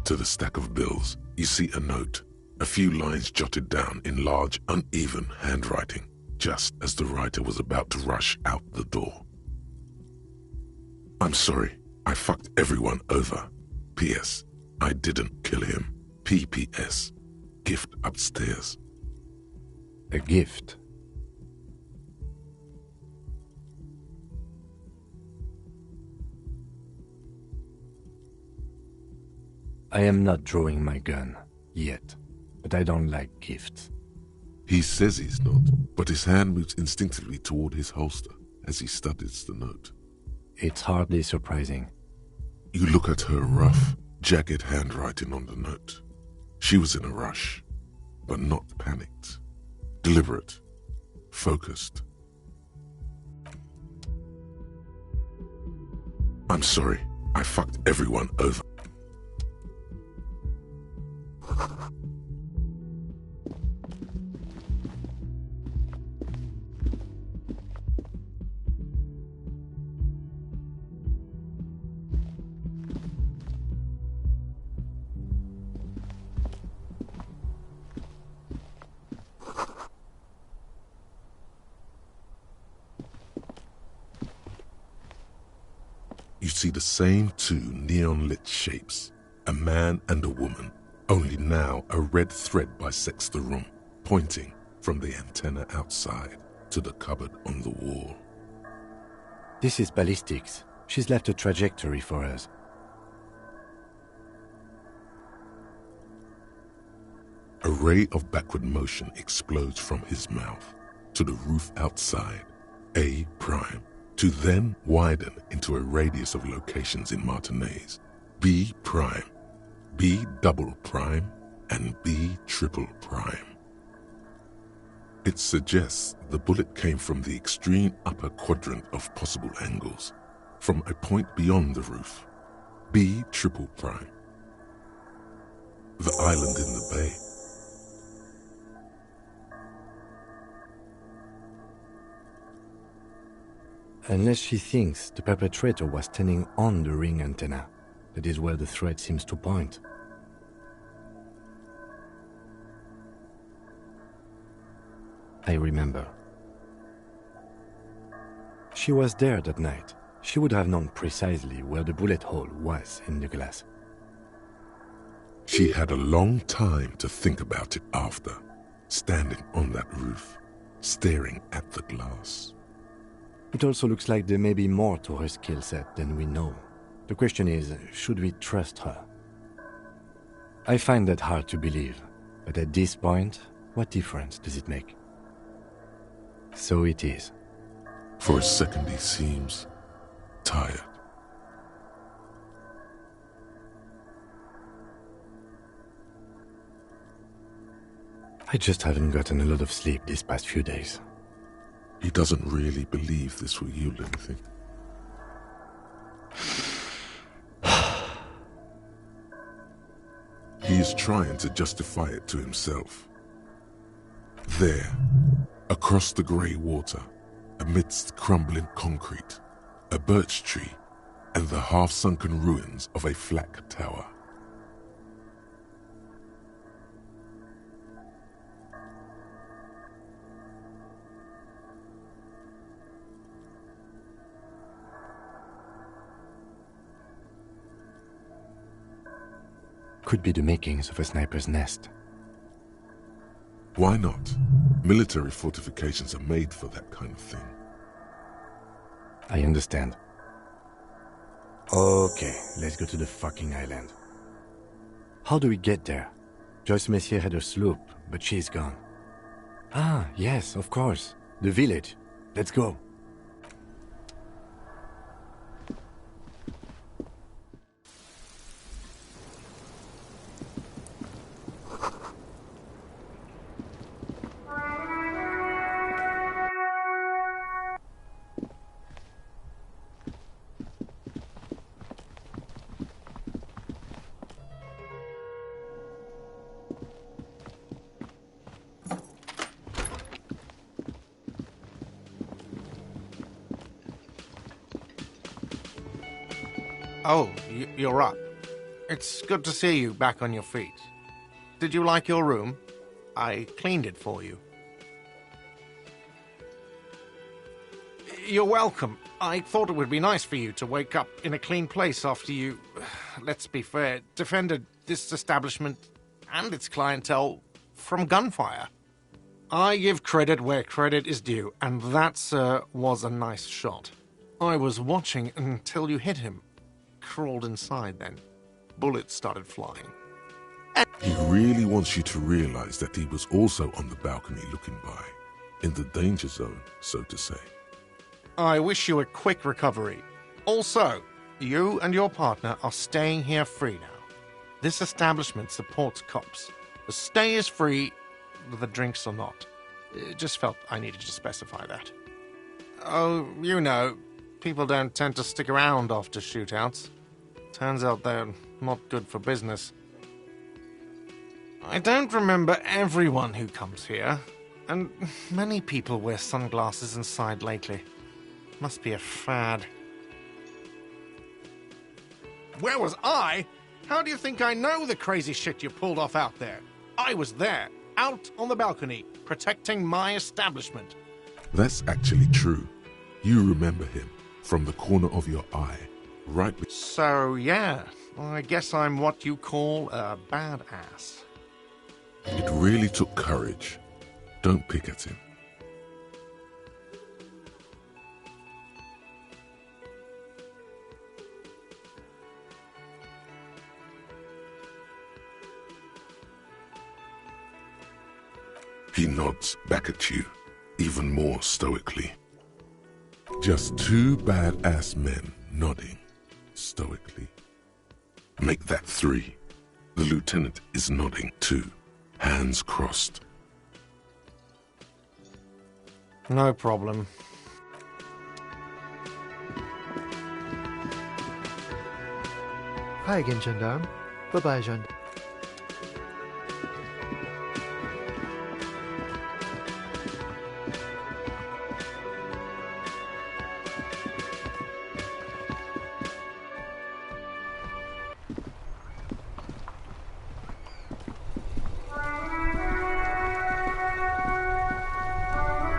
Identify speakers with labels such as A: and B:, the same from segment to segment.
A: to the stack of bills, you see a note, a few lines jotted down in large, uneven handwriting, just as the writer was about to rush out the door. I'm sorry, I fucked everyone over. P.S. I didn't kill him. P.P.S. Gift upstairs.
B: A gift? I am not drawing my gun, yet, but I don't like gifts.
A: He says he's not, but his hand moves instinctively toward his holster as he studies the note.
B: It's hardly surprising.
A: You look at her rough, jagged handwriting on the note. She was in a rush, but not panicked. Deliberate, focused. I'm sorry, I fucked everyone over. You see the same two neon-lit shapes, a man and a woman, only now a red thread bisects the room, pointing from the antenna outside to the cupboard on the wall.
B: This is ballistics. She's left a trajectory for us.
A: A ray of backward motion explodes from his mouth to the roof outside, A prime, to then widen into a radius of locations in Martinez, B prime, B double prime, and B triple prime. It suggests the bullet came from the extreme upper quadrant of possible angles, from a point beyond the roof, B triple prime. The island in the bay.
B: Unless she thinks the perpetrator was standing on the ring antenna. That is where the thread seems to point. I remember. She was there that night. She would have known precisely where the bullet hole was in the glass.
A: She had a long time to think about it after, standing on that roof, staring at the glass.
B: It also looks like there may be more to her skill set than we know. The question is, should we trust her? I find that hard to believe, but at this point, what difference does it make? So it is.
A: For a second he seems tired.
B: I just haven't gotten a lot of sleep these past few days.
A: He doesn't really believe this will yield anything. He is trying to justify it to himself. There, across the grey water, amidst crumbling concrete, a birch tree, and the half-sunken ruins of a flak tower.
B: Could be the makings of a sniper's nest.
A: Why not? Military fortifications are made for that kind of thing.
B: I understand. Okay, let's go to the fucking island. How do we get there? Joyce Messier had her sloop, but she's gone. Ah, yes, of course. The village. Let's go.
C: Oh, you're up. It's good to see you back on your feet. Did you like your room? I cleaned it for you. You're welcome. I thought it would be nice for you to wake up in a clean place after you, let's be fair, defended this establishment and its clientele from gunfire. I give credit where credit is due, and that, sir, was a nice shot. I was watching until you hit him. Crawled inside then. Bullets started flying.
A: He really wants you to realize that he was also on the balcony looking by, in the danger zone, so to say.
C: I wish you a quick recovery. Also, you and your partner are staying here free now. This establishment supports cops. The stay is free, the drinks are not. It just felt I needed to specify that. Oh, you know, people don't tend to stick around after shootouts. Turns out they're not good for business. I don't remember everyone who comes here, and many people wear sunglasses inside lately. Must be a fad. Where was I? How do you think I know the crazy shit you pulled off out there? I was there, out on the balcony, protecting my establishment.
A: That's actually true. You remember him from the corner of your eye, right?
C: So, yeah, I guess I'm what you call a badass.
A: It really took courage. Don't pick at him. He nods back at you, even more stoically. Just two badass men nodding stoically. Make that three. The lieutenant is nodding too, hands crossed.
C: No problem.
D: Hi again, gendarme. Bye-bye, Jean.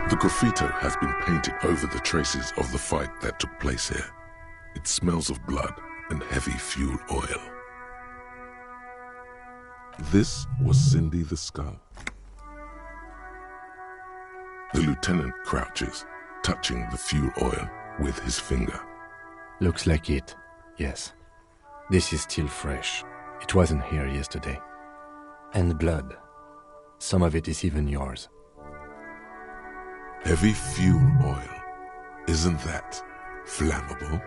A: The graffito has been painted over the traces of the fight that took place here. It smells of blood and heavy fuel oil. This was Cindy the Skull. The lieutenant crouches, touching the fuel oil with his finger.
B: Looks like it, yes. This is still fresh. It wasn't here yesterday. And blood. Some of it is even yours.
A: Heavy fuel oil. Isn't that flammable?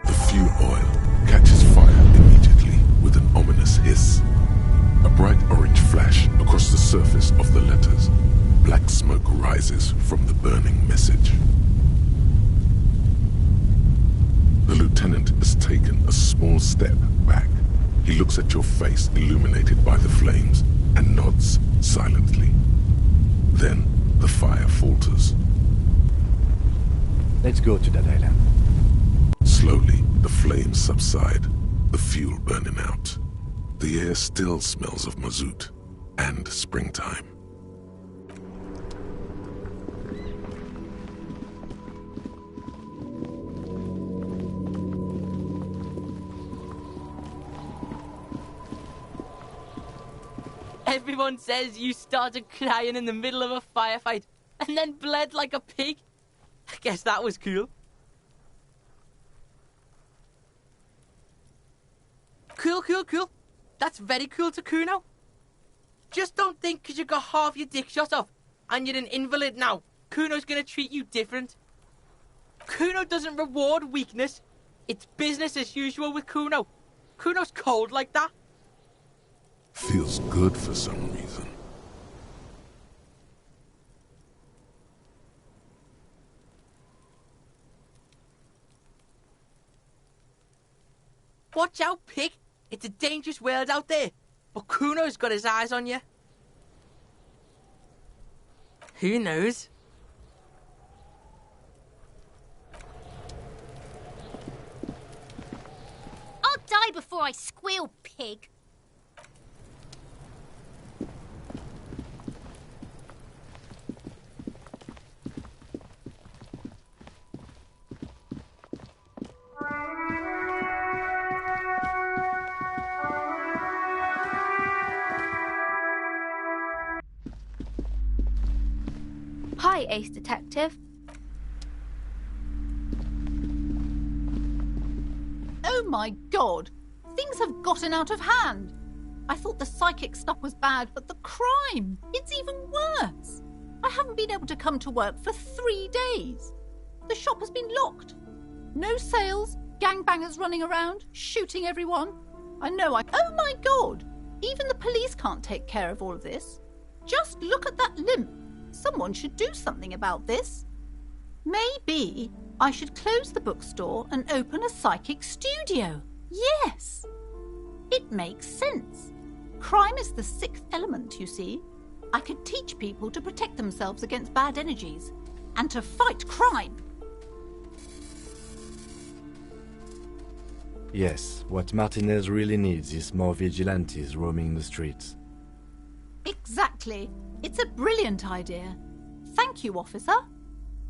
A: The fuel oil catches fire immediately with an ominous hiss. A bright orange flash across the surface of the letters. Black smoke rises from the burning message. The lieutenant has taken a small step back. He looks at your face illuminated by the flames and nods silently. Then the fire falters.
B: Let's go to that island.
A: Slowly, the flames subside, the fuel burning out. The air still smells of mazout and springtime.
E: Everyone says you started crying in the middle of a firefight and then bled like a pig. I guess that was cool. Cool. That's very cool to Kuno. Just don't think because you got half your dick shot off and you're an invalid now, Kuno's gonna treat you different. Kuno doesn't reward weakness. It's business as usual with Kuno. Kuno's cold like that.
A: Feels good for some reason.
E: Watch out, pig. It's a dangerous world out there. But Kuno's got his eyes on you. Who knows?
F: I'll die before I squeal, pig.
G: Hi, Ace Detective.
H: Oh my god! Things have gotten out of hand! I thought the psychic stuff was bad, but the crime! It's even worse! I haven't been able to come to work for 3 days. The shop has been locked. No sales, gangbangers running around, shooting everyone. Oh my god! Even the police can't take care of all of this. Just look at that limp. Someone should do something about this. Maybe I should close the bookstore and open a psychic studio. Yes! It makes sense. Crime is the 6th element, you see. I could teach people to protect themselves against bad energies and to fight crime.
B: Yes, what Martinez really needs is more vigilantes roaming the streets.
H: Exactly. It's a brilliant idea. Thank you, officer.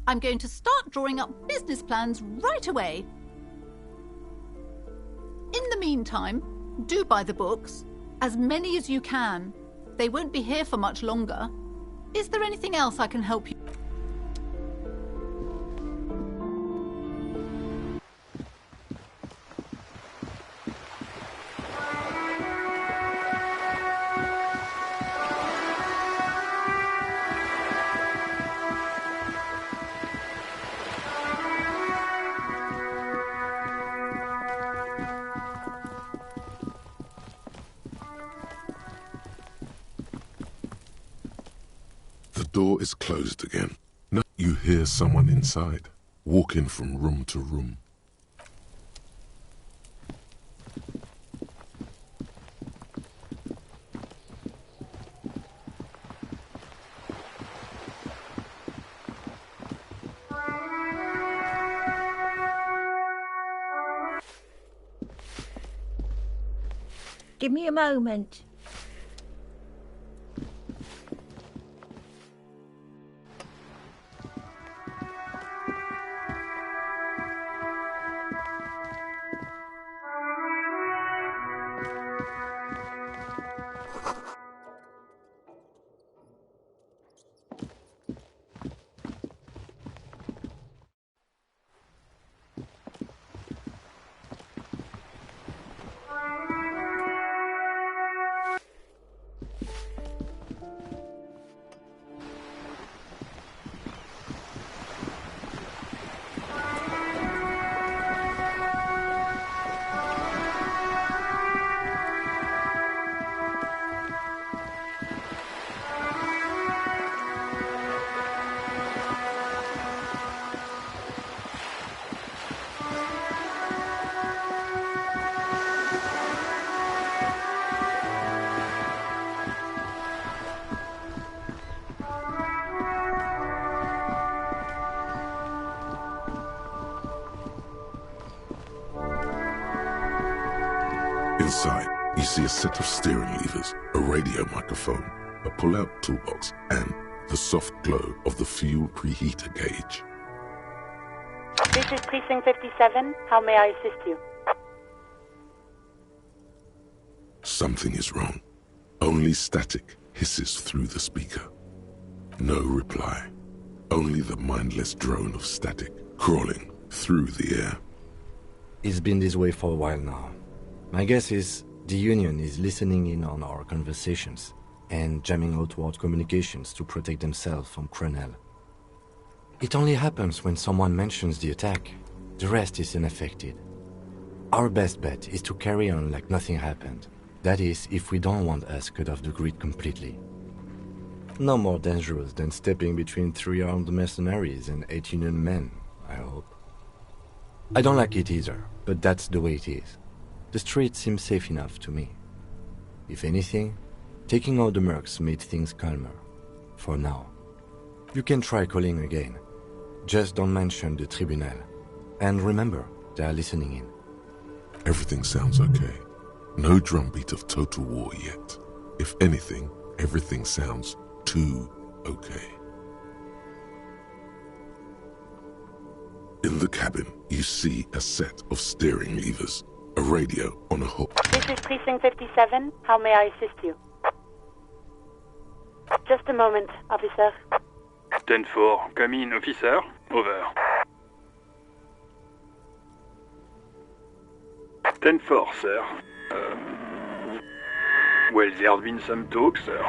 H: I'm going to start drawing up business plans right away. In the meantime, do buy the books. As many as you can. They won't be here for much longer. Is there anything else I can help you?
A: The door is closed again. Now you hear someone inside, walking from room to room.
I: Give me a moment.
A: Inside, you see a set of steering levers, a radio microphone, a pull-out toolbox, and the soft glow of the fuel preheater gauge.
J: This is Precinct 57. How may I assist you?
A: Something is wrong. Only static hisses through the speaker. No reply. Only the mindless drone of static crawling through the air.
B: It's been this way for a while now. My guess is the Union is listening in on our conversations and jamming outward communications to protect themselves from Cronel. It only happens when someone mentions the attack. The rest is unaffected. Our best bet is to carry on like nothing happened. That is, if we don't want us cut off the grid completely. No more dangerous than stepping between 3 armed mercenaries and 8 Union men, I hope. I don't like it either, but that's the way it is. The street seems safe enough to me. If anything, taking out the mercs made things calmer. For now. You can try calling again. Just don't mention the tribunal. And remember, they are listening in.
A: Everything sounds okay. No drumbeat of total war yet. If anything, everything sounds too okay. In the cabin, you see a set of steering levers, a radio on a hook.
J: This is Precinct 57. How may I assist you? Just a moment, officer.
F: 10-4, come in, officer. Over. 10-4, sir. Well, there's been some talk, sir.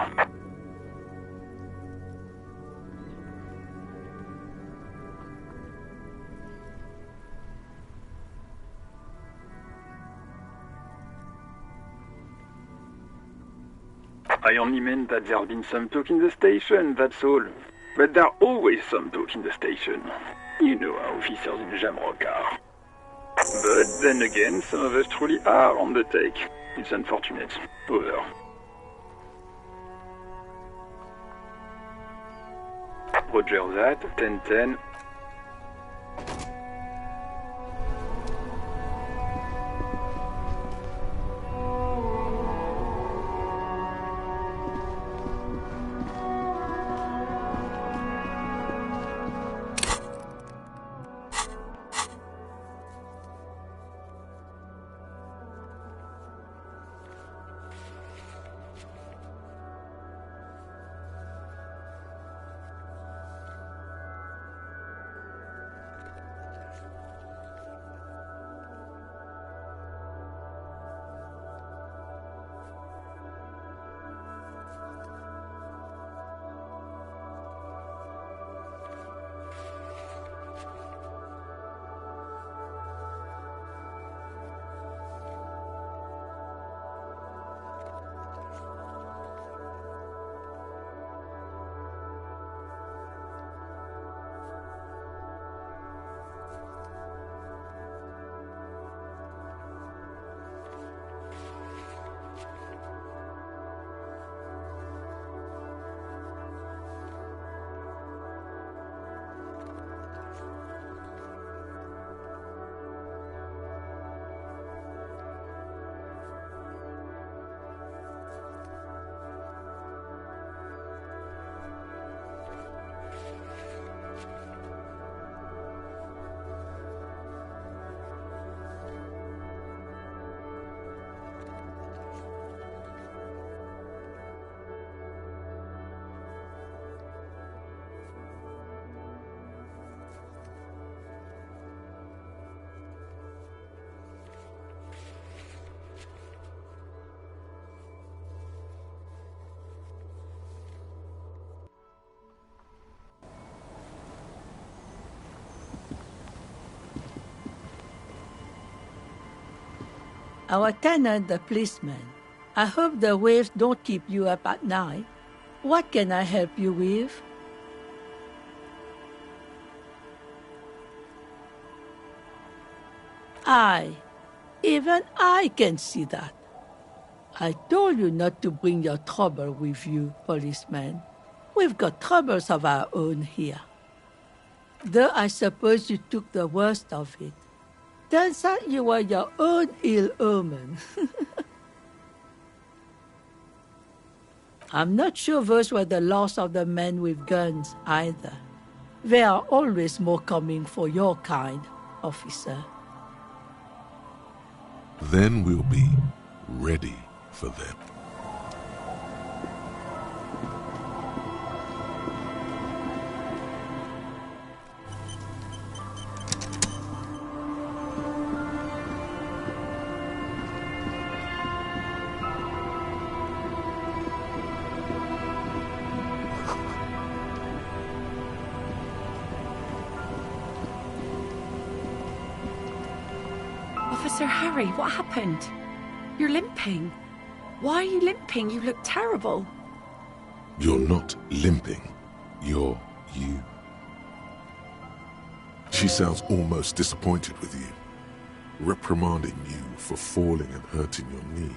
F: I only meant that there's been some talk in the station, that's all. But there's always some talk in the station. You know how officers in Jamrock are. But then again, some of us truly are on the take. It's unfortunate. Over. Roger that, 10-10.
I: Our tenant, the policeman. I hope the waves don't keep you up at night. What can I help you with? Even I can see that. I told you not to bring your trouble with you, policeman. We've got troubles of our own here. Though I suppose you took the worst of it. Turns out you were your own ill omen. I'm not sure those were the loss of the men with guns either. There are always more coming for your kind, officer.
A: Then we'll be ready for them.
K: Officer Harry, what happened? You're limping. Why are you limping? You look terrible.
A: You're not limping. You're you. She sounds almost disappointed with you, reprimanding you for falling and hurting your knee.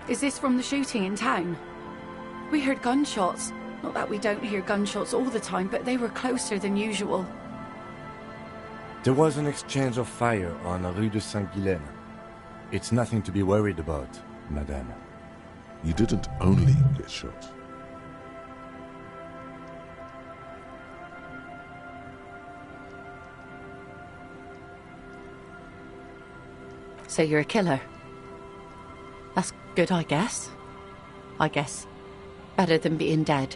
K: Is this from the shooting in town? We heard gunshots. Not that we don't hear gunshots all the time, but they were closer than usual.
B: There was an exchange of fire on Rue de Saint-Guylaine. It's nothing to be worried about, madame.
A: You didn't only get shot.
K: So you're a killer? That's good, I guess. Better than being dead.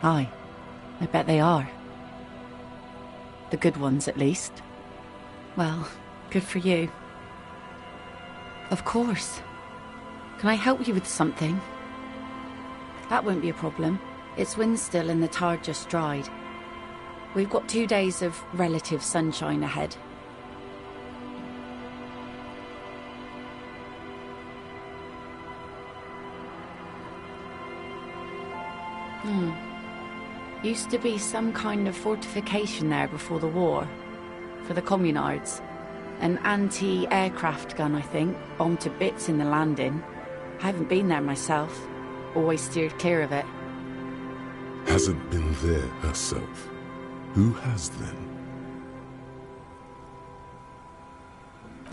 K: Aye, I bet they are. The good ones, at least. Well, good for you. Of course. Can I help you with something? That won't be a problem. It's wind still and the tar just dried. We've got 2 days of relative sunshine ahead. Used to be some kind of fortification there before the war. For the communards. An anti-aircraft gun, I think. Bombed to bits in the landing. I haven't been there myself. Always steered clear of it.
A: Hasn't been there herself. Who has then?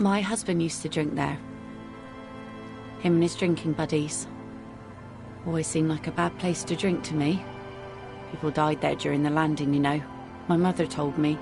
K: My husband used to drink there. Him and his drinking buddies. Always seemed like a bad place to drink to me. People died there during the landing, you know. My mother told me.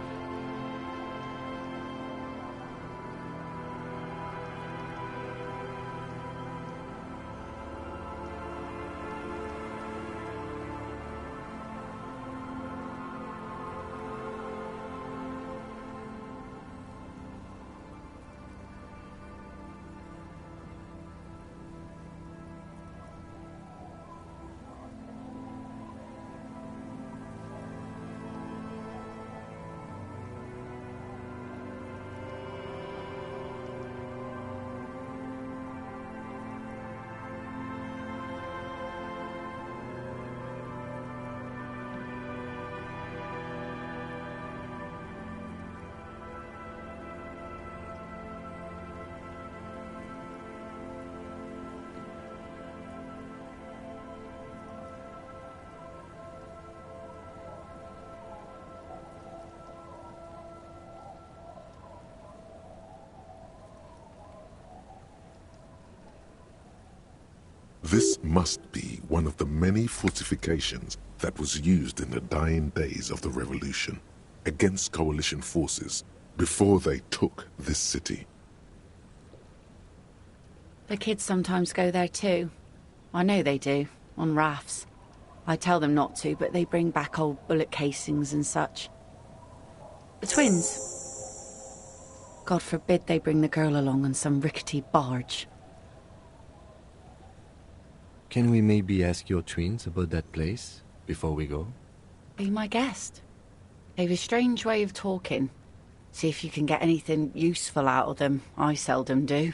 A: This must be one of the many fortifications that was used in the dying days of the revolution against coalition forces before they took this city.
K: The kids sometimes go there too. I know they do, on rafts. I tell them not to, but they bring back old bullet casings and such. The twins. God forbid they bring the girl along on some rickety barge.
B: Can we maybe ask your twins about that place before we go?
K: Be my guest. They've a strange way of talking. See if you can get anything useful out of them. I seldom do.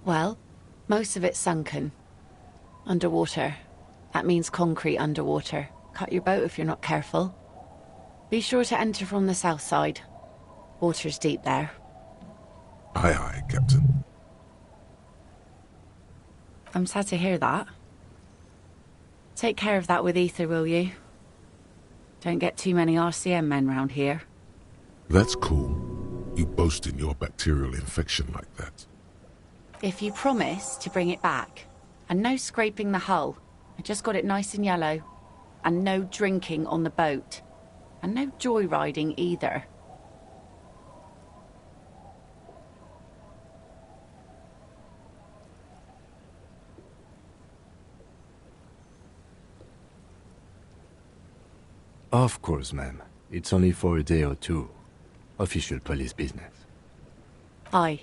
K: Well, most of it's sunken. Underwater. That means concrete underwater. Cut your boat if you're not careful. Be sure to enter from the south side. Water's deep there.
A: Aye, aye, Captain.
K: I'm sad to hear that. Take care of that with Ether, will you? Don't get too many RCM men round here.
A: That's cool. You boasting your bacterial infection like that.
K: If you promise to bring it back, and no scraping the hull, I just got it nice and yellow, and no drinking on the boat, and no joyriding either.
B: Of course, ma'am. It's only for a day or two. Official police business.
K: Aye.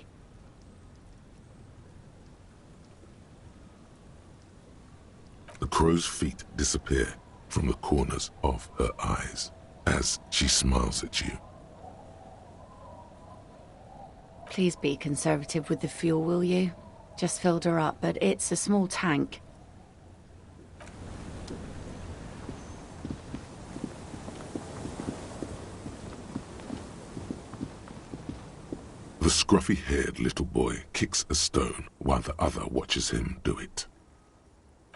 A: The crow's feet disappear from the corners of her eyes as she smiles at you.
K: Please be conservative with the fuel, will you? Just filled her up, but it's a small tank.
A: The scruffy-haired little boy kicks a stone while the other watches him do it.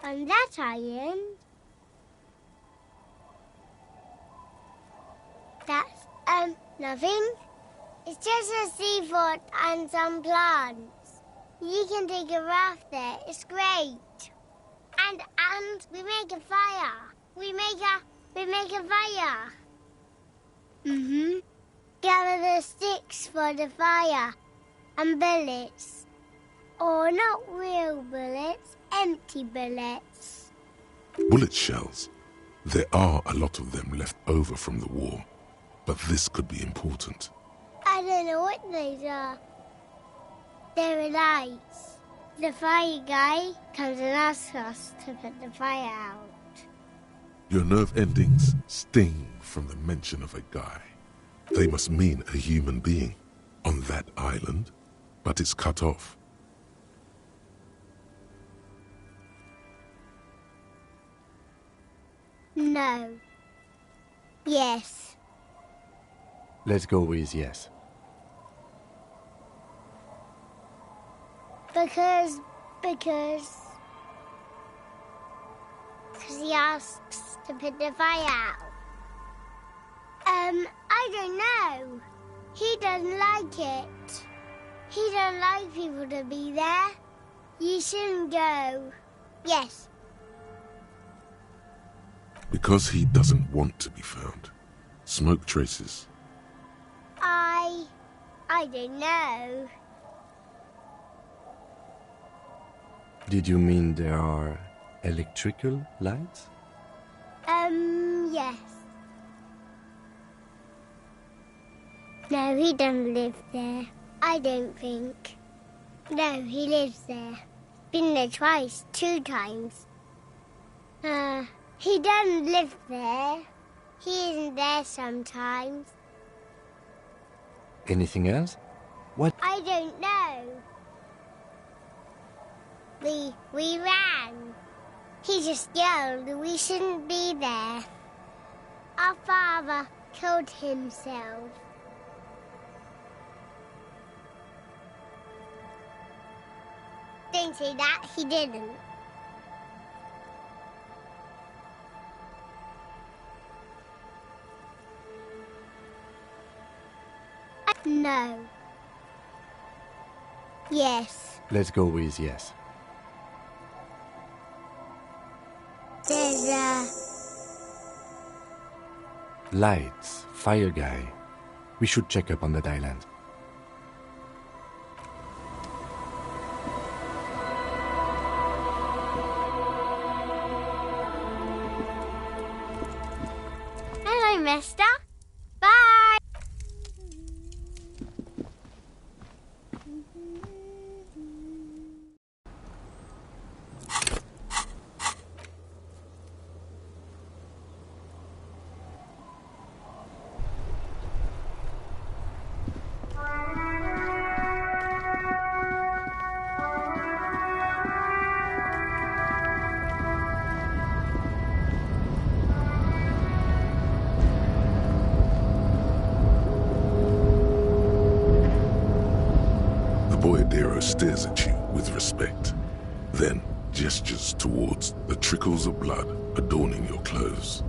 L: And that iron... That's, nothing. It's just a seafort and some plants. You can take a raft there. It's great. And we make a fire. We make a fire. Mm-hmm. Gather the sticks for the fire. And bullets. Or not real bullets, empty bullets.
A: Bullet shells. There are a lot of them left over from the war, but this could be important.
L: I don't know what these are. They're lights. The fire guy comes and asks us to put the fire out.
A: Your nerve endings sting from the mention of a guy. They must mean a human being on that island, but it's cut off.
L: No. Yes.
B: Let's go with yes.
L: Because he asks to put the fire out. I don't know. He doesn't like it. He doesn't like people to be there. You shouldn't go. Yes.
A: Because he doesn't want to be found. Smoke traces.
L: I don't know.
B: Did you mean there are electrical lights?
L: Yes. No, he doesn't live there. I don't think. No, he lives there. Been there twice, 2 times. He doesn't live there. He isn't there sometimes.
B: Anything else? What?
L: I don't know. We ran. He just yelled we shouldn't be there. Our father killed himself. Don't say that, he didn't. No. Yes.
B: Let's go with yes.
L: There's a...
B: Lights, fire guy. We should check up on that island.
L: Hello, mister. Bye.
A: Stares at you with respect, then gestures towards the trickles of blood adorning your clothes.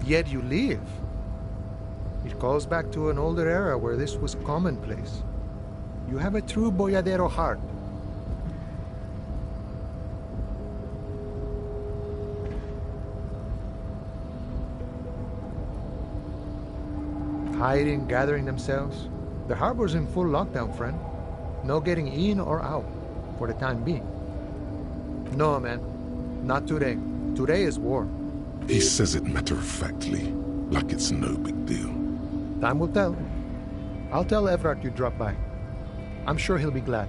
D: Yet you live. It calls back to an older era where this was commonplace. You have a true boyadero heart. Hiding, gathering themselves. The harbor's in full lockdown, friend. No getting in or out, for the time being. No, man. Not today. Today is war.
A: He says it matter-of-factly, like it's no big deal.
D: Time will tell. I'll tell Everard you dropped by. I'm sure he'll be glad.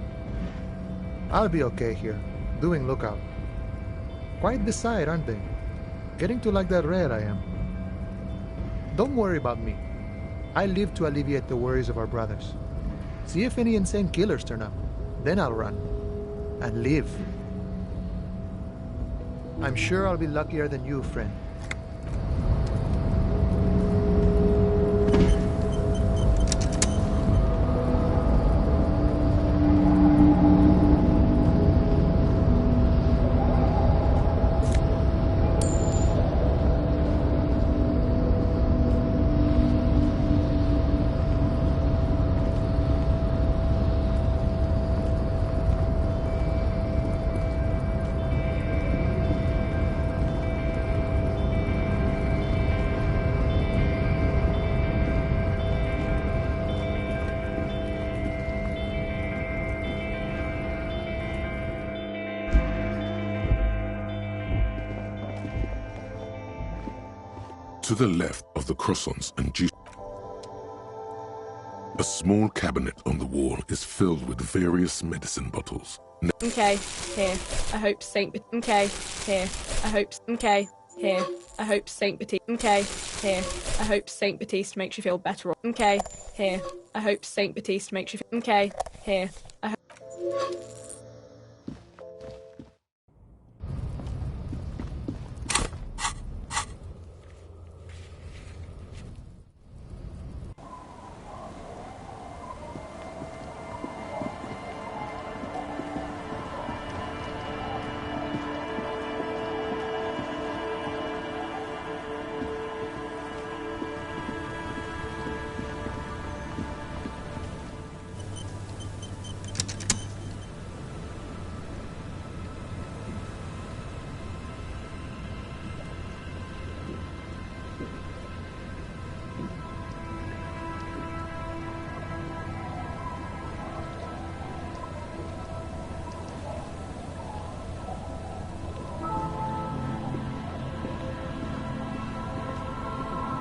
D: I'll be okay here, doing lookout. Quite the sight, aren't they? Getting to like that red I am. Don't worry about me. I live to alleviate the worries of our brothers. See if any insane killers turn up. Then I'll run. And live. I'm sure I'll be luckier than you, friend.
A: To the left of the croissants and juice, a small cabinet on the wall is filled with various medicine bottles.
M: Okay, here. I hope Saint. Okay, here. I hope. Okay, here. I hope Saint Baptiste. Okay, here. I hope Saint Baptiste makes you feel better. Okay, here. I hope Saint Baptiste makes you feel. Okay, here. I hope.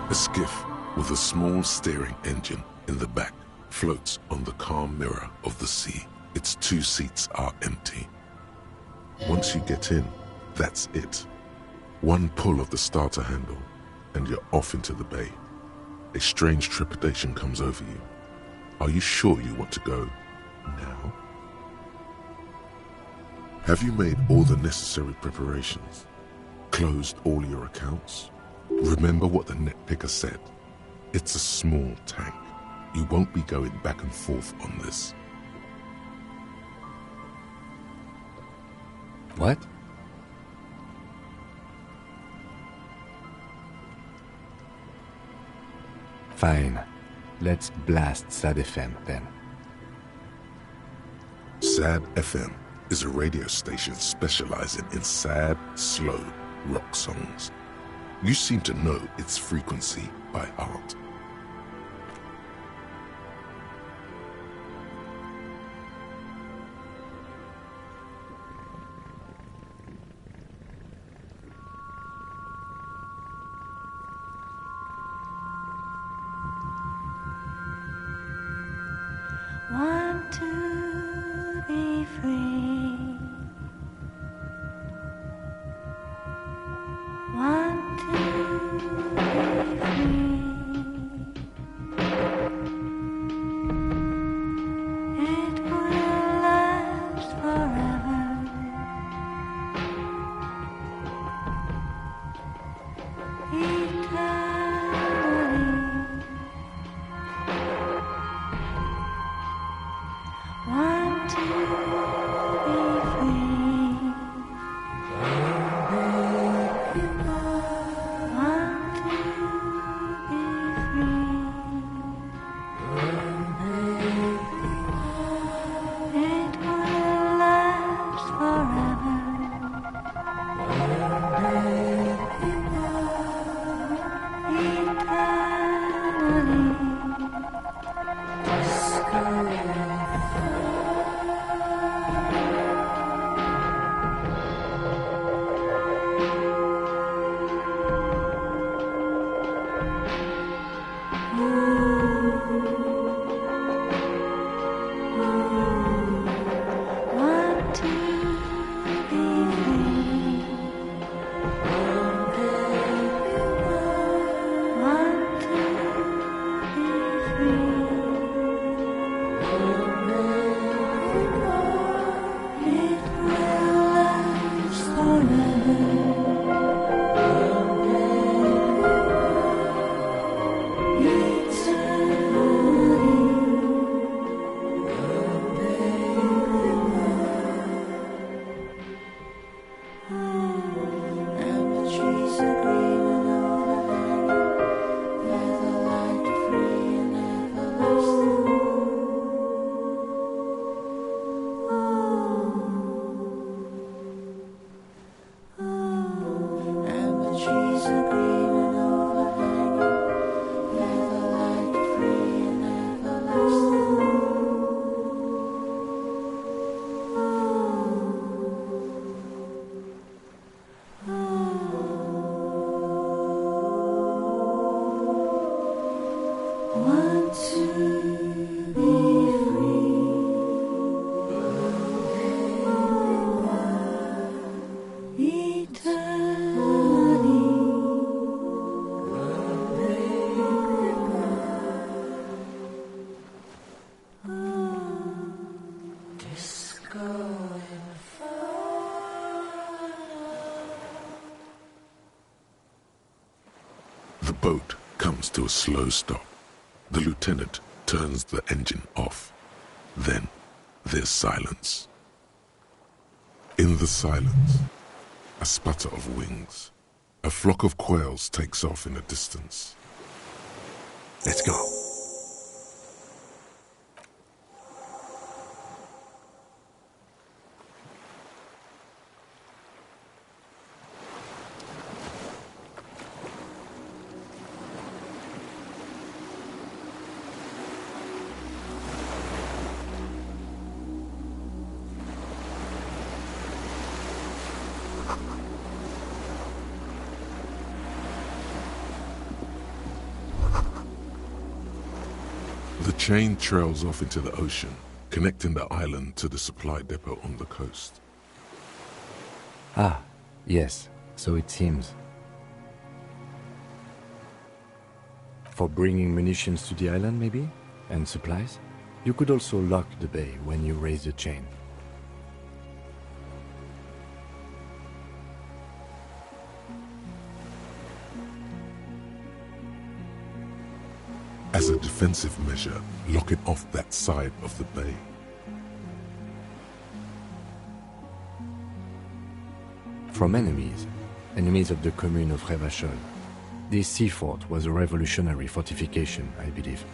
A: A skiff with a small steering engine in the back floats on the calm mirror of the sea. Its 2 seats are empty. Once you get in, that's it. One pull of the starter handle, and you're off into the bay. A strange trepidation comes over you. Are you sure you want to go now? Have you made all the necessary preparations? Closed all your accounts? Remember what the net picker said. It's a small tank. You won't be going back and forth on this.
B: What? Fine. Let's blast SAD FM then.
A: SAD FM is a radio station specializing in sad, slow rock songs. You seem to know its frequency by heart.
N: Want to be free. Want to be free. It will last forever. Eternally. Want to be free. Want to be free. It will last forever. Want to be free. Want to be free. It will last forever.
A: The boat comes to a slow stop. The lieutenant turns the engine off. Then there's silence. In the silence, a sputter of wings. A flock of quails takes off in the distance.
B: Let's go.
A: The chain trails off into the ocean, connecting the island to the supply depot on the coast.
B: Ah, yes, so it seems. For bringing munitions to the island, maybe? And supplies? You could also lock the bay when you raise the chain.
A: As a defensive measure, lock it off that side of the bay.
B: From enemies of the commune of Revachol. This sea fort was a revolutionary fortification, I believe.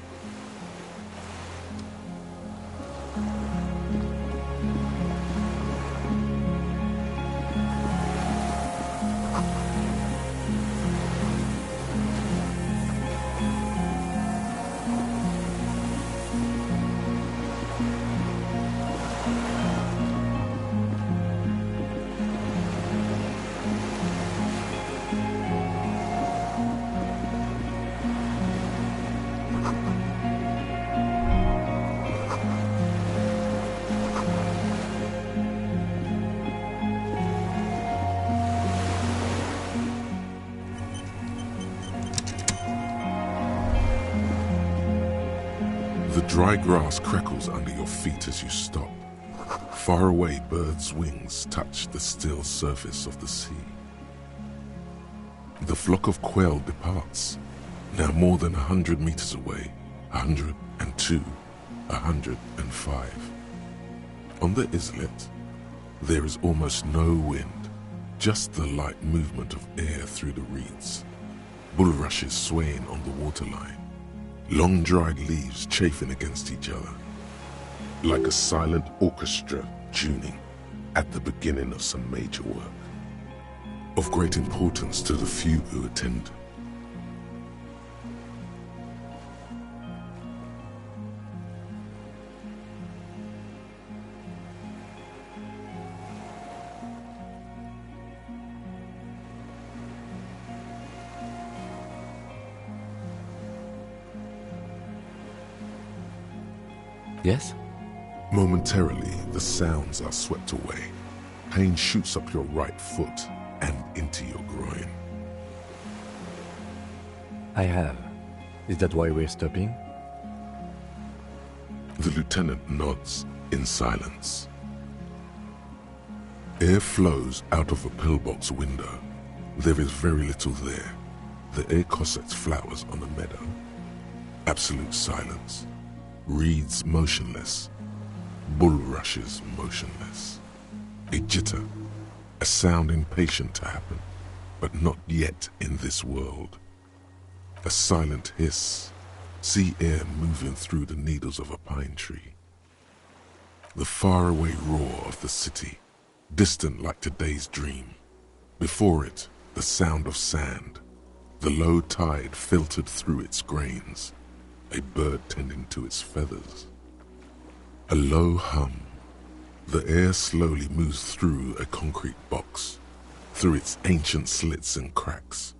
A: The dry grass crackles under your feet as you stop. Far away, birds' wings touch the still surface of the sea. The flock of quail departs, now more than 100 meters away, 102, 105. On the islet, there is almost no wind, just the light movement of air through the reeds. Bulrushes swaying on the waterline. Long dried leaves chafing against each other, like a silent orchestra tuning at the beginning of some major work, of great importance to the few who attend.
B: Yes?
A: Momentarily, the sounds are swept away. Pain shoots up your right foot and into your groin.
B: I have. Is that why we're stopping?
A: The lieutenant nods in silence. Air flows out of a pillbox window. There is very little there. The air cossets flowers on a meadow. Absolute silence. Reeds motionless. Bulrushes motionless. A jitter. A sound impatient to happen, but not yet in this world. A silent hiss. Sea air moving through the needles of a pine tree. The faraway roar of the city, distant like today's dream. Before it, the sound of sand. The low tide filtered through its grains. A bird tending to its feathers. A low hum. The air slowly moves through a concrete box, through its ancient slits and cracks.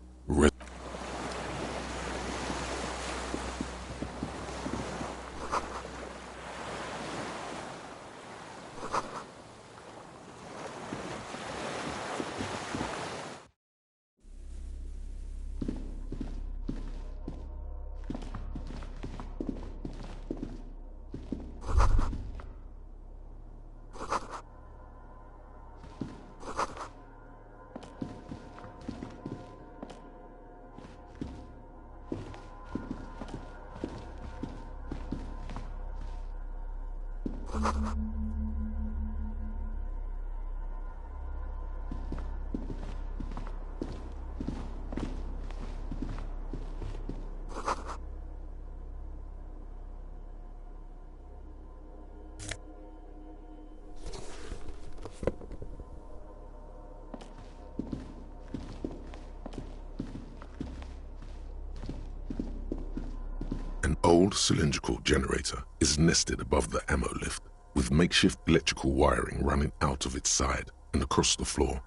A: old cylindrical generator is nested above the ammo lift, with makeshift electrical wiring running out of its side and across the floor.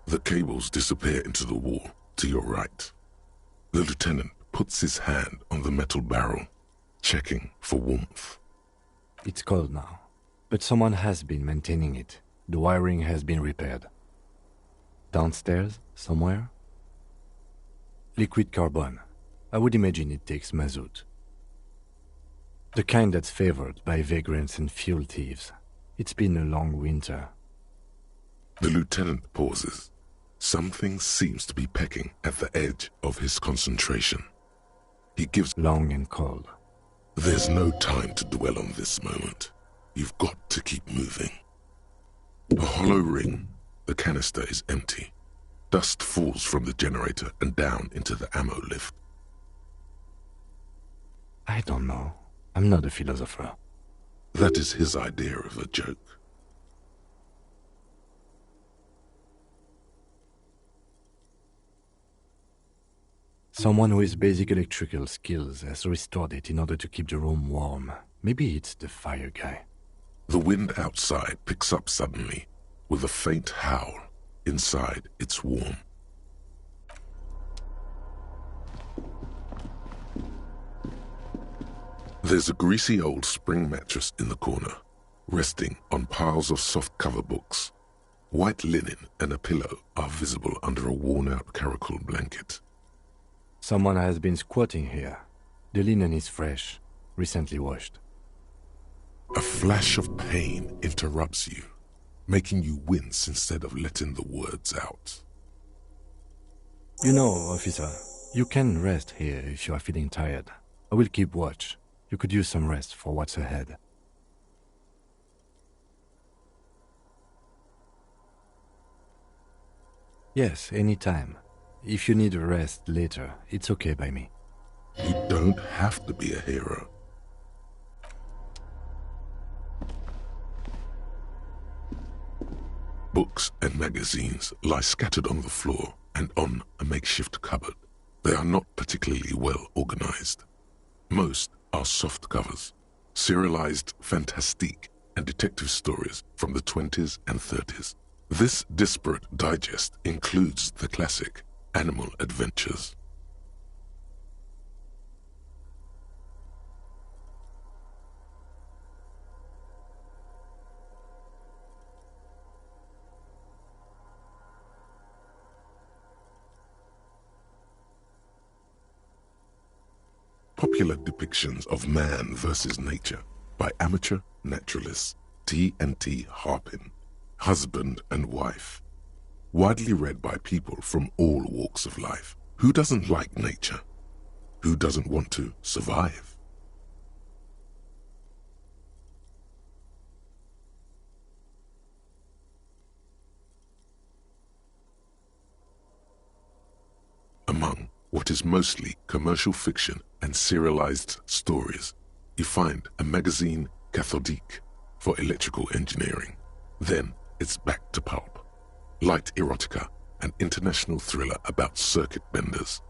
A: The cables disappear into the wall to your right. The lieutenant puts his hand on the metal barrel, checking for warmth.
B: It's cold now, but someone has been maintaining it. The wiring has been repaired. Downstairs, somewhere? Liquid carbon. I would imagine it takes mazout. The kind that's favored by vagrants and fuel thieves. It's been a long winter.
A: The lieutenant pauses. Something seems to be pecking at the edge of his concentration. He gives
B: long and cold.
A: There's no time to dwell on this moment. You've got to keep moving. A hollow ring. The canister is empty. Dust falls from the generator and down into the ammo lift.
B: I don't know. I'm not a philosopher.
A: That is his idea of a joke.
B: Someone who has basic electrical skills has restored it in order to keep the room warm. Maybe it's the fire guy.
A: The wind outside picks up suddenly, with a faint howl. Inside, it's warm. There's a greasy old spring mattress in the corner, resting on piles of soft cover books. White linen and a pillow are visible under a worn-out caracal blanket.
B: Someone has been squatting here. The linen is fresh, recently washed.
A: A flash of pain interrupts you, making you wince instead of letting the words out.
B: You know, officer, you can rest here if you are feeling tired. I will keep watch. You could use some rest for what's ahead. Yes, anytime. If you need a rest later, it's okay by me.
A: You don't have to be a hero. Books and magazines lie scattered on the floor and on a makeshift cupboard. They are not particularly well organized. Most are soft covers, serialized fantastique and detective stories from the 20s and 30s. This disparate digest includes the classic Animal Adventures. Popular depictions of man versus nature by amateur naturalists T&T Harpin, husband and wife. Widely read by people from all walks of life. Who doesn't like nature? Who doesn't want to survive? Among what is mostly commercial fiction and serialized stories, you find a magazine cathodique for electrical engineering. Then it's back to pulp. Light erotica, an international thriller about circuit benders.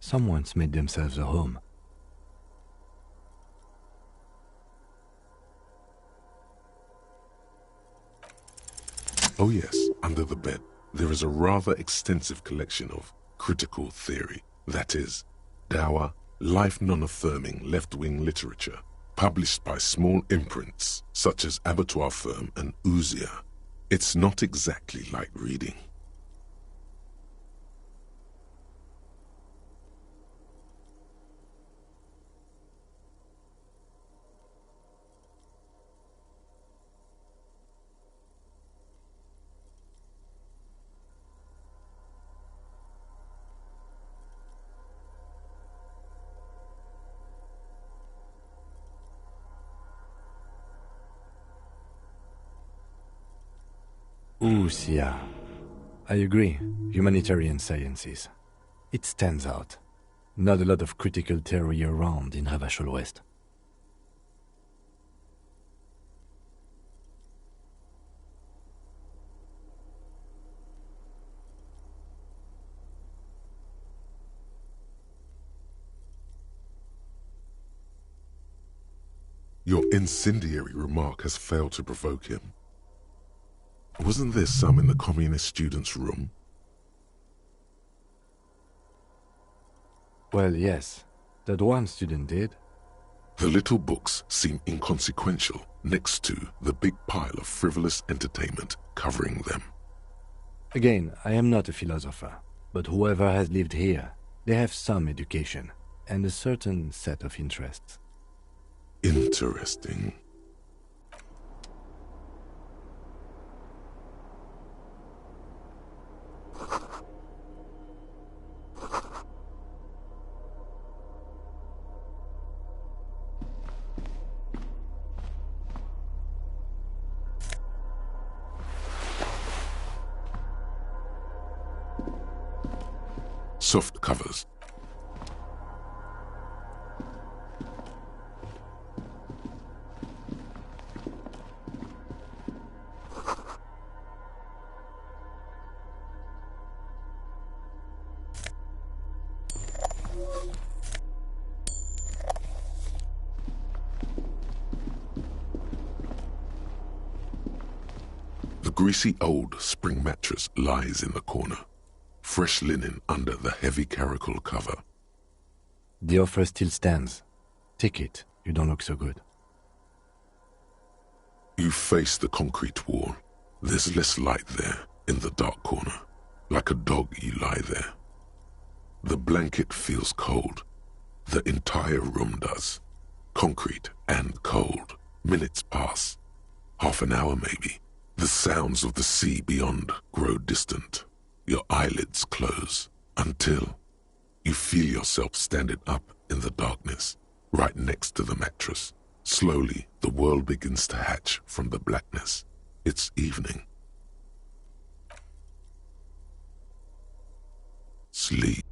B: Someone's made themselves a home.
A: Oh yes, under the bed, there is a rather extensive collection of critical theory, that is, dour, life non-affirming left-wing literature, published by small imprints such as Abattoir Firm and Ouzia. It's not exactly light reading.
B: Truth, yeah. I agree. Humanitarian sciences. It stands out. Not a lot of critical theory around in Ravachol West.
A: Your incendiary remark has failed to provoke him. Wasn't there some in the communist student's room?
B: Well, yes. That one student did.
A: The little books seem inconsequential next to the big pile of frivolous entertainment covering them.
B: Again, I am not a philosopher, but whoever has lived here, they have some education and a certain set of interests.
A: Interesting. Soft covers. The greasy old spring mattress lies in the corner. Fresh linen under the heavy caracal cover.
B: The offer still stands. Take it. You don't look so good.
A: You face the concrete wall. There's less light there, in the dark corner. Like a dog you lie there. The blanket feels cold. The entire room does. Concrete and cold. Minutes pass. Half an hour maybe. The sounds of the sea beyond grow distant. Your eyelids close until you feel yourself standing up in the darkness, right next to the mattress. Slowly, the world begins to hatch from the blackness. It's evening. Sleep.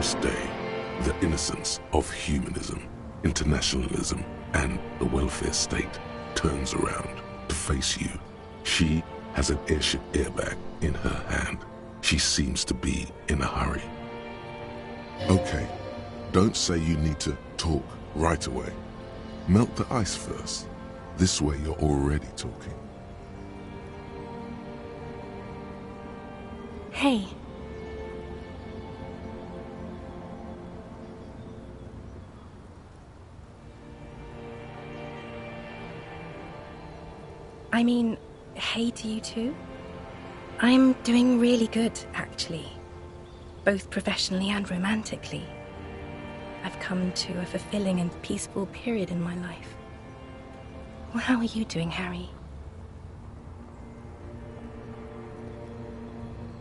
A: glorious day, the innocence of humanism, internationalism, and the welfare state turns around to face you. She has an airship airbag in her hand. She seems to be in a hurry. Okay, don't say you need to talk right away. Melt the ice first. This way you're already talking.
O: Hey. I mean, hey to you too. I'm doing really good, actually. Both professionally and romantically. I've come to a fulfilling and peaceful period in my life. Well, how are you doing, Harry?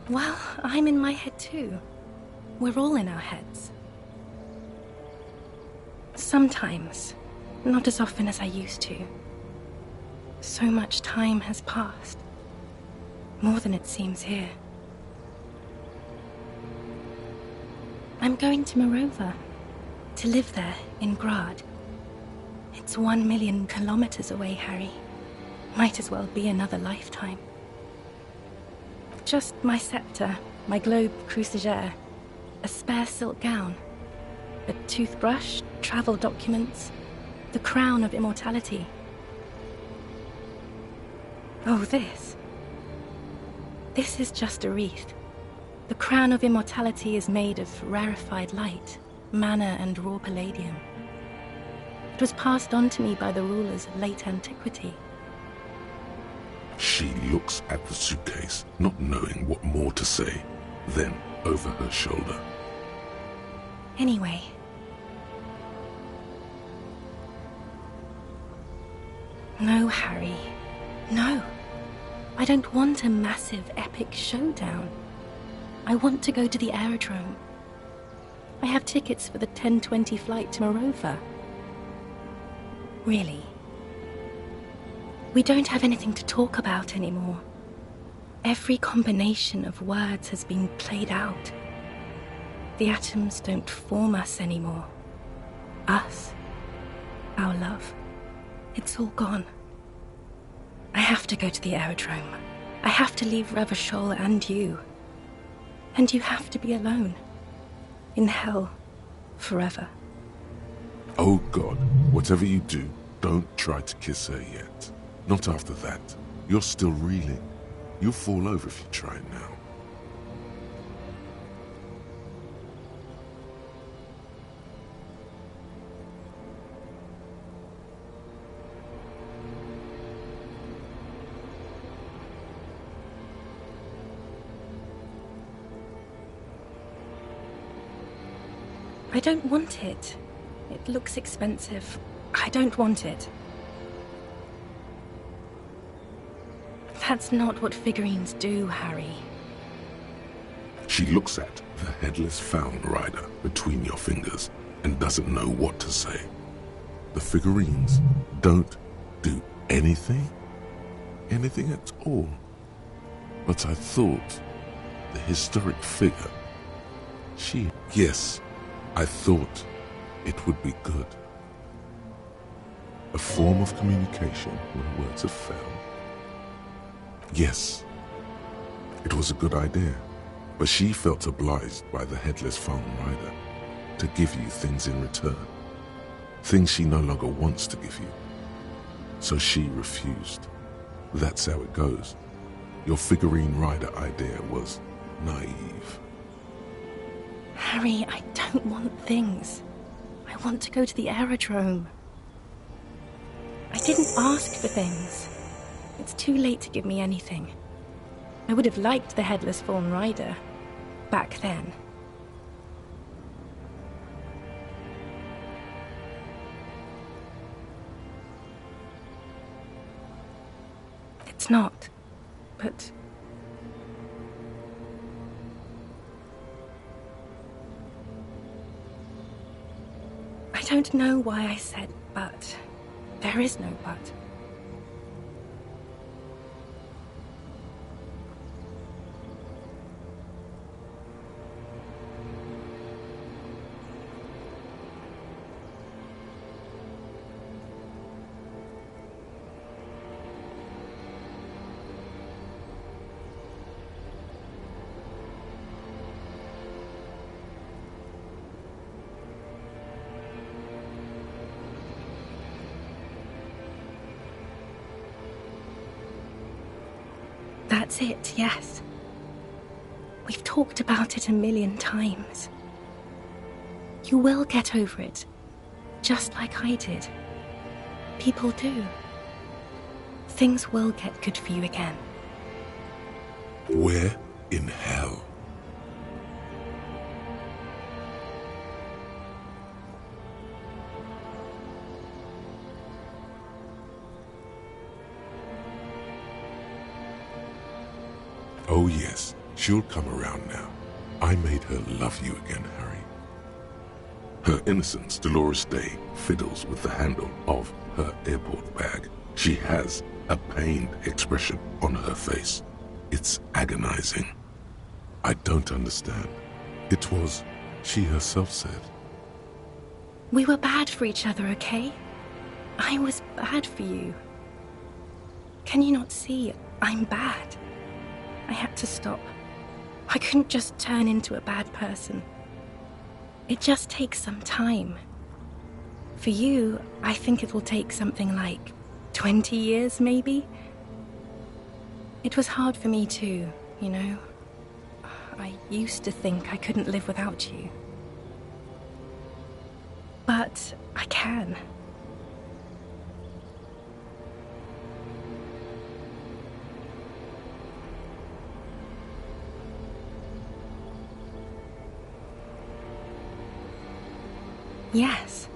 O: Well, I'm in my head too. We're all in our heads. Sometimes, not as often as I used to. So much time has passed. More than it seems here. I'm going to Morova. To live there, in Grad. It's 1 million kilometers away, Harry. Might as well be another lifetime. Just my scepter, my globe cruciger, a spare silk gown, a toothbrush, travel documents, the crown of immortality. Oh, this. This is just a wreath. The crown of immortality is made of rarefied light, mana and raw palladium. It was passed on to me by the rulers of late antiquity.
A: She looks at the suitcase, not knowing what more to say, then over her shoulder.
O: Anyway. No, Harry. No. I don't want a massive, epic showdown. I want to go to the aerodrome. I have tickets for the 10:20 flight to Morova. Really. We don't have anything to talk about anymore. Every combination of words has been played out. The atoms don't form us anymore. Us. Our love. It's all gone. I have to go to the aerodrome. I have to leave Revachol and you. And you have to be alone. In hell. Forever.
A: Oh God, whatever you do, don't try to kiss her yet. Not after that. You're still reeling. You'll fall over if you try now.
O: I don't want it. It looks expensive. I don't want it. That's not what figurines do, Harry.
A: She looks at the headless found rider between your fingers and doesn't know what to say. The figurines don't do anything? Anything at all? But I thought the historic figure, yes, I thought it would be good. A form of communication when words have failed. Yes, it was a good idea, but she felt obliged by the headless found rider to give you things in return. Things she no longer wants to give you. So she refused. That's how it goes. Your figurine rider idea was naive.
O: Harry, I don't want things. I want to go to the aerodrome. I didn't ask for things. It's too late to give me anything. I would have liked the headless fawn rider back then. It's not, but I don't know why I said but. There is no but. That's it, yes. We've talked about it 1,000,000 times. You will get over it, just like I did. People do. Things will get good for you again.
A: Where in hell? Oh yes, she'll come around now. I made her love you again, Harry. Her innocence, Dolores Day, fiddles with the handle of her airport bag. She has a pained expression on her face. It's agonizing. I don't understand. It was, she herself said.
O: We were bad for each other, okay? I was bad for you. Can you not see I'm bad? I had to stop. I couldn't just turn into a bad person. It just takes some time. For you, I think it will take something like 20 years, maybe? It was hard for me too, you know? I used to think I couldn't live without you. But I can. Yes,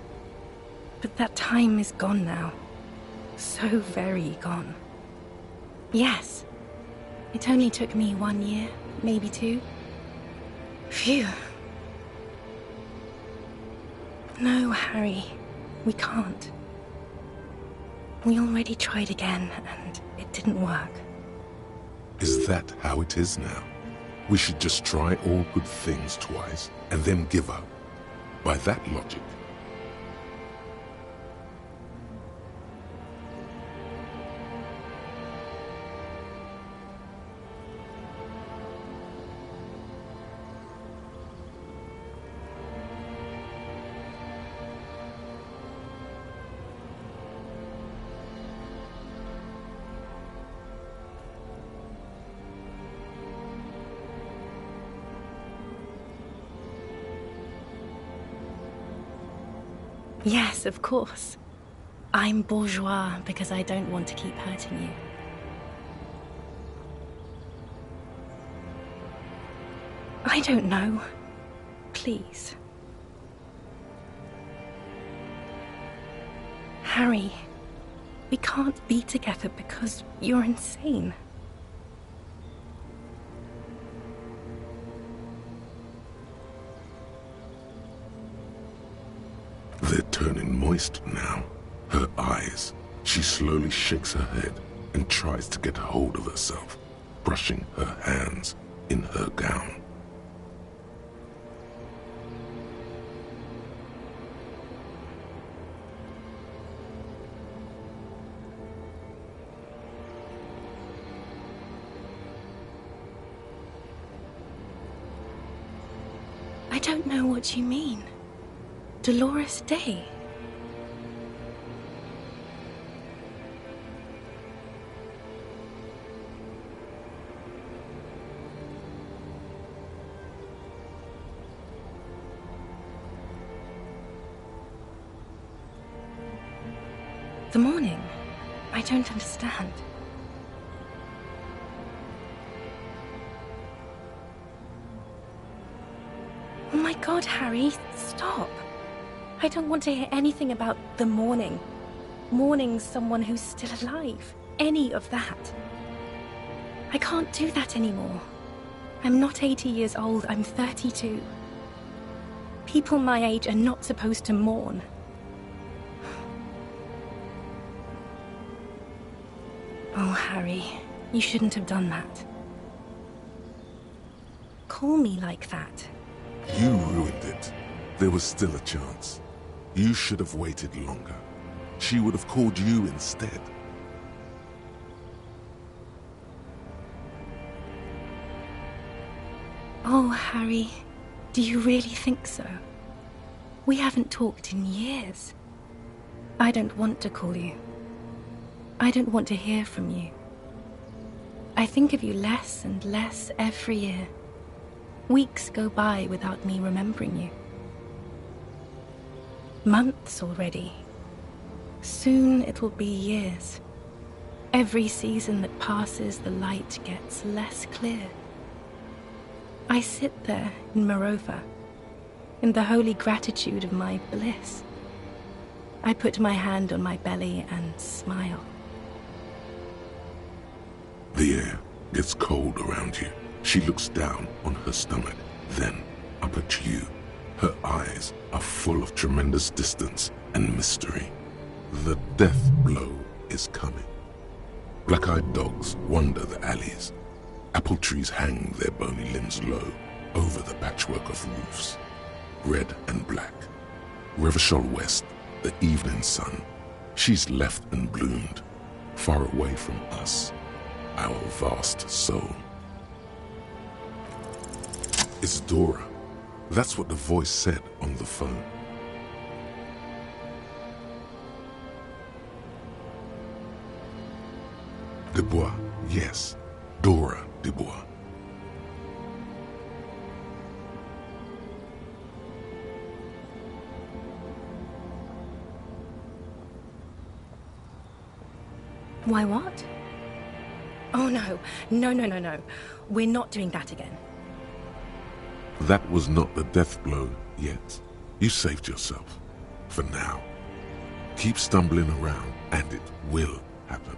O: but that time is gone now. So very gone. Yes, it only took me 1 year, maybe 2. Phew. No, Harry, we can't. We already tried again, and it didn't work.
A: Is that how it is now? We should just try all good things twice, and then give up. By that logic,
O: Yes, of course. I'm bourgeois because I don't want to keep hurting you. I don't know. Please. Harry, we can't be together because you're insane.
A: they're turning moist now. Her eyes. She slowly shakes her head and tries to get hold of herself, brushing her hands in her gown.
O: I don't know what you mean. Dolores Day. The morning? I don't understand. Oh my God, Harry, stop. I don't want to hear anything about the morning. Mourning someone who's still alive. Any of that. I can't do that anymore. I'm not 80 years old, I'm 32. People my age are not supposed to mourn. Oh, Harry, you shouldn't have done that. Call me like that.
A: You ruined it. There was still a chance. You should have waited longer. She would have called you instead.
O: Oh, Harry, do you really think so? We haven't talked in years. I don't want to call you. I don't want to hear from you. I I think of you less and less every year. Weeks go by without me remembering you. Months already. Soon it will be years. Every season that passes, the light gets less clear. I sit there in Morova, in the holy gratitude of my bliss. I put my hand on my belly and smile.
A: The air gets cold around you. She looks down on her stomach, then up at you. Her eyes are full of tremendous distance and mystery. The death blow is coming. Black-eyed dogs wander the alleys. Apple trees hang their bony limbs low over the patchwork of roofs. Red and black. Revachol West, the evening sun. She's left and bloomed, far away from us, our vast soul. It's Dora. That's what the voice said on the phone. Dubois, yes, Dora Dubois.
O: Why, what? Oh, no. No. We're not doing that again.
A: That was not the death blow yet. You saved yourself. For now. Keep stumbling around, and it will happen.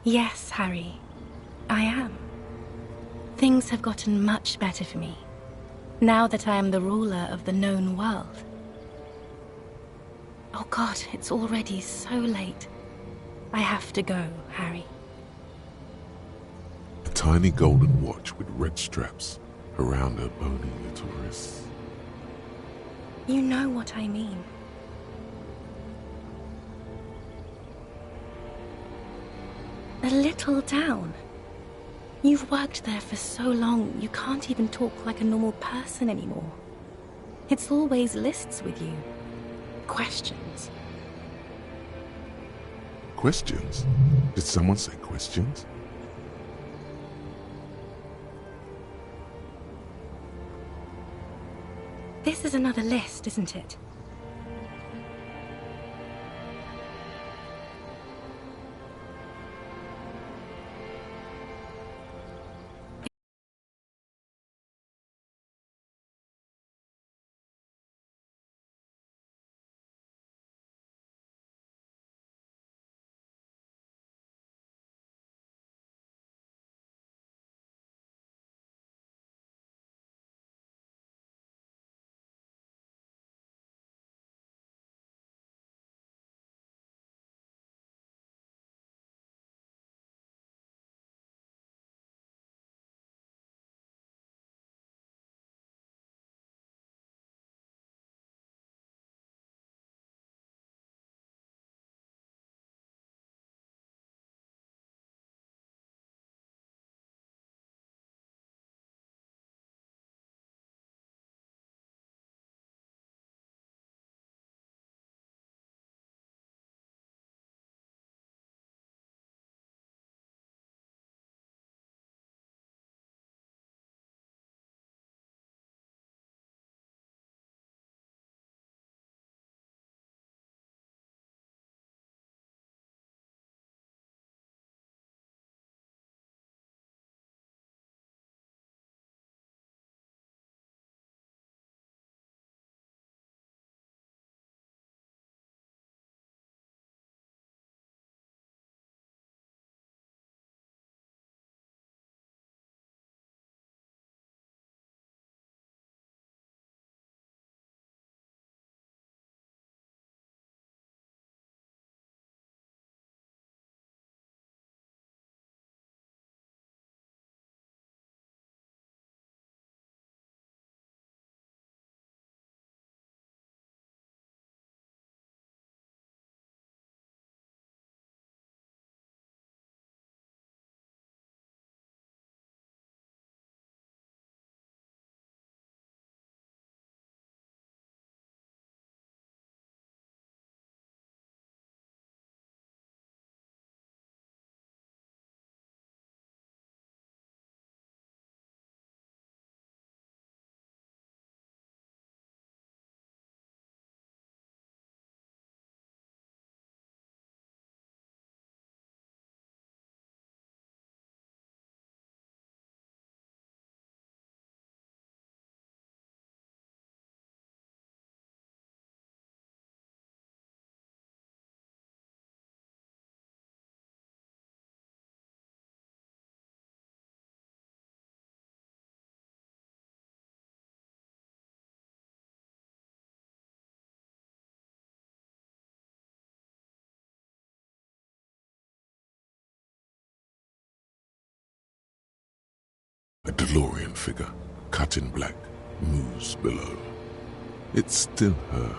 O: Yes, Harry. I am. Things have gotten much better for me, now that I am the ruler of the known world. Oh God, it's already so late. I have to go, Harry.
A: A tiny golden watch with red straps around her bony little wrists.
O: You know what I mean. A little down. You've worked there for so long, you can't even talk like a normal person anymore. It's always lists with you. Questions.
A: Questions? Did someone say questions?
O: This is another list, isn't it?
A: A DeLorean figure, cut in black, moves below. It's still her.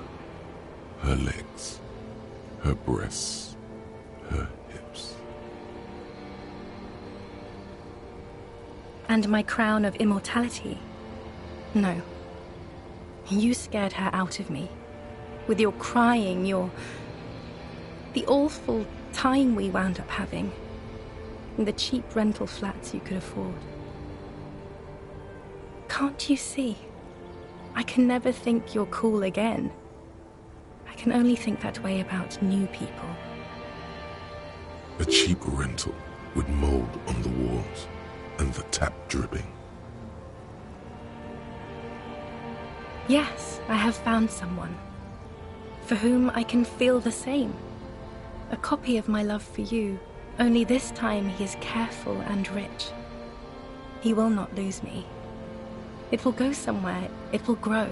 A: Her legs, her breasts, her hips.
O: And my crown of immortality? No. You scared her out of me. With your crying, the awful time we wound up having. And the cheap rental flats you could afford. Can't you see? I can never think you're cool again. I can only think that way about new people.
A: A cheap rental with mold on the walls and the tap dripping.
O: Yes, I have found someone for whom I can feel the same. A copy of my love for you, only this time he is careful and rich. He will not lose me. It will go somewhere, it will grow.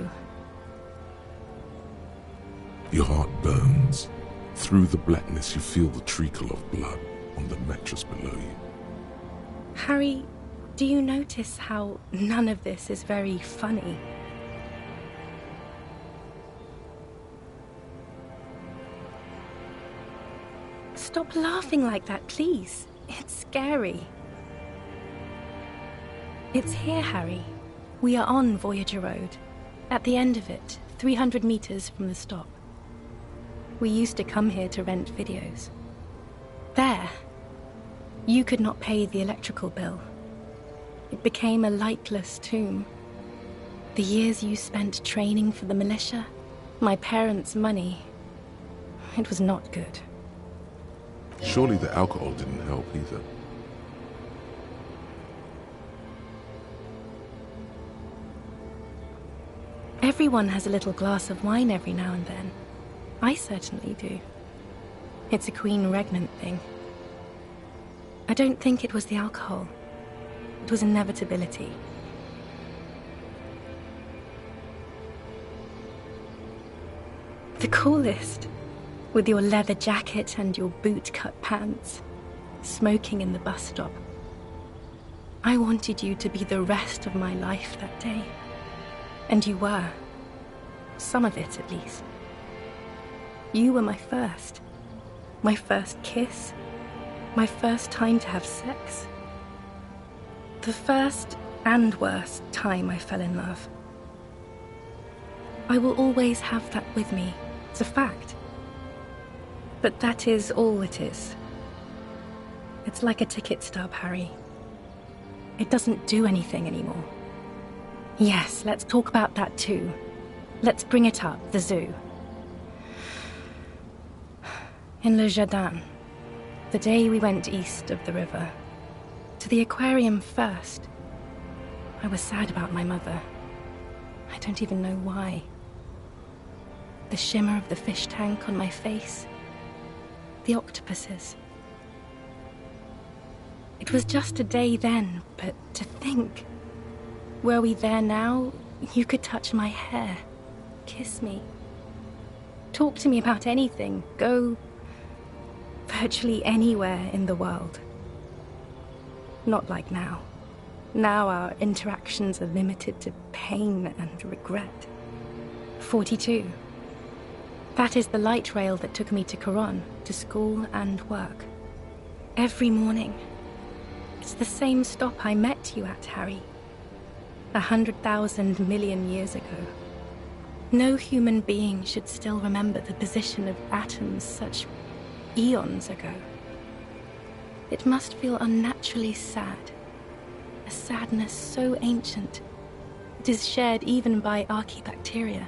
A: Your heart burns. Through the blackness you feel the trickle of blood on the mattress below you.
O: Harry, do you notice how none of this is very funny? Stop laughing like that, please. It's scary. It's here, Harry. We are on Voyager Road. At the end of it, 300 meters from the stop. We used to come here to rent videos. There. You could not pay the electrical bill. It became a lightless tomb. The years you spent training for the militia, my parents' money, it was not good.
A: Surely the alcohol didn't help either.
O: Everyone has a little glass of wine every now and then. I certainly do. It's a queen regnant thing. I don't think it was the alcohol. It was inevitability. The coolest. With your leather jacket and your boot-cut pants. Smoking in the bus stop. I wanted you to be the rest of my life that day. And you were. Some of it, at least. You were my first. My first kiss. My first time to have sex. The first and worst time I fell in love. I will always have that with me. It's a fact. But that is all it is. It's like a ticket stub, Harry. It doesn't do anything anymore. Yes, let's talk about that too. Let's bring it up, the zoo. In Le Jardin, the day we went east of the river, to the aquarium first, I was sad about my mother. I don't even know why. The shimmer of the fish tank on my face, the octopuses. It was just a day then, but to think, were we there now, you could touch my hair, kiss me, talk to me about anything, go virtually anywhere in the world. Not like now. Now our interactions are limited to pain and regret. 42. That is the light rail that took me to Coron, to school and work. Every morning. It's the same stop I met you at, Harry. 100,000 million years ago. No human being should still remember the position of atoms such eons ago. It must feel unnaturally sad. A sadness so ancient, it is shared even by archaebacteria.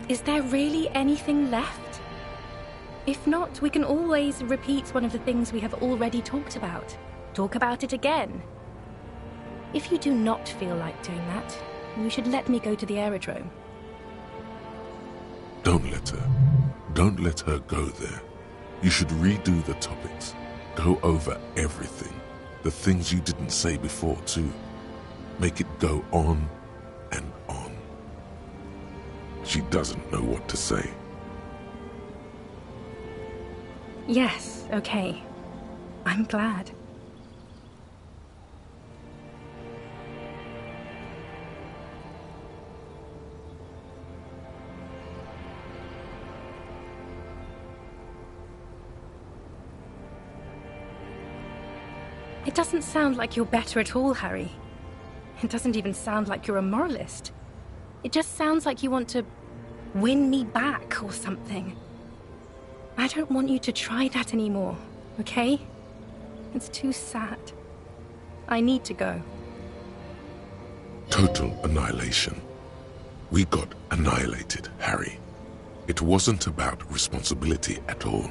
O: Is there really anything left? If not, we can always repeat one of the things we have already talked about. Talk about it again. If you do not feel like doing that, you should let me go to the aerodrome.
A: Don't let her. Don't let her go there. You should redo the topics. Go over everything. The things you didn't say before, too. Make it go on and on. She doesn't know what to say.
O: Yes, okay. I'm glad. It doesn't sound like you're better at all, Harry. It doesn't even sound like you're a moralist. It just sounds like you want to win me back or something. I don't want you to try that anymore, okay? It's too sad. I need to go.
A: Total annihilation. We got annihilated, Harry. It wasn't about responsibility at all.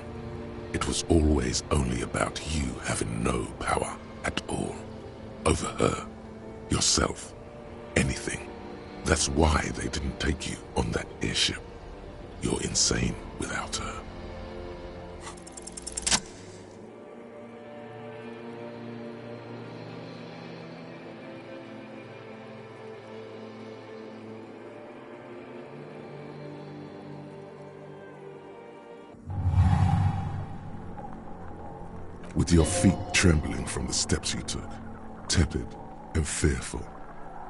A: It was always only about you having no power at all. Over her, yourself, anything. That's why they didn't take you on that airship. You're insane without her. With your feet trembling from the steps you took, tepid and fearful,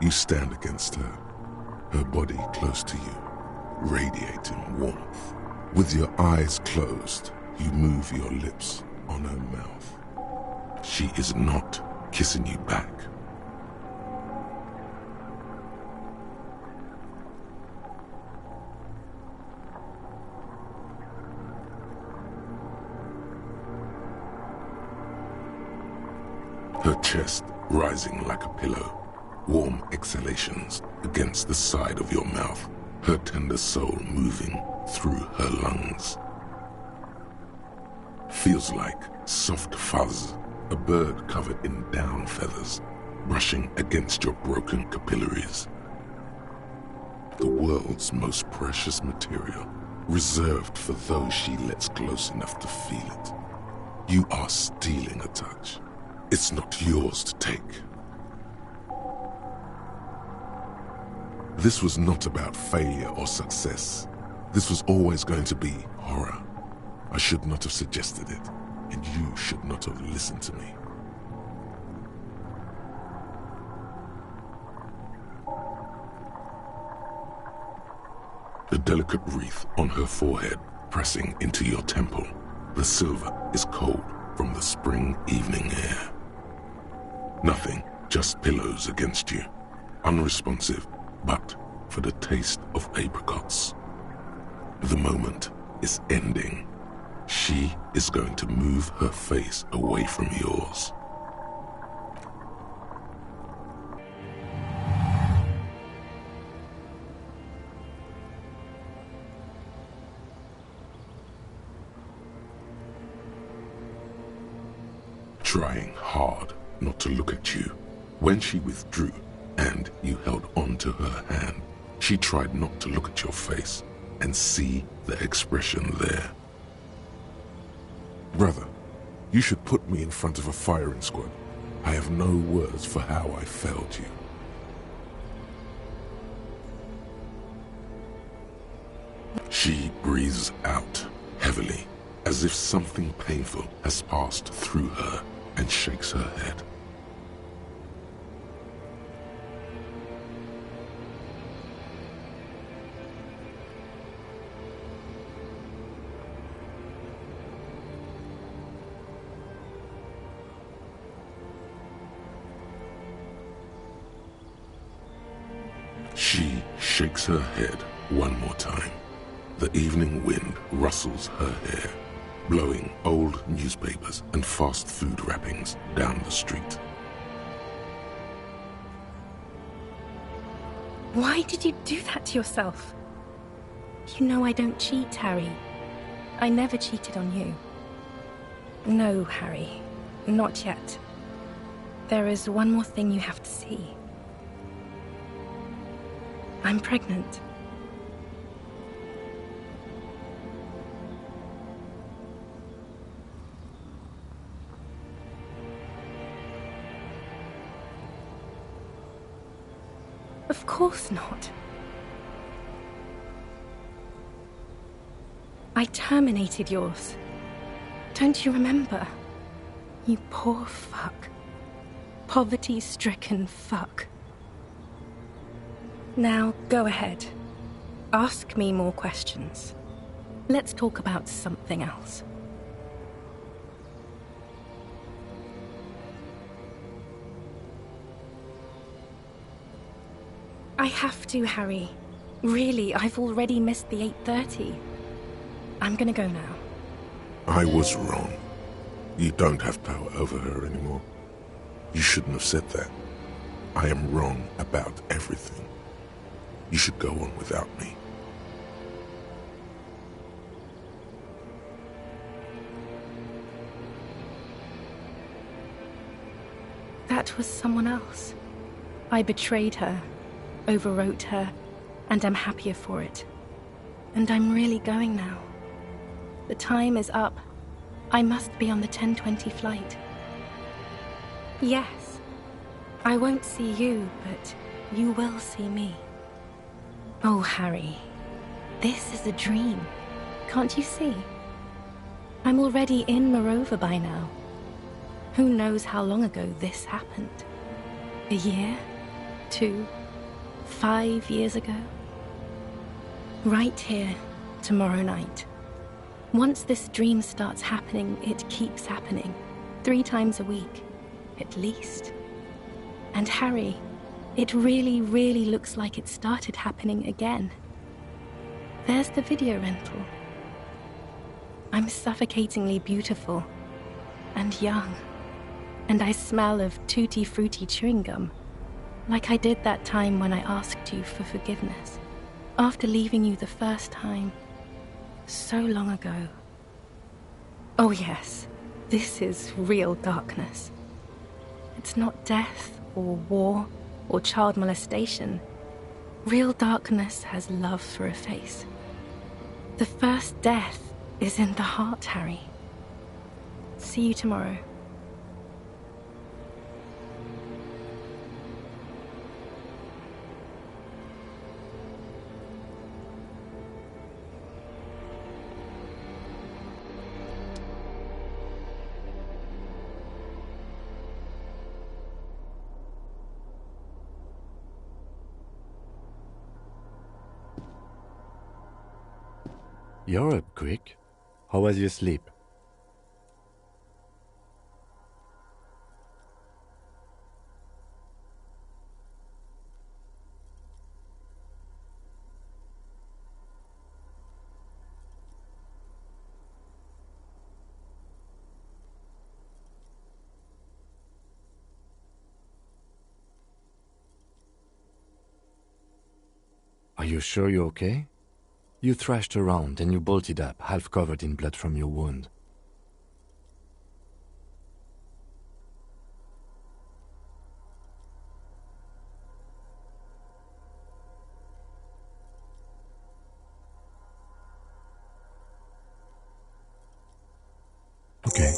A: you stand against her, her body close to you, radiating warmth. With your eyes closed, you move your lips on her mouth. She is not kissing you back. Her chest rising like a pillow, warm exhalations against the side of your mouth, her tender soul moving through her lungs. Feels like soft fuzz, a bird covered in down feathers, brushing against your broken capillaries. The world's most precious material, reserved for those she lets close enough to feel it. You are stealing a touch. It's not yours to take. This was not about failure or success. This was always going to be horror. I should not have suggested it, and you should not have listened to me. The delicate wreath on her forehead pressing into your temple. The silver is cold from the spring evening air. Nothing, just pillows against you. Unresponsive, but for the taste of apricots. The moment is ending. She is going to move her face away from yours. Trying hard not to look at you. When she withdrew and you held on to her hand, she tried not to look at your face and see the expression there. Brother, you should put me in front of a firing squad. I have no words for how I failed you. She breathes out heavily, as if something painful has passed through her, and shakes her head. She shakes her head one more time. The evening wind rustles her hair, blowing old newspapers and fast food wrappings down the street.
O: Why did you do that to yourself? You know I don't cheat, Harry. I never cheated on you. No, Harry. Not yet. There is one more thing you have to see. I'm pregnant. Of course not. I terminated yours. Don't you remember? You poor fuck. Poverty-stricken fuck. Now, go ahead. Ask me more questions. Let's talk about something else. I have to, Harry. Really, I've already missed the 8:30. I'm gonna go now.
A: I was wrong. You don't have power over her anymore. You shouldn't have said that. I am wrong about everything. You should go on without me.
O: That was someone else. I betrayed her, overwrote her, and I'm happier for it. And I'm really going now. The time is up. I must be on the 10:20 flight. Yes, I won't see you, but you will see me. Oh, Harry, this is a dream. Can't you see? I'm already in Morova by now. Who knows how long ago this happened? A year? 2? 5 years ago? Right here, tomorrow night. Once this dream starts happening, it keeps happening. 3 times a week, at least. And Harry, it really, really looks like it started happening again. There's the video rental. I'm suffocatingly beautiful and young. And I smell of tutti frutti chewing gum, like I did that time when I asked you for forgiveness, after leaving you the first time, so long ago. Oh yes, this is real darkness. It's not death or war or child molestation. Real darkness has love for a face. The first death is in the heart, Harry. See you tomorrow.
B: You're up quick. How was your sleep? Are you sure you're okay? You thrashed around and you bolted up, half covered in blood from your wound. Okay.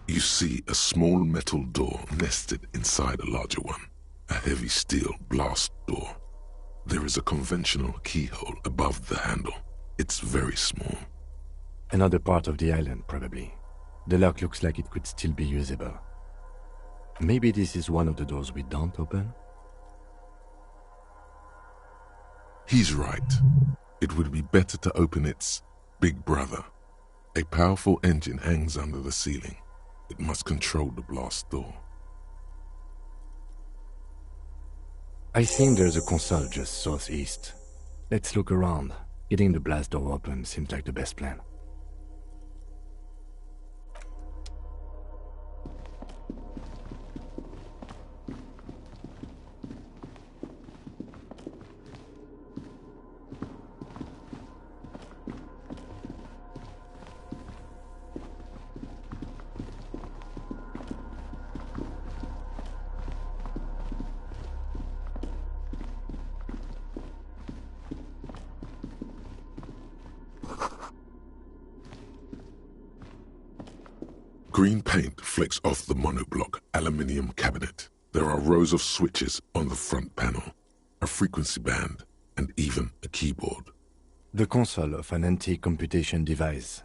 A: You see a small metal door nested inside a larger one, a heavy steel blast door. There is a conventional keyhole above the handle. It's very small.
B: Another part of the island, probably. The lock looks like it could still be usable. Maybe this is one of the doors we don't open?
A: He's right. It would be better to open its big brother. A powerful engine hangs under the ceiling. It must control the blast door.
B: I think there's a console just southeast. Let's look around. Getting the blast door open seems like the best plan.
A: Green paint flecks off the monoblock aluminium cabinet. There are rows of switches on the front panel, a frequency band, and even a keyboard.
B: The console of an antique computation device.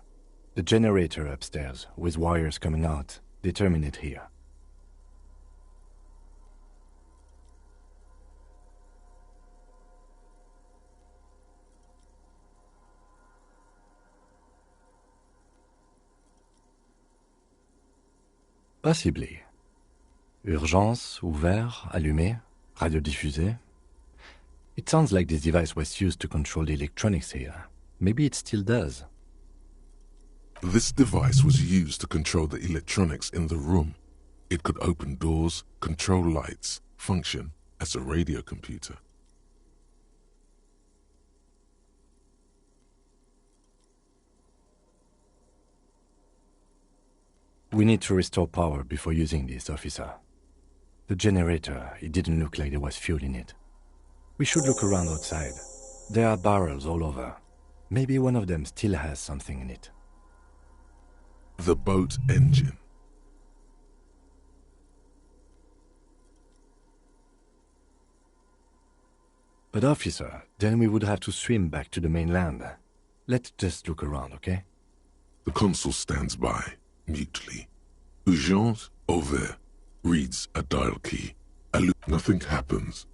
B: The generator upstairs, with wires coming out, they terminate here. Possibly. Urgence, ouvert, allumé, radiodiffusé. It sounds like this device was used to control the electronics here. Maybe it still does.
A: This device was used to control the electronics in the room. It could open doors, control lights, function as a radio computer.
B: We need to restore power before using this, officer. The generator, it didn't look like there was fuel in it. We should look around outside. There are barrels all over. Maybe one of them still has something in it.
A: The boat engine.
B: But officer, then we would have to swim back to the mainland. Let's just look around, okay?
A: The consul stands by, mutely. Urgence, ouvert, reads a dial key. Nothing happens.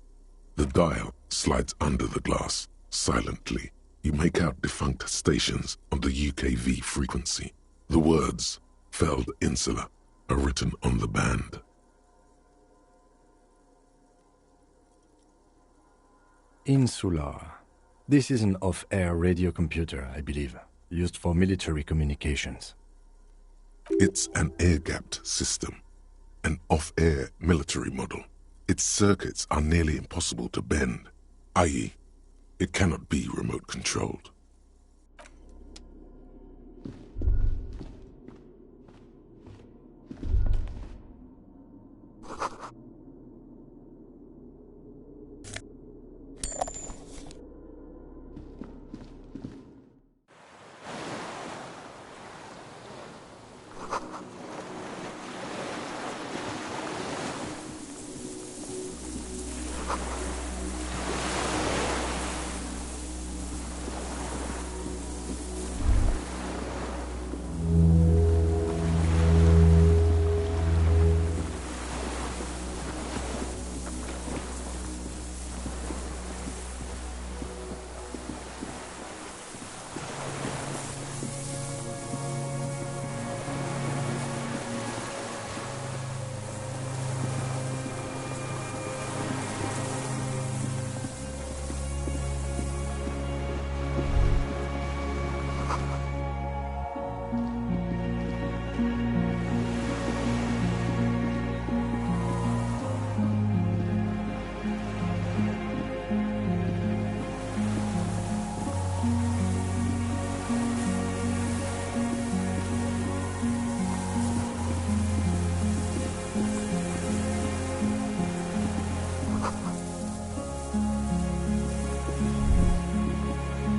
A: The dial slides under the glass, silently. You make out defunct stations on the UKV frequency. The words, Feld Insula, are written on the band.
B: Insular. This is an off-air radio computer, I believe, used for military communications.
A: It's an air-gapped system, an off-air military model. Its circuits are nearly impossible to bend, i.e., it cannot be remote-controlled.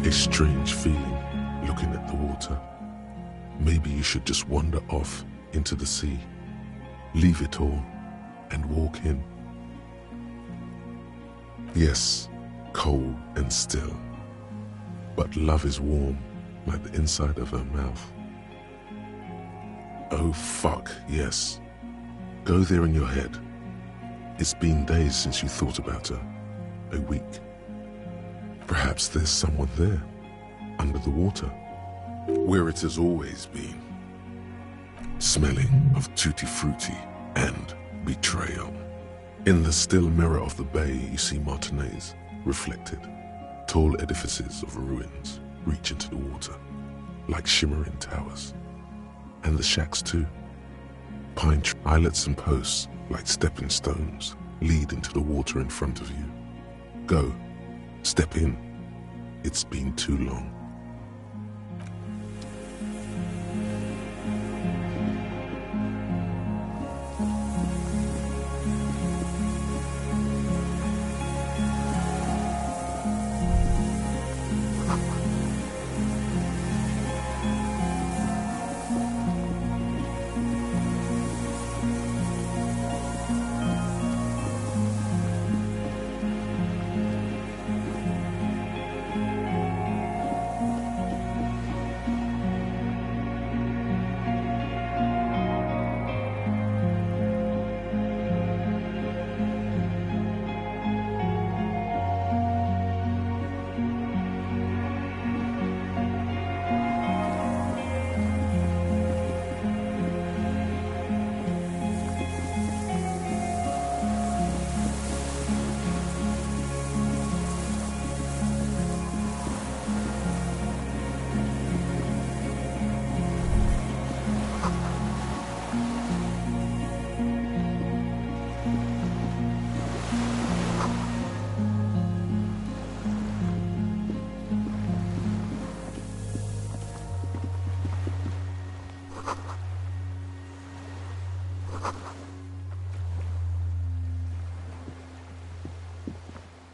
A: A strange feeling, looking at the water. Maybe you should just wander off into the sea, leave it all, and walk in. Yes, cold and still, but love is warm like the inside of her mouth. Oh fuck, yes. Go there in your head. It's been days since you thought about her. A week. Perhaps there's someone there, under the water, where it has always been, smelling of tutti frutti and betrayal. In the still mirror of the bay, you see Martinez, reflected. Tall edifices of ruins reach into the water, like shimmering towers. And the shacks too. Pine islets and posts, like stepping stones, lead into the water in front of you. Go. Step in. It's been too long.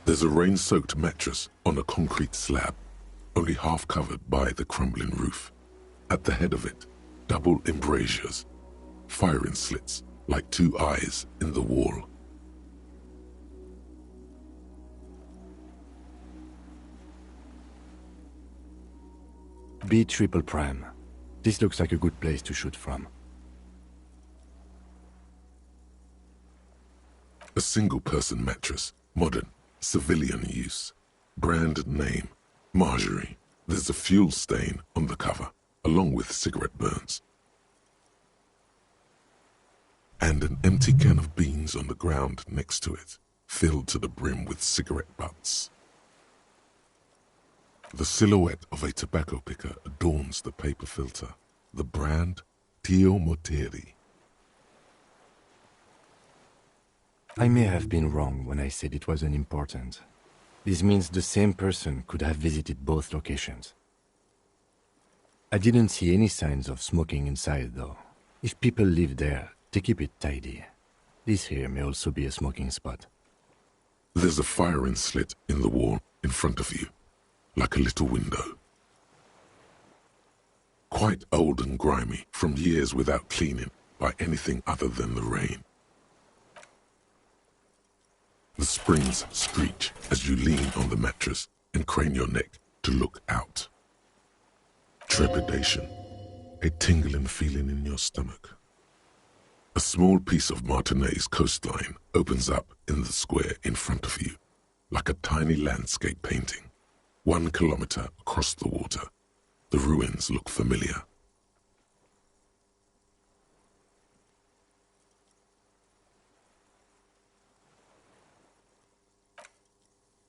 A: There's a rain-soaked mattress on a concrete slab, only half covered by the crumbling roof. At the head of it, double embrasures, firing slits like two eyes in the wall.
B: B triple prime. This looks like a good place to shoot from.
A: A single-person mattress, modern, civilian use. Brand name, Marjorie. There's a fuel stain on the cover, along with cigarette burns. And an empty can of beans on the ground next to it, filled to the brim with cigarette butts. The silhouette of a tobacco picker adorns the paper filter. The brand, Tio Moteri.
B: I may have been wrong when I said it wasn't important. This means the same person could have visited both locations. I didn't see any signs of smoking inside, though. If people live there, they keep it tidy. This here may also be a smoking spot.
A: There's a firing slit in the wall in front of you, like a little window. Quite old and grimy from years without cleaning by anything other than the rain. The springs screech as you lean on the mattress and crane your neck to look out. Trepidation, a tingling feeling in your stomach. A small piece of Martinez coastline opens up in the square in front of you, like a tiny landscape painting. 1 kilometer across the water, the ruins look familiar.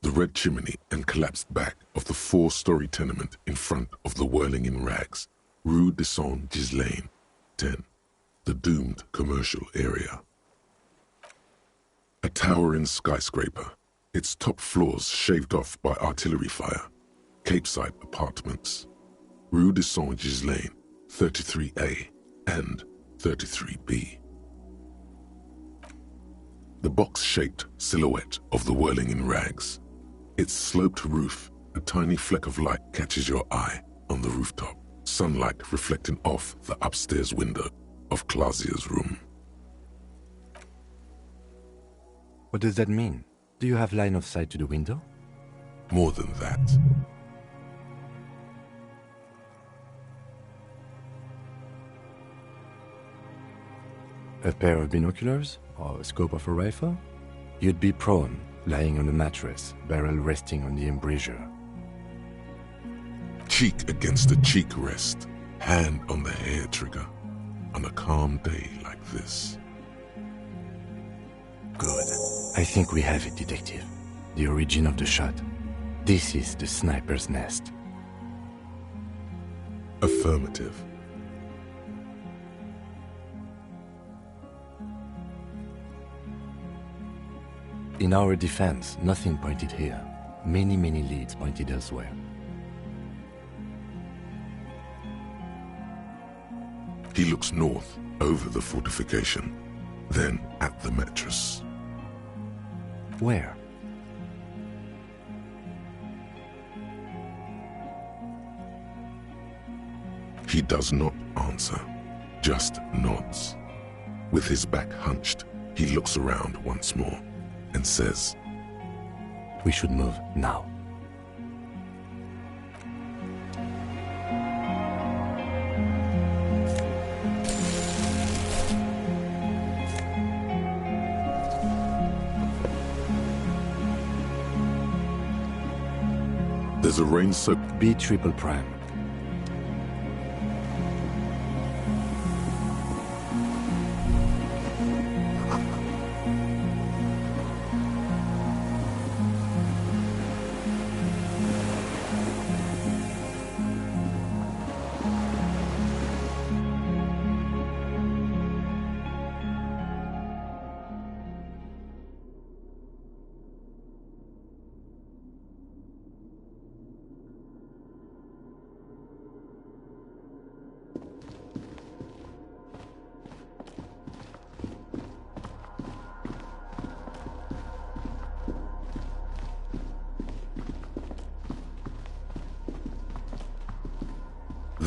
A: The red chimney and collapsed back of the 4-story tenement in front of the whirling in rags, Rue de Saint-Ghislain, 10, the doomed commercial area. A towering skyscraper, its top floors shaved off by artillery fire. Capeside apartments, Rue de Saint-Ghislain, 33A and 33B. The box-shaped silhouette of the whirling in rags. Its sloped roof, a tiny fleck of light catches your eye on the rooftop, sunlight reflecting off the upstairs window of Clausia's room.
B: What does that mean? Do you have line of sight to the window?
A: More than that.
B: A pair of binoculars? Or a scope of a rifle? You'd be prone, lying on a mattress, barrel resting on the embrasure.
A: Cheek against a cheek rest, hand on the hair trigger, on a calm day like this.
B: Good. I think we have it, Detective. The origin of the shot. This is the sniper's nest.
A: Affirmative.
B: In our defense, nothing pointed here. Many leads pointed elsewhere.
A: He looks north, over the fortification, then at the mattress.
B: Where?
A: He does not answer, just nods. With his back hunched, he looks around once more and says,
B: "We should move now."
A: There's a rain-soaked
B: B triple prime.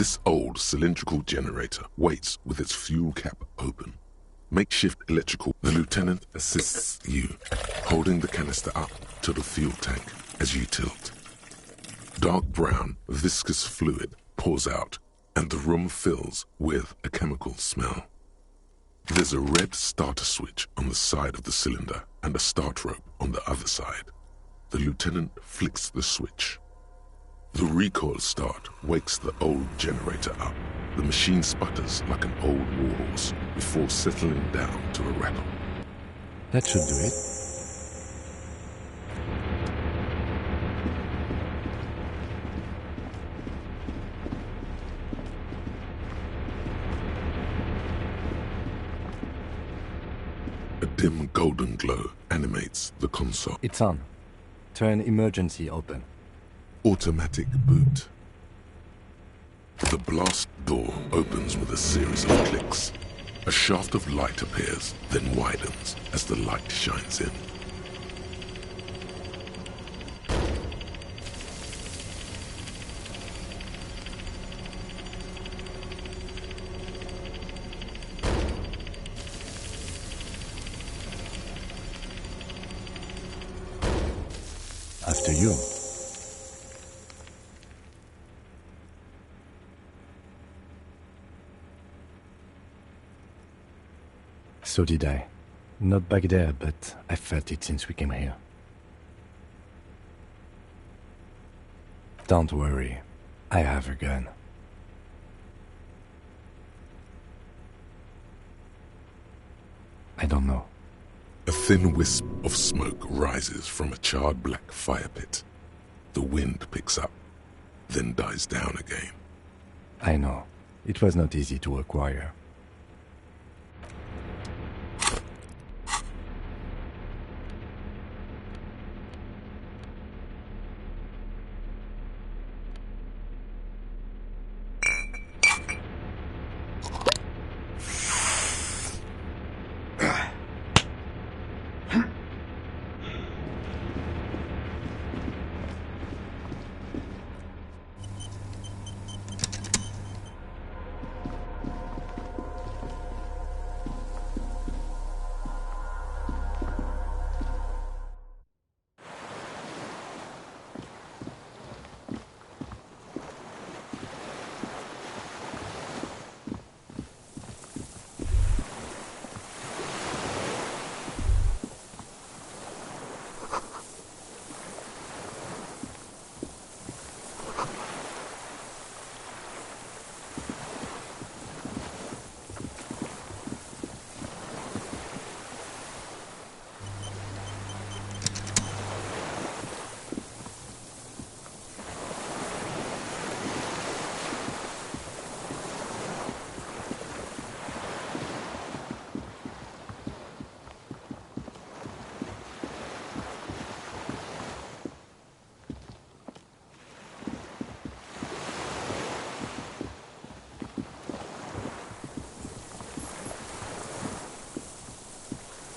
A: This old cylindrical generator waits with its fuel cap open. Makeshift electrical. The lieutenant assists you, holding the canister up to the fuel tank as you tilt. Dark brown, viscous fluid pours out, and the room fills with a chemical smell. There's a red starter switch on the side of the cylinder and a start rope on the other side. The lieutenant flicks the switch. The recoil start wakes the old generator up. The machine sputters like an old warhorse before settling down to a rattle.
B: That should do it.
A: A dim golden glow animates the console.
B: It's on. Turn emergency open.
A: Automatic boot. The blast door opens with a series of clicks. A shaft of light appears, then widens as the light shines in.
B: After you. So did I. Not back there, but I felt it since we came here. Don't worry. I have a gun. I don't know.
A: A thin wisp of smoke rises from a charred black fire pit. The wind picks up, then dies down again.
B: I know. It was not easy to acquire.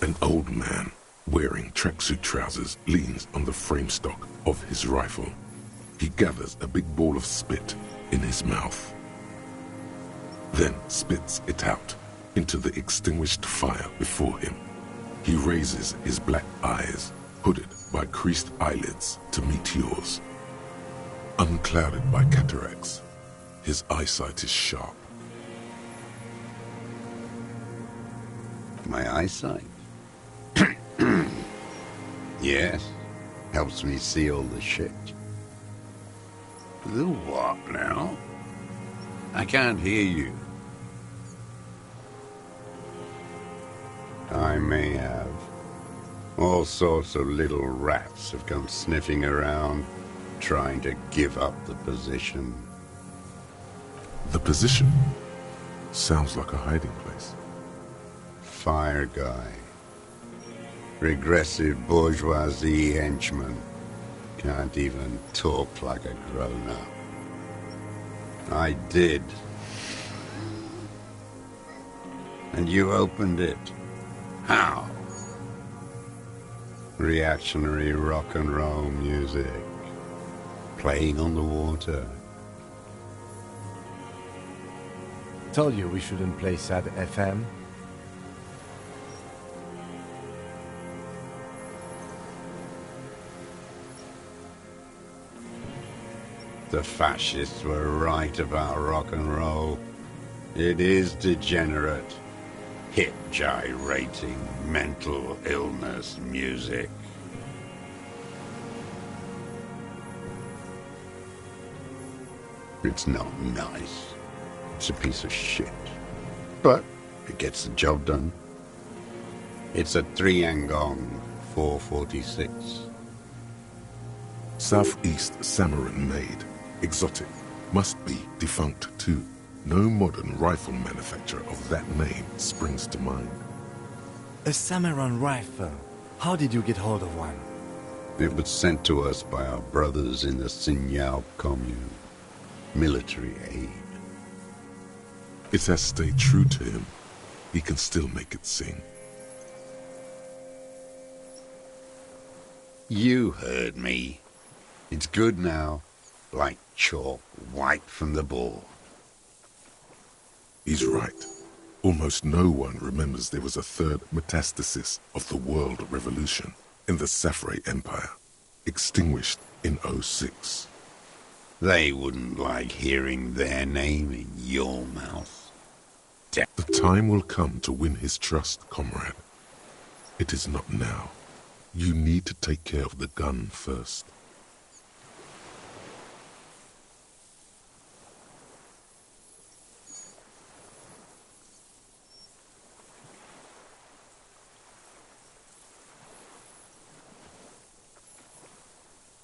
A: An old man, wearing tracksuit trousers, leans on the frame stock of his rifle. He gathers a big ball of spit in his mouth, then spits it out into the extinguished fire before him. He raises his black eyes, hooded by creased eyelids, to meet yours. Unclouded by cataracts, his eyesight is sharp.
P: My eyesight? Yes, helps me see all the shit. The what now? I can't hear you. I may have. All sorts of little rats have come sniffing around, trying to give up the position.
A: The position sounds like a hiding place.
P: Fire guy. Regressive bourgeoisie henchman. Can't even talk like a grown-up. I did. And you opened it. How? Reactionary rock and roll music. Playing on the water.
B: Told you we shouldn't play sad FM.
P: The fascists were right about rock and roll. It is degenerate, hip gyrating, mental illness music. It's not nice. It's a piece of shit. But it gets the job done. It's a 3-Angong 446.
A: Southeast Samaran made. Exotic. Must be defunct too. No modern rifle manufacturer of that name springs to mind.
B: A Samaran rifle. How did you get hold of one?
P: It was sent to us by our brothers in the Sinyao commune. Military aid.
A: It has stayed true to him. He can still make it sing.
P: You heard me. It's good now. Like chalk, white from the board.
A: He's right. Almost no one remembers there was a third metastasis of the world revolution in the Safre Empire, extinguished in 06.
P: They wouldn't like hearing their name in your mouth.
A: The time will come to win his trust, comrade. It is not now. You need to take care of the gun first.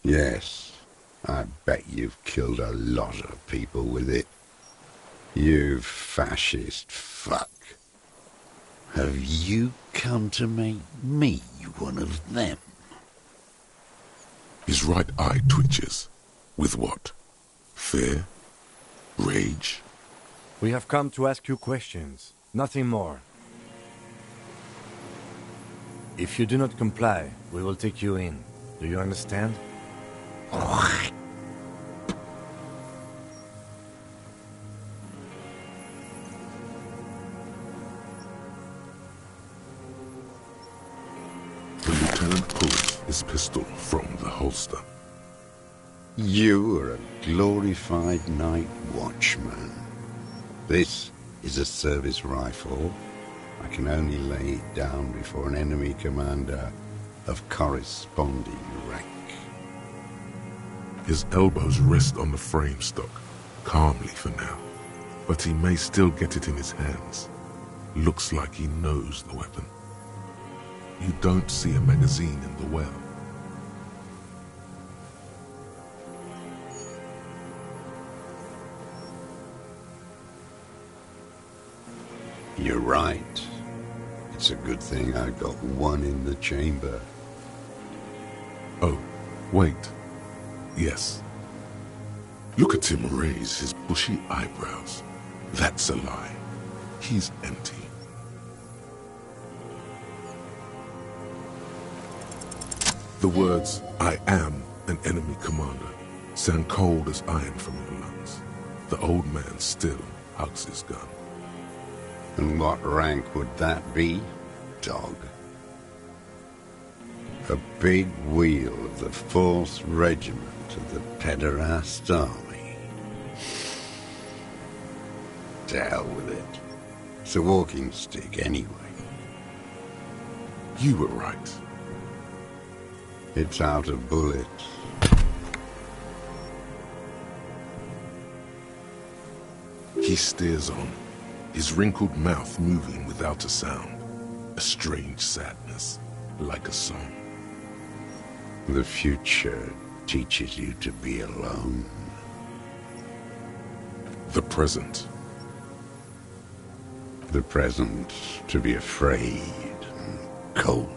P: Yes, I bet you've killed a lot of people with it. You fascist fuck. Have you come to make me one of them?
A: His right eye twitches. With what? Fear? Rage?
B: We have come to ask you questions, nothing more. If you do not comply, we will take you in. Do you understand?
A: The lieutenant pulls his pistol from the holster.
P: You are a glorified night watchman. This is a service rifle. I can only lay it down before an enemy commander of corresponding rank.
A: His elbows rest on the frame stock, calmly for now. But he may still get it in his hands. Looks like he knows the weapon. You don't see a magazine in the well.
P: You're right. It's a good thing I got one in the chamber.
A: Oh, wait. Yes. Look at him raise his bushy eyebrows. That's a lie. He's empty. The words, "I am an enemy commander," sound cold as iron from your lungs. The old man still hugs his gun.
P: And what rank would that be, dog? A big wheel of the 4th Regiment of the Pederast Army. To hell with it. It's a walking stick anyway.
A: You were right.
P: It's out of bullets.
A: He stares on, his wrinkled mouth moving without a sound. A strange sadness, like a song.
P: The future teaches you to be alone.
A: The present.
P: The present to be afraid and cold.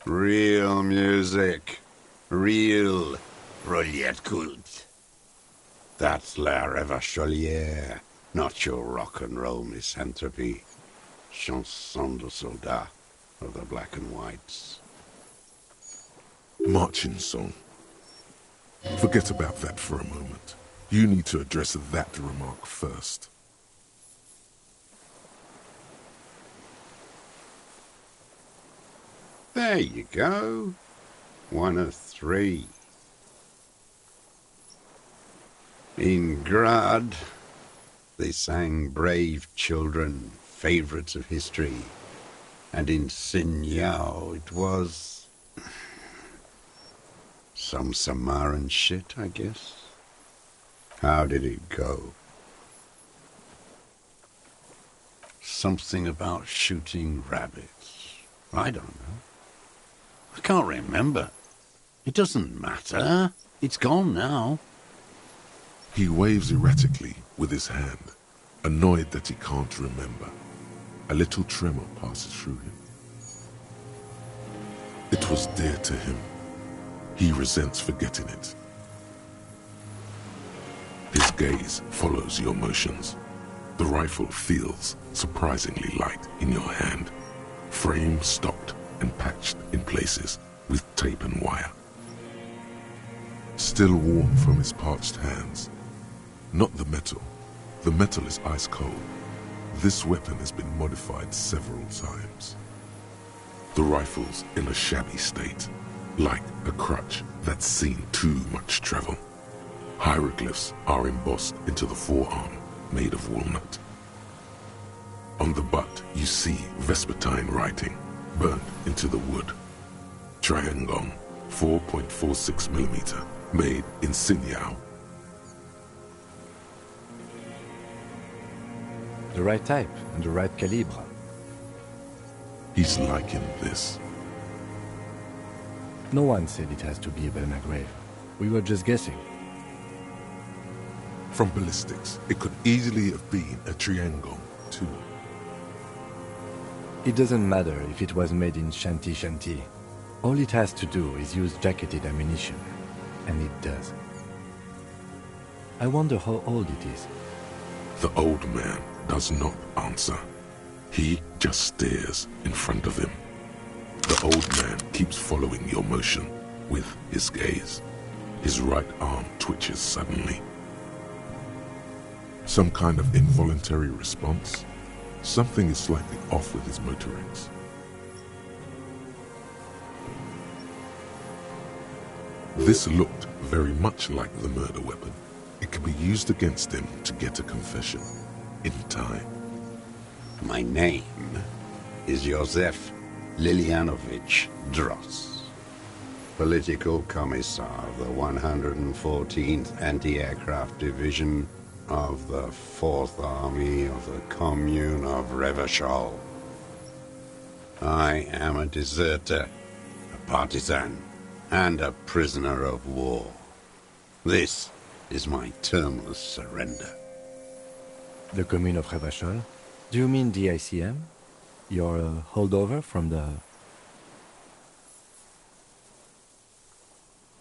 P: Real music. Real Roulette Cult. That's La Revacholière. Not your rock and roll misanthropy. Chanson de soldat of the black and whites.
A: Marching song. Forget about that for a moment. You need to address that remark first.
P: There you go. 1 of 3. In Grad, they sang Brave Children, favourites of history. And in Sinyao, it was some Samaran shit, I guess. How did it go? Something about shooting rabbits. I don't know. I can't remember. It doesn't matter. It's gone now.
A: He waves erratically with his hand, annoyed that he can't remember. A little tremor passes through him. It was dear to him. He resents forgetting it. His gaze follows your motions. The rifle feels surprisingly light in your hand, frame stocked and patched in places with tape and wire. Still warm from his parched hands. Not the metal. The metal is ice cold. This weapon has been modified several times. The rifle's in a shabby state, like a crutch that's seen too much travel. Hieroglyphs are embossed into the forearm, made of walnut. On the butt, you see Vespertine writing, burnt into the wood. Triangong, 4.46mm, made in Sinyao.
B: The right type and the right calibre.
A: He's liking this.
B: No one said it has to be a Belmagrave. We were just guessing.
A: From ballistics, it could easily have been a Triangong, too.
B: It doesn't matter if it was made in Shanti Shanti. All it has to do is use jacketed ammunition. And it does. I wonder how old it is.
A: The old man does not answer. He just stares in front of him. The old man keeps following your motion with his gaze. His right arm twitches suddenly. Some kind of involuntary response. Something is slightly off with his motorings. This looked very much like the murder weapon. It could be used against him to get a confession in time.
P: My name is Josef Lilianovich Dross, Political Commissar of the 114th Anti-Aircraft Division of the 4th Army of the Commune of Revachol. I am a deserter, a partisan, and a prisoner of war. This is my termless surrender.
B: The Commune of Revachol? Do you mean the ICM? You're a holdover from the...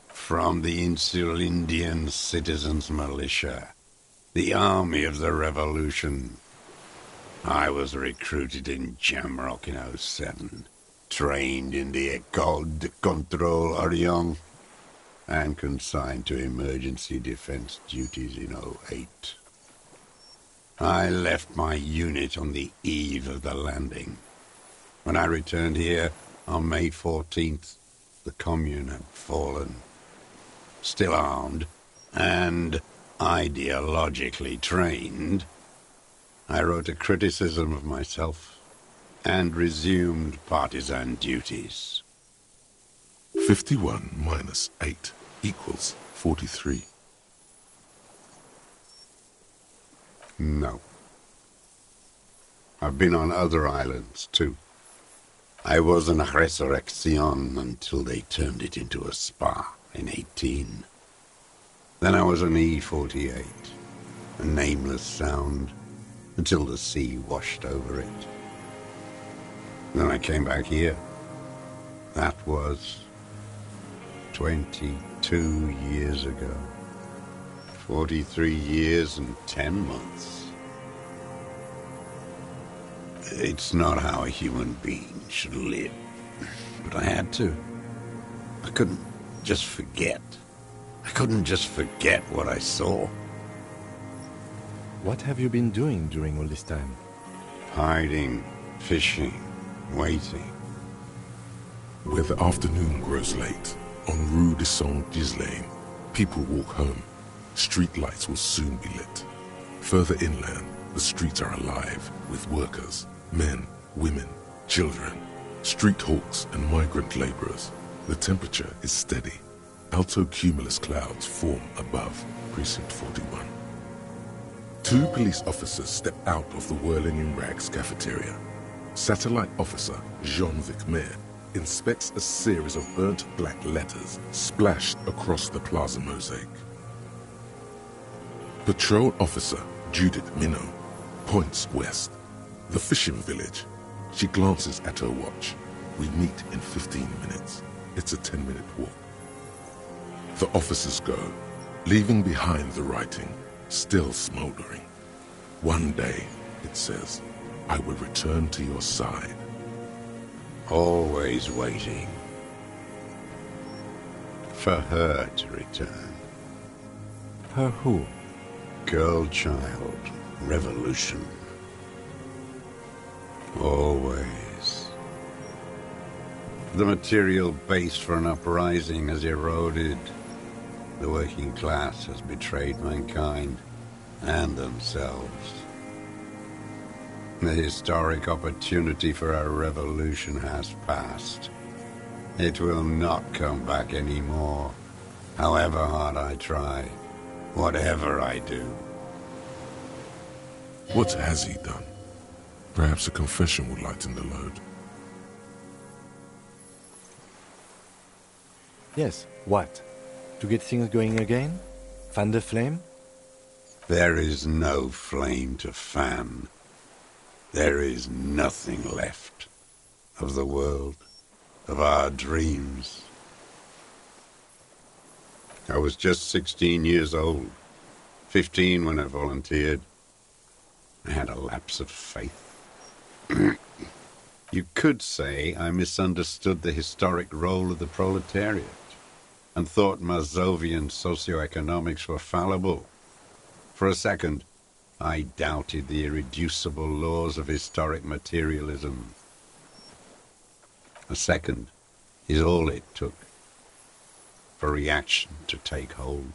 P: From the Insular Indian Citizens Militia, the army of the revolution. I was recruited in Jamrock in 07, trained in the École de Contrôle Orient, and consigned to emergency defense duties in 08. I left my unit on the eve of the landing. When I returned here on May 14th, the commune had fallen. Still armed and ideologically trained, I wrote a criticism of myself and resumed partisan duties.
A: 51 minus 8 equals 43.
P: No. I've been on other islands, too. I was an Resurrection until they turned it into a spa in 18. Then I was an E-48, a nameless sound, until the sea washed over it. Then I came back here. That was 22 years ago. 43 years and 10 months. It's not how a human being should live. But I had to. I couldn't just forget. I couldn't just forget what I saw.
B: What have you been doing during all this time?
P: Hiding, fishing, waiting.
A: Where the afternoon grows late, on Rue de Saint-Ghislain, people walk home. Street lights will soon be lit. Further inland, the streets are alive with workers, men, women, children, street hawks and migrant laborers. The temperature is steady. Alto cumulus clouds form above Precinct 41. 2 police officers step out of the Whirling in Rags cafeteria. Satellite officer Jean-Vic Mayer inspects a series of burnt black letters splashed across the plaza mosaic. Patrol officer Judith Minot points west. The fishing village. She glances at her watch. We meet in 15 minutes. It's a 10-minute walk. The officers go, leaving behind the writing, still smoldering. One day, it says, I will return to your side.
P: Always waiting. For her to return.
B: Her who?
P: Girl child. Revolution. Always. The material base for an uprising has eroded. The working class has betrayed mankind and themselves. The historic opportunity for a revolution has passed. It will not come back anymore, however hard I try, whatever I do.
A: What has he done? Perhaps a confession will lighten the load.
B: Yes, what? To get things going again? Fan the flame?
P: There is no flame to fan. There is nothing left of the world, of our dreams. I was just 16 years old, 15 when I volunteered. I had a lapse of faith. You could say I misunderstood the historic role of the proletariat and thought Mazovian socioeconomics were fallible. For a second, I doubted the irreducible laws of historic materialism. A second is all it took for reaction to take hold.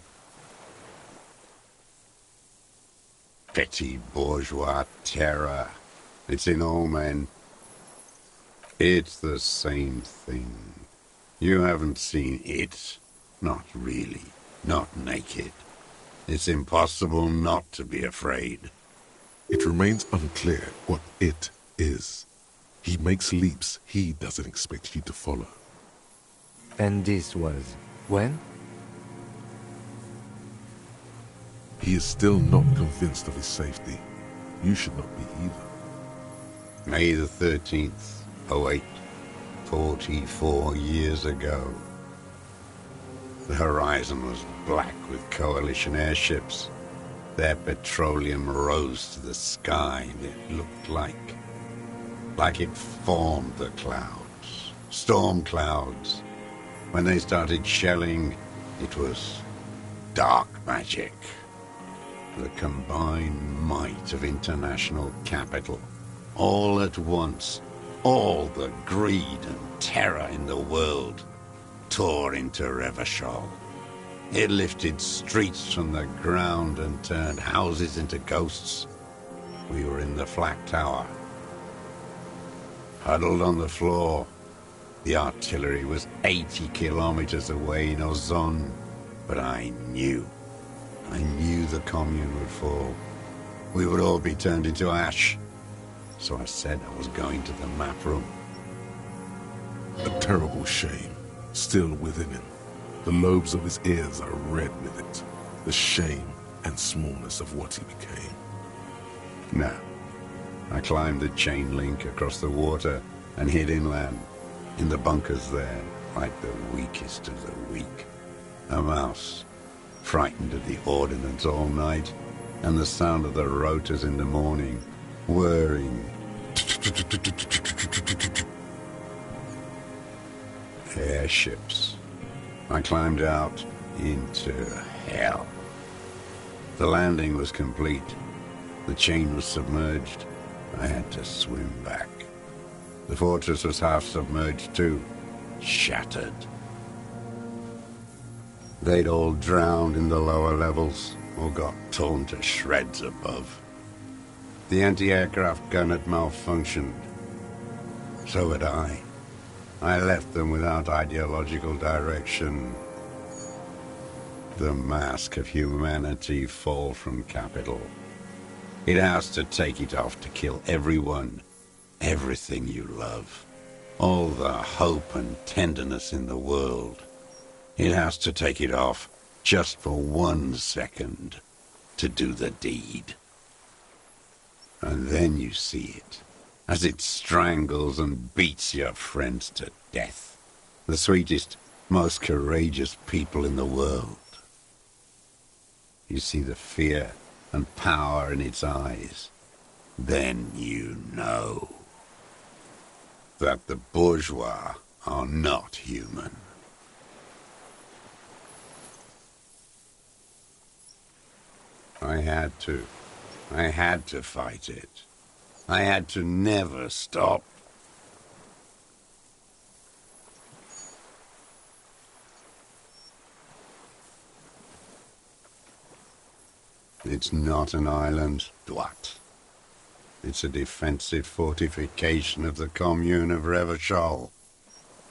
P: Petty bourgeois terror. It's in all men. It's the same thing. You haven't seen it. Not really. Not naked. It's impossible not to be afraid.
A: It remains unclear what it is. He makes leaps he doesn't expect you to follow.
B: And this was when?
A: He is still not convinced of his safety. You should not be either.
P: May the 13th, 08, 44 years ago. The horizon was black with coalition airships. Their petroleum rose to the sky, and it looked like it formed the clouds, storm clouds. When they started shelling, it was dark magic. The combined might of international capital, all at once, all the greed and terror in the world tore into Revachol. It lifted streets from the ground and turned houses into ghosts. We were in the flak tower, huddled on the floor. The artillery was 80 kilometers away in Ozon, but I knew the commune would fall. We would all be turned into ash. So I said I was going to the map room.
A: A terrible shame, still within him. The lobes of his ears are red with it. The shame and smallness of what he became.
P: No. I climbed the chain link across the water and hid inland, in the bunkers there, like the weakest of the weak. A mouse, frightened at the ordnance all night, and the sound of the rotors in the morning, whirring, Airships. I climbed out into hell. The landing was complete. The chain was submerged. I had to swim back. The fortress was half submerged too, shattered. They'd all drowned in the lower levels or got torn to shreds above. The anti-aircraft gun had malfunctioned. So had I. I left them without ideological direction. The mask of humanity fall from capital. It has to take it off to kill everyone, everything you love. All the hope and tenderness in the world. It has to take it off just for 1 second to do the deed. And then you see it, as it strangles and beats your friends to death. The sweetest, most courageous people in the world. You see the fear and power in its eyes. Then you know that the bourgeois are not human. I had to fight it. I had to never stop. It's not an island, Dwat. It's a defensive fortification of the commune of Revachol.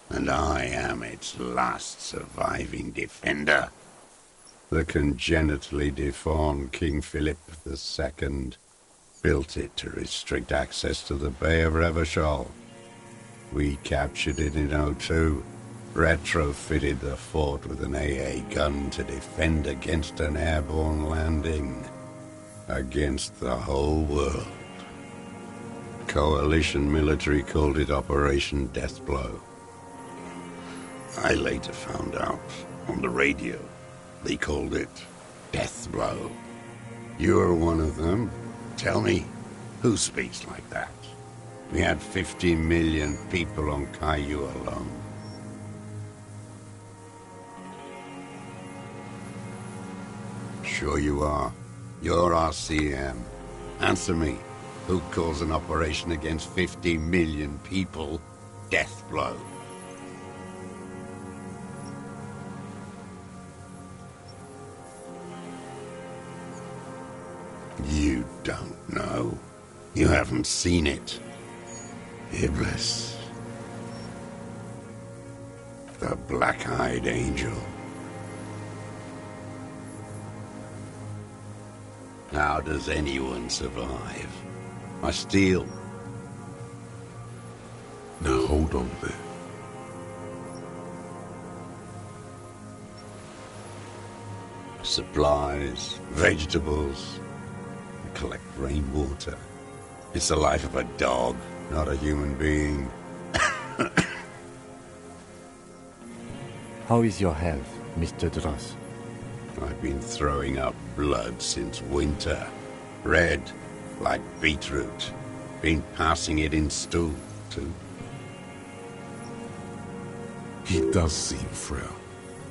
P: And I am its last surviving defender. The congenitally deformed King Philip II built it to restrict access to the Bay of Revachol. We captured it in '02, retrofitted the fort with an AA gun to defend against an airborne landing. Against the whole world. Coalition military called it Operation Deathblow. I later found out on the radio they called it Deathblow. You're one of them. Tell me, who speaks like that? We had 50 million people on Caillou alone. Sure you are. You're RCM. Answer me. Who calls an operation against 50 million people Deathblow? You don't know. You haven't seen it. Iblis. The black-eyed angel. How does anyone survive? I steal.
A: Now hold on there.
P: Supplies, vegetables. I collect rainwater. It's the life of a dog, not a human being.
B: How is your health, Mr. Dross?
P: I've been throwing up blood since winter. Red, like beetroot. Been passing it in stool, too.
A: He does seem frail.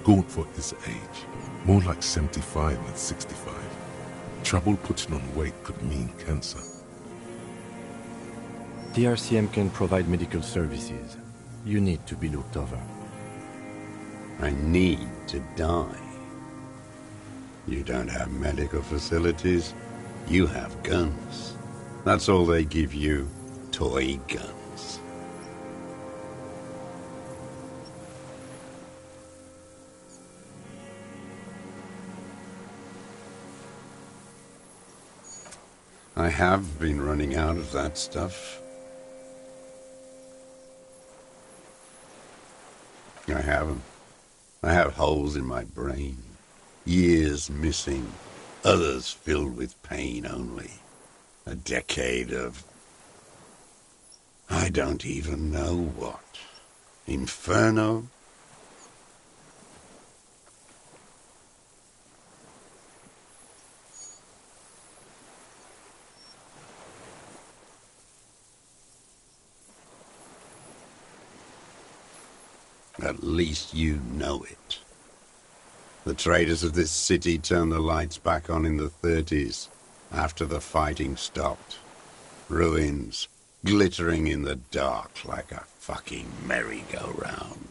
A: Gaunt for his age. More like 75 than 65. Trouble putting on weight could mean cancer.
B: The RCM can provide medical services. You need to be looked over.
P: I need to die. You don't have medical facilities. You have guns. That's all they give you. Toy guns. I have been running out of that stuff. I haven't. I have holes in my brain. Years missing. Others filled with pain only. A decade of... I don't even know what. Inferno? At least you know it. The traders of this city turned the lights back on in the 30s, after the fighting stopped. Ruins glittering in the dark like a fucking merry-go-round.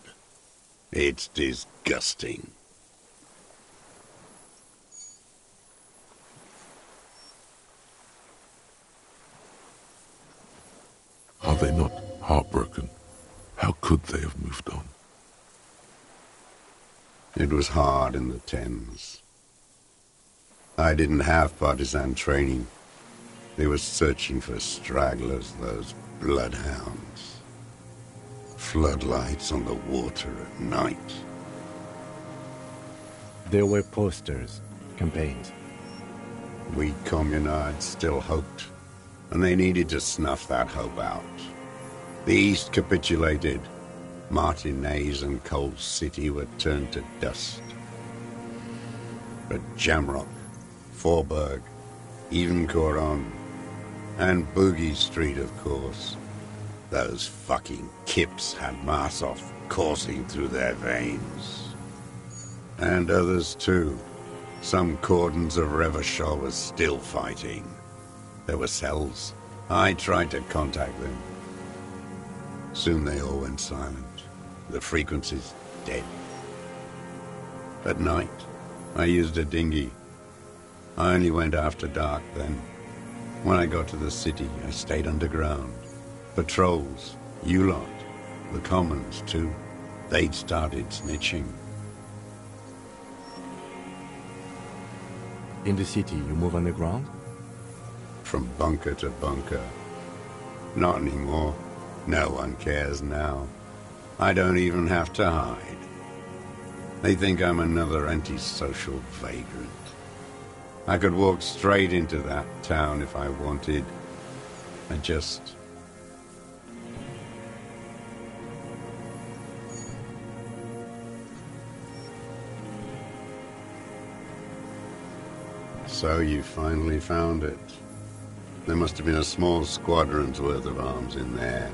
P: It's disgusting.
A: Are they not heartbroken? How could they have moved on?
P: It was hard in the Thames. I didn't have partisan training. They were searching for stragglers, those bloodhounds. Floodlights on the water at night.
B: There were posters, campaigns.
P: We communards still hoped, and they needed to snuff that hope out. The East capitulated. Martinez and Cold City were turned to dust. But Jamrock, Forburg, even Coron, and Boogie Street, of course. Those fucking kips had Marsov coursing through their veins. And others too. Some cordons of Revachol was still fighting. There were cells. I tried to contact them. Soon they all went silent. The frequency's dead. At night, I used a dinghy. I only went after dark then. When I got to the city, I stayed underground. Patrols, you lot, the commons too. They'd started snitching.
B: In the city, you move underground?
P: From bunker to bunker. Not anymore. No one cares now. I don't even have to hide. They think I'm another antisocial vagrant. I could walk straight into that town if I wanted. I just... So you finally found it. There must have been a small squadron's worth of arms in there.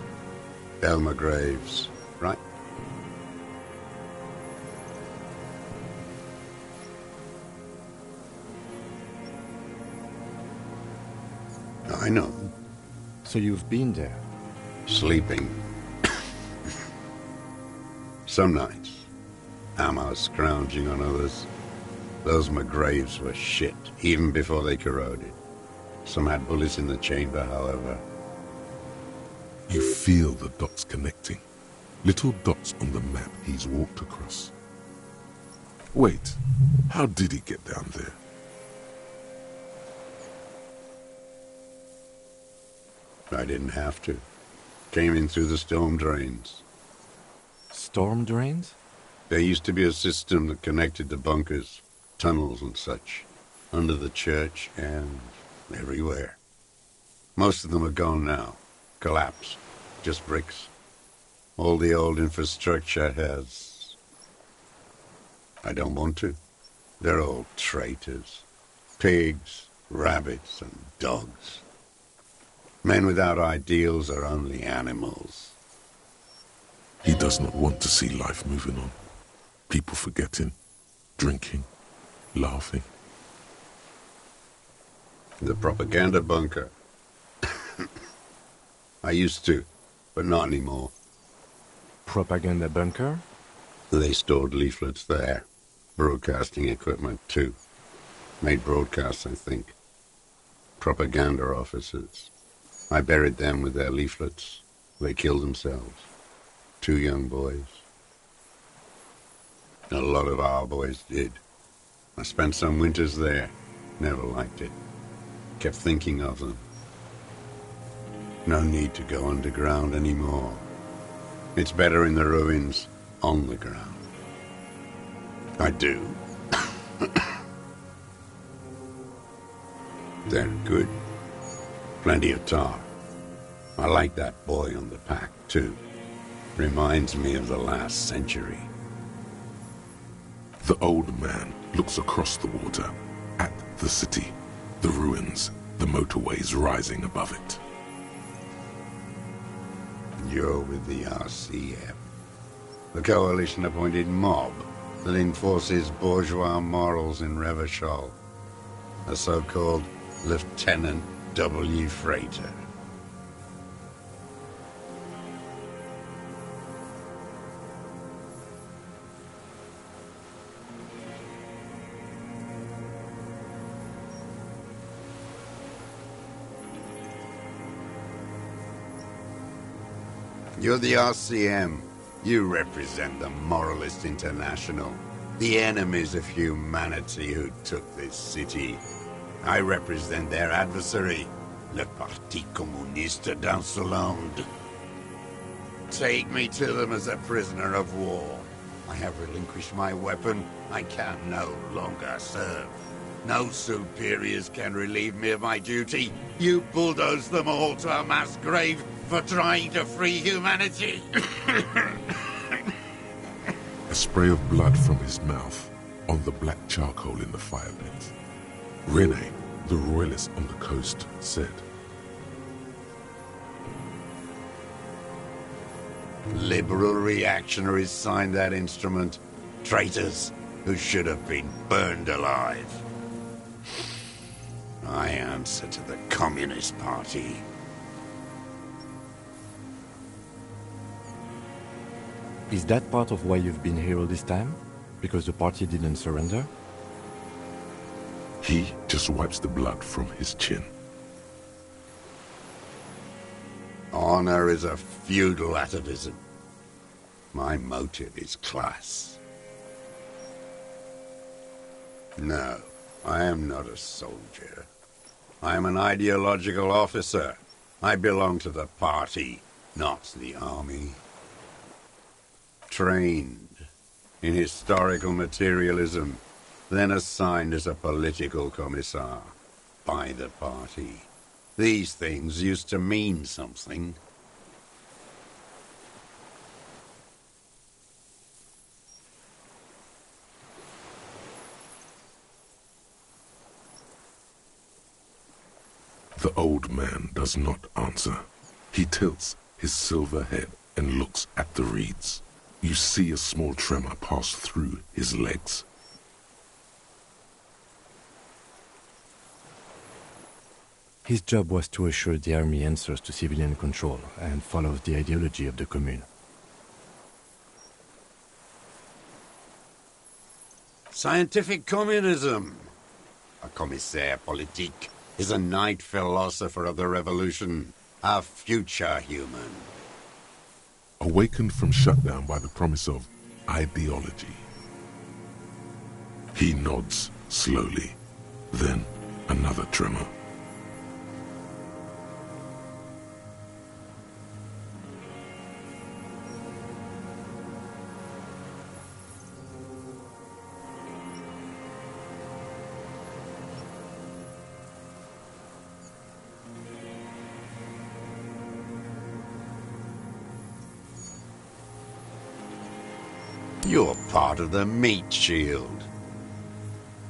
P: Elmer Graves, right? I know.
B: So you've been there?
P: Sleeping. Some nights. Ammo scrounging on others. Those McGraves were shit, even before they corroded. Some had bullets in the chamber, however.
A: You feel the dots connecting. Little dots on the map he's walked across. Wait, how did he get down there?
P: I didn't have to. Came in through the storm drains.
B: Storm drains?
P: There used to be a system that connected the bunkers, tunnels and such, under the church and everywhere. Most of them are gone now. Collapsed. Just bricks. All the old infrastructure has... I don't want to. They're all traitors. Pigs, rabbits, and dogs. Men without ideals are only animals.
A: He does not want to see life moving on. People forgetting, drinking, laughing.
P: The propaganda bunker. I used to, but not anymore.
B: Propaganda bunker?
P: They stored leaflets there. Broadcasting equipment, too. Made broadcasts, I think. Propaganda officers. I buried them with their leaflets. They killed themselves. 2 young boys. A lot of our boys did. I spent some winters there. Never liked it. Kept thinking of them. No need to go underground anymore. It's better in the ruins, on the ground. I do. They're good. Plenty of tar. I like that boy on the pack, too. Reminds me of the last century.
A: The old man looks across the water, at the city, the ruins, the motorways rising above it.
P: You're with the RCF. the coalition-appointed mob that enforces bourgeois morals in Revachol. A so-called Lieutenant W. Freighter. You're the RCM. You represent the Moralist International, the enemies of humanity who took this city. I represent their adversary, le Parti Communiste d'Insolande. Take me to them as a prisoner of war. I have relinquished my weapon. I can no longer serve. No superiors can relieve me of my duty. You bulldoze them all to a mass grave for trying to free humanity.
A: A spray of blood from his mouth on the black charcoal in the fire pit. Rene, the royalist on the coast, said,
P: Liberal reactionaries signed that instrument. Traitors who should have been burned alive. I answer to the Communist Party.
B: Is that part of why you've been here all this time? Because the party didn't surrender?
A: He just wipes the blood from his chin.
P: Honor is a feudal atavism. My motive is class. No, I am not a soldier. I am an ideological officer. I belong to the party, not the army. Trained in historical materialism, then assigned as a political commissar by the party. These things used to mean something.
A: The old man does not answer. He tilts his silver head and looks at the reeds. You see a small tremor pass through his legs.
B: His job was to assure the army answers to civilian control and follows the ideology of the Commune.
P: Scientific communism. A commissaire politique is a night philosopher of the revolution, a future human.
A: Awakened from shutdown by the promise of ideology. He nods slowly, then another tremor.
P: You're part of the meat shield.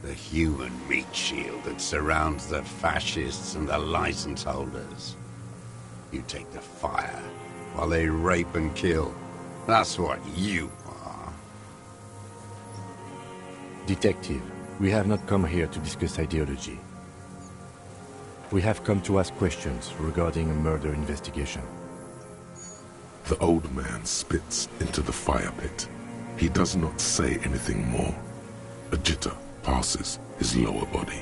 P: The human meat shield that surrounds the fascists and the license holders. You take the fire while they rape and kill. That's what you are.
B: Detective, we have not come here to discuss ideology. We have come to ask questions regarding a murder investigation.
A: The old man spits into the fire pit. He does not say anything more. A jitter passes his lower body.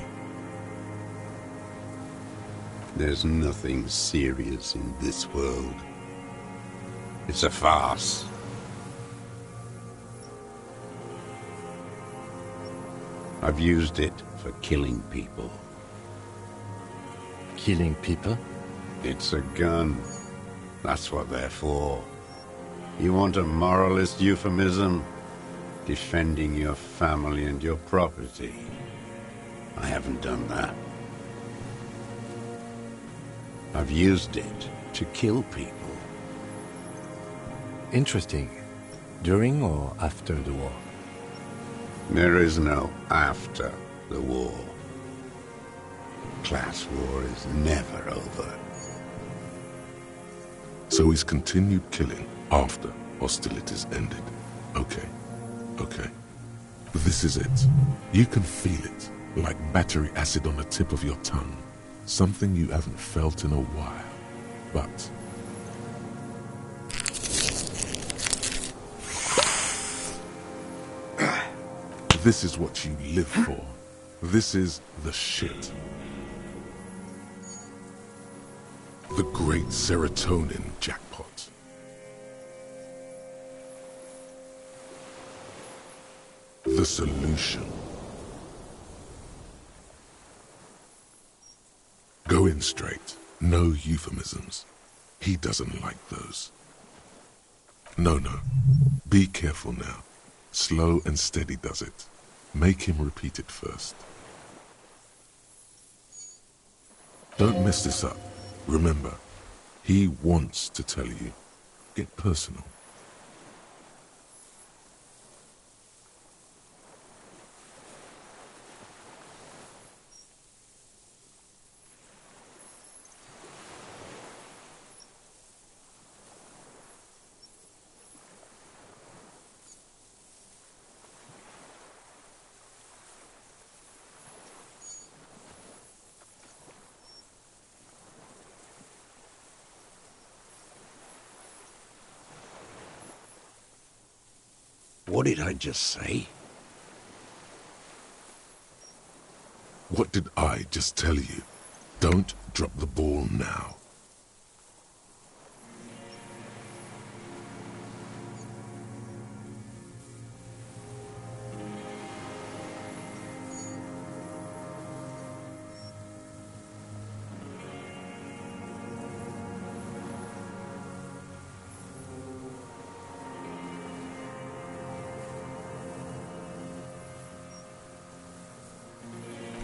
P: There's nothing serious in this world. It's a farce. I've used it for killing people.
B: Killing people?
P: It's a gun. That's what they're for. You want a moralist euphemism? Defending your family and your property. I haven't done that. I've used it to kill people.
B: Interesting. During or after the war?
P: There is no after the war. Class war is never over.
A: So he's continued killing after hostilities ended. Okay, okay. This is it. You can feel it, like battery acid on the tip of your tongue. Something you haven't felt in a while. But this is what you live for. This is the shit. The great serotonin jackpot. The solution. Go in straight. No euphemisms. He doesn't like those. No. Be careful now. Slow and steady does it. Make him repeat it first. Don't mess this up. Remember, he wants to tell you. Get personal.
P: What did I just say?
A: What did I just tell you? Don't drop the ball now.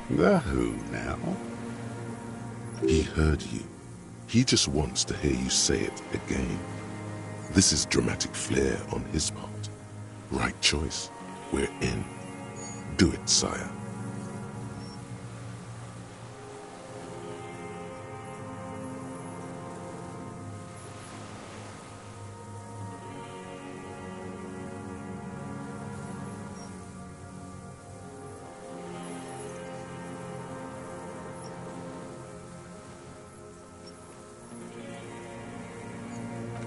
P: The who now?
A: He heard you. He just wants to hear you say it again. This is dramatic flair on his part. Right choice. We're in. Do it, sire.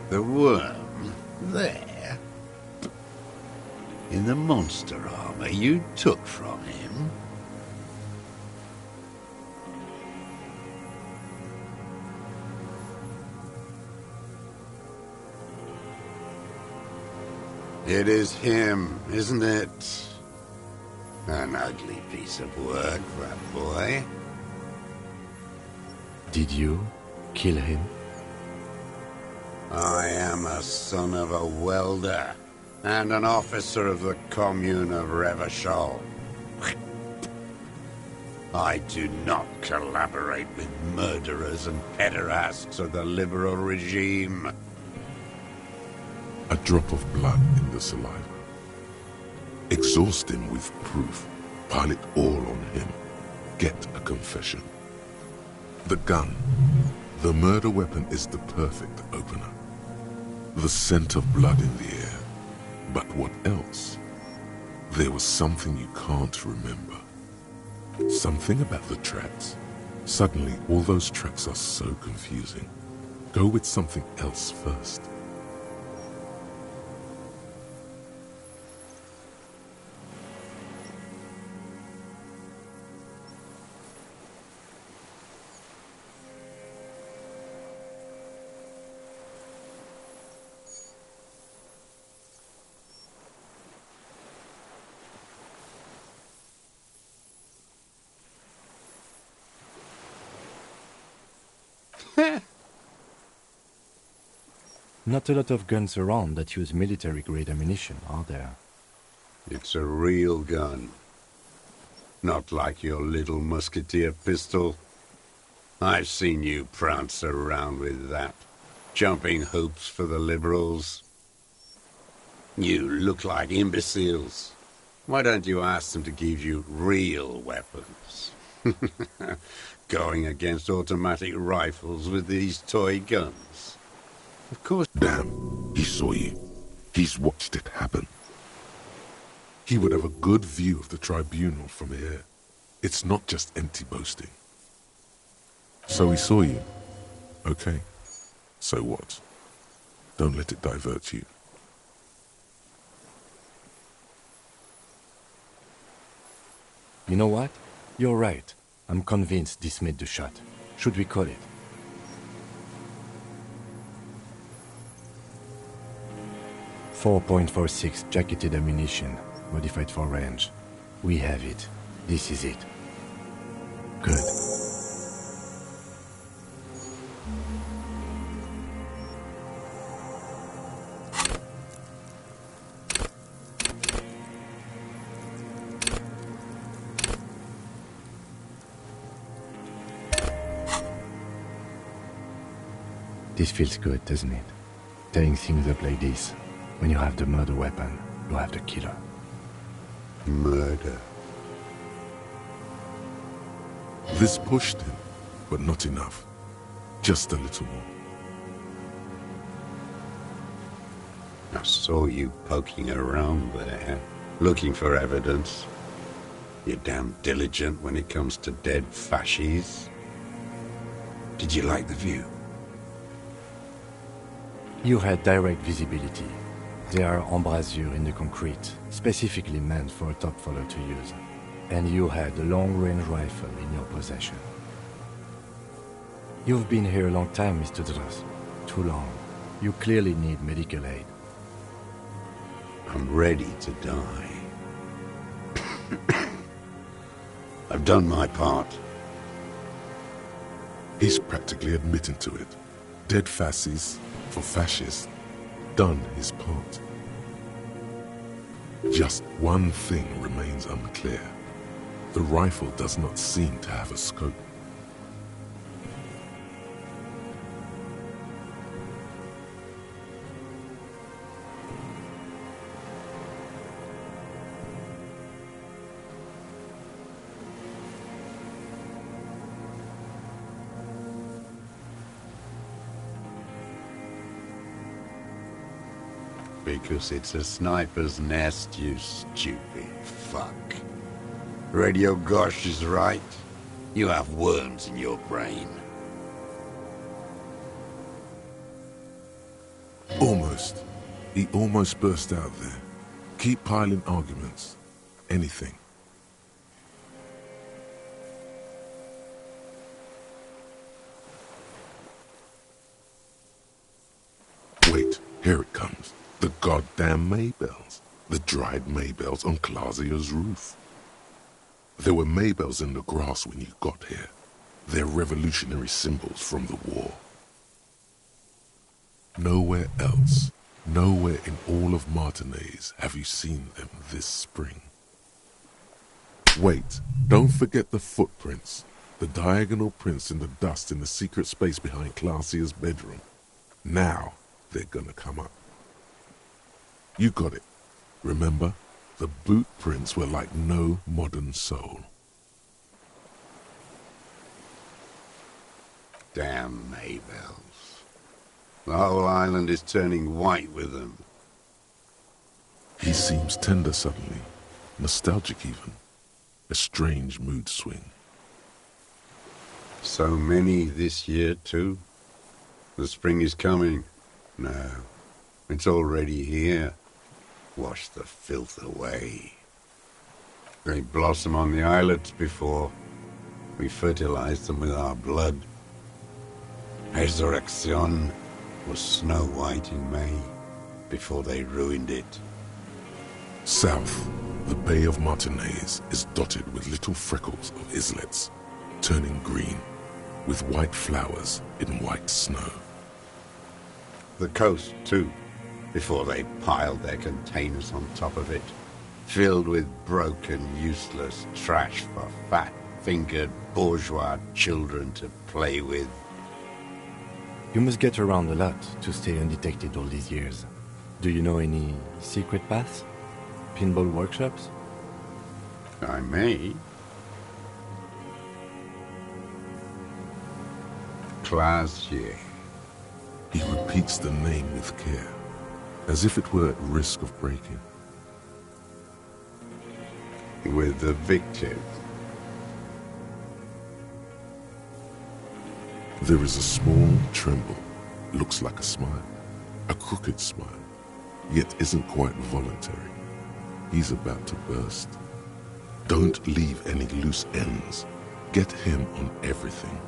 P: The worm? There? In the monster armor you took from him? It is him, isn't it? An ugly piece of work, that boy.
B: Did you kill him?
P: I am a son of a welder and an officer of the commune of Revachol. I do not collaborate with murderers and pederasts of the liberal regime.
A: A drop of blood in the saliva. Exhaust him with proof. Pile it all on him. Get a confession. The gun, the murder weapon, is the perfect opener. The scent of blood in the air. But what else? There was something you can't remember. Something about the tracks. Suddenly, all those tracks are so confusing. Go with something else first.
B: Not a lot of guns around that use military-grade ammunition, are there?
P: It's a real gun. Not like your little musketeer pistol. I've seen you prance around with that, jumping hoops for the liberals. You look like imbeciles. Why don't you ask them to give you real weapons? Going against automatic rifles with these toy guns. Of course.
A: Damn, he saw you. He's watched it happen. He would have a good view of the tribunal from here. It's not just empty boasting. So he saw you. Okay. So what? Don't let it divert you.
B: You know what? You're right. I'm convinced this made the shot. Should we call it? .46 jacketed ammunition, modified for range. We have it. This is it. Good. This feels good, doesn't it? Tearing things up like this. When you have the murder weapon, you have the killer.
P: Murder.
A: This pushed him, but not enough. Just a little more.
P: I saw you poking around there, looking for evidence. You're damn diligent when it comes to dead fascies. Did you like the view?
B: You had direct visibility. There are embrasures in the concrete, specifically meant for a top follower to use. And you had a long-range rifle in your possession. You've been here a long time, Mr. Dros. Too long. You clearly need medical aid.
P: I'm ready to die. I've done my part.
A: He's practically admitting to it. Dead fascies, for fascists, done his part. Just one thing remains unclear. The rifle does not seem to have a scope.
P: Because it's a sniper's nest, you stupid fuck. Radio Gosh is right. You have worms in your brain.
A: Almost. He almost burst out there. Keep piling arguments. Anything. Wait, here it comes. The goddamn Maybells. The dried Maybells on Clausia's roof. There were Maybells in the grass when you got here. They're revolutionary symbols from the war. Nowhere else, nowhere in all of Martinez have you seen them this spring. Wait, don't forget the footprints. The diagonal prints in the dust in the secret space behind Clausia's bedroom. Now they're gonna come up. You got it. Remember? The boot prints were like no modern soul.
P: Damn Maybells. The whole island is turning white with them.
A: He seems tender suddenly. Nostalgic even. A strange mood swing.
P: So many this year, too? The spring is coming. No, it's already here. Wash the filth away. They blossom on the islets before. We fertilize them with our blood. Resurrection was snow white in May, before they ruined it.
A: South, the Bay of Martinez is dotted with little freckles of islets, turning green, with white flowers in white snow.
P: The coast, too, before they piled their containers on top of it, filled with broken, useless trash for fat-fingered bourgeois children to play with.
B: You must get around a lot to stay undetected all these years. Do you know any secret paths? Pinball workshops?
P: I may. Clausier.
A: He repeats the name with care, as if it were at risk of breaking.
P: with the victim.
A: There is a small tremble, looks like a smile, a crooked smile, yet isn't quite voluntary. He's about to burst. Don't leave any loose ends. Get him on everything.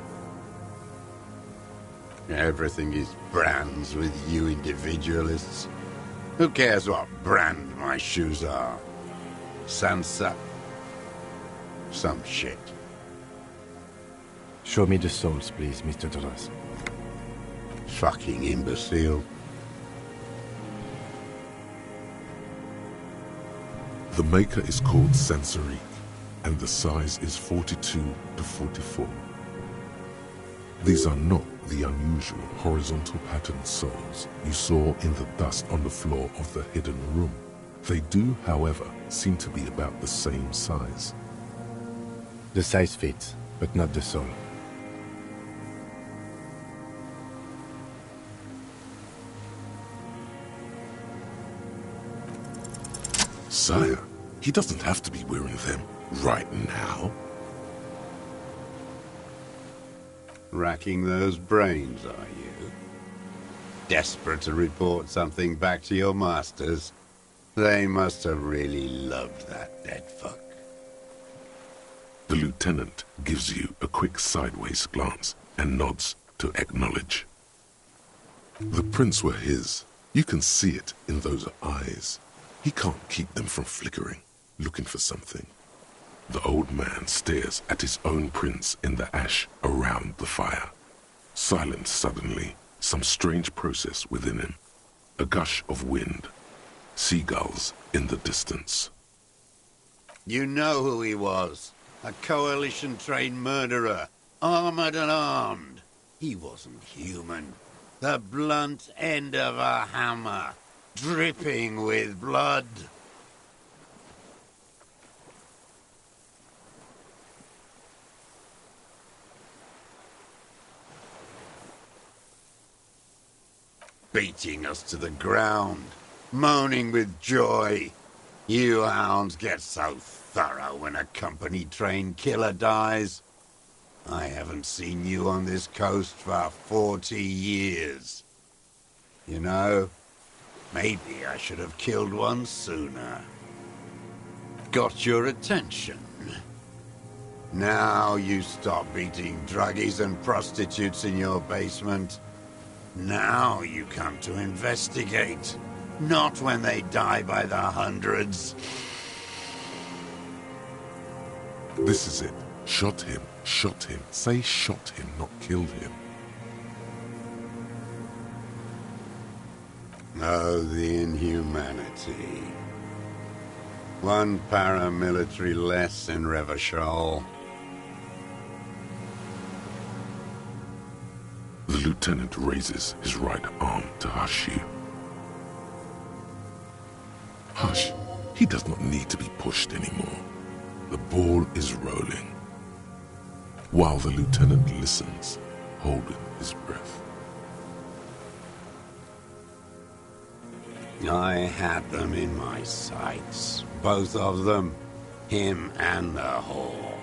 P: Everything is brands with you individualists. Who cares what brand my shoes are? Sansa? Some shit.
B: Show me the souls, please, Mr. Torres.
P: Fucking imbecile.
A: The maker is called Sansariq, and the size is 42 to 44. These are not the unusual horizontal patterned souls you saw in the dust on the floor of the hidden room. They do, however, seem to be about the same size.
B: The size fits, but not the soul.
A: Sire, he doesn't have to be wearing them right now.
P: Racking those brains, are you? Desperate to report something back to your masters? They must have really loved that dead fuck.
A: The lieutenant gives you a quick sideways glance and nods to acknowledge. The prints were his. You can see it in those eyes. He can't keep them from flickering, looking for something. The old man stares at his own prints in the ash around the fire. Silent suddenly, some strange process within him. A gush of wind. Seagulls in the distance.
P: You know who he was. A coalition-trained murderer. Armored and armed. He wasn't human. The blunt end of a hammer. Dripping with blood. Beating us to the ground, moaning with joy. You hounds get so thorough when a company-trained killer dies. I haven't seen you on this coast for 40 years. You know, maybe I should have killed one sooner. Got your attention. Now you stop beating druggies and prostitutes in your basement. Now you come to investigate. Not when they die by the hundreds.
A: This is it. Shot him. Shot him. Say shot him, not killed him.
P: Oh, the inhumanity. One paramilitary less in Revachol.
A: The lieutenant raises his right arm to hush you. Hush. He does not need to be pushed anymore. The ball is rolling. While the lieutenant listens, holding his breath.
P: I had them in my sights. Both of them. Him and the whore.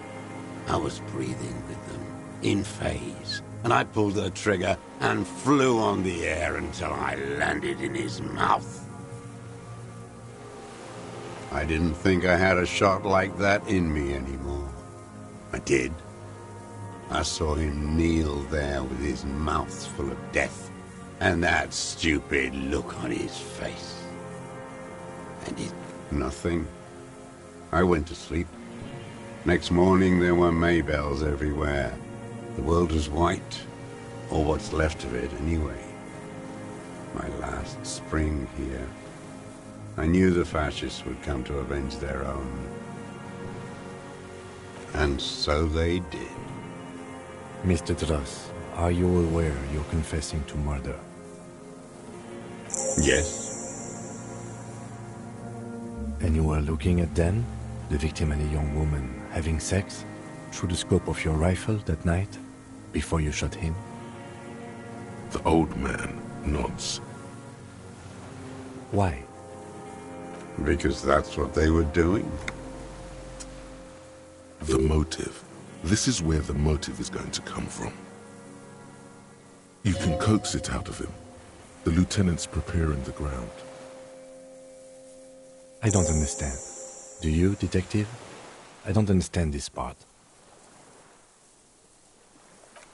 P: I was breathing with them, in phase. And I pulled the trigger and flew on the air until I landed in his mouth. I didn't think I had a shot like that in me anymore. I did. I saw him kneel there with his mouth full of death, and that stupid look on his face. And it... nothing. I went to sleep. Next morning there were Maybells everywhere. The world was white, or what's left of it anyway. My last spring here. I knew the fascists would come to avenge their own. And so they did.
B: Mr. Dross, are you aware you're confessing to murder?
P: Yes.
B: And you were looking at Dan, the victim and a young woman, having sex, through the scope of your rifle that night, before you shot him?
A: The old man nods.
B: Why?
P: Because that's what they were doing.
A: The motive. This is where the motive is going to come from. You can coax it out of him. The lieutenant's preparing the ground.
B: I don't understand. Do you, detective? I don't understand this part.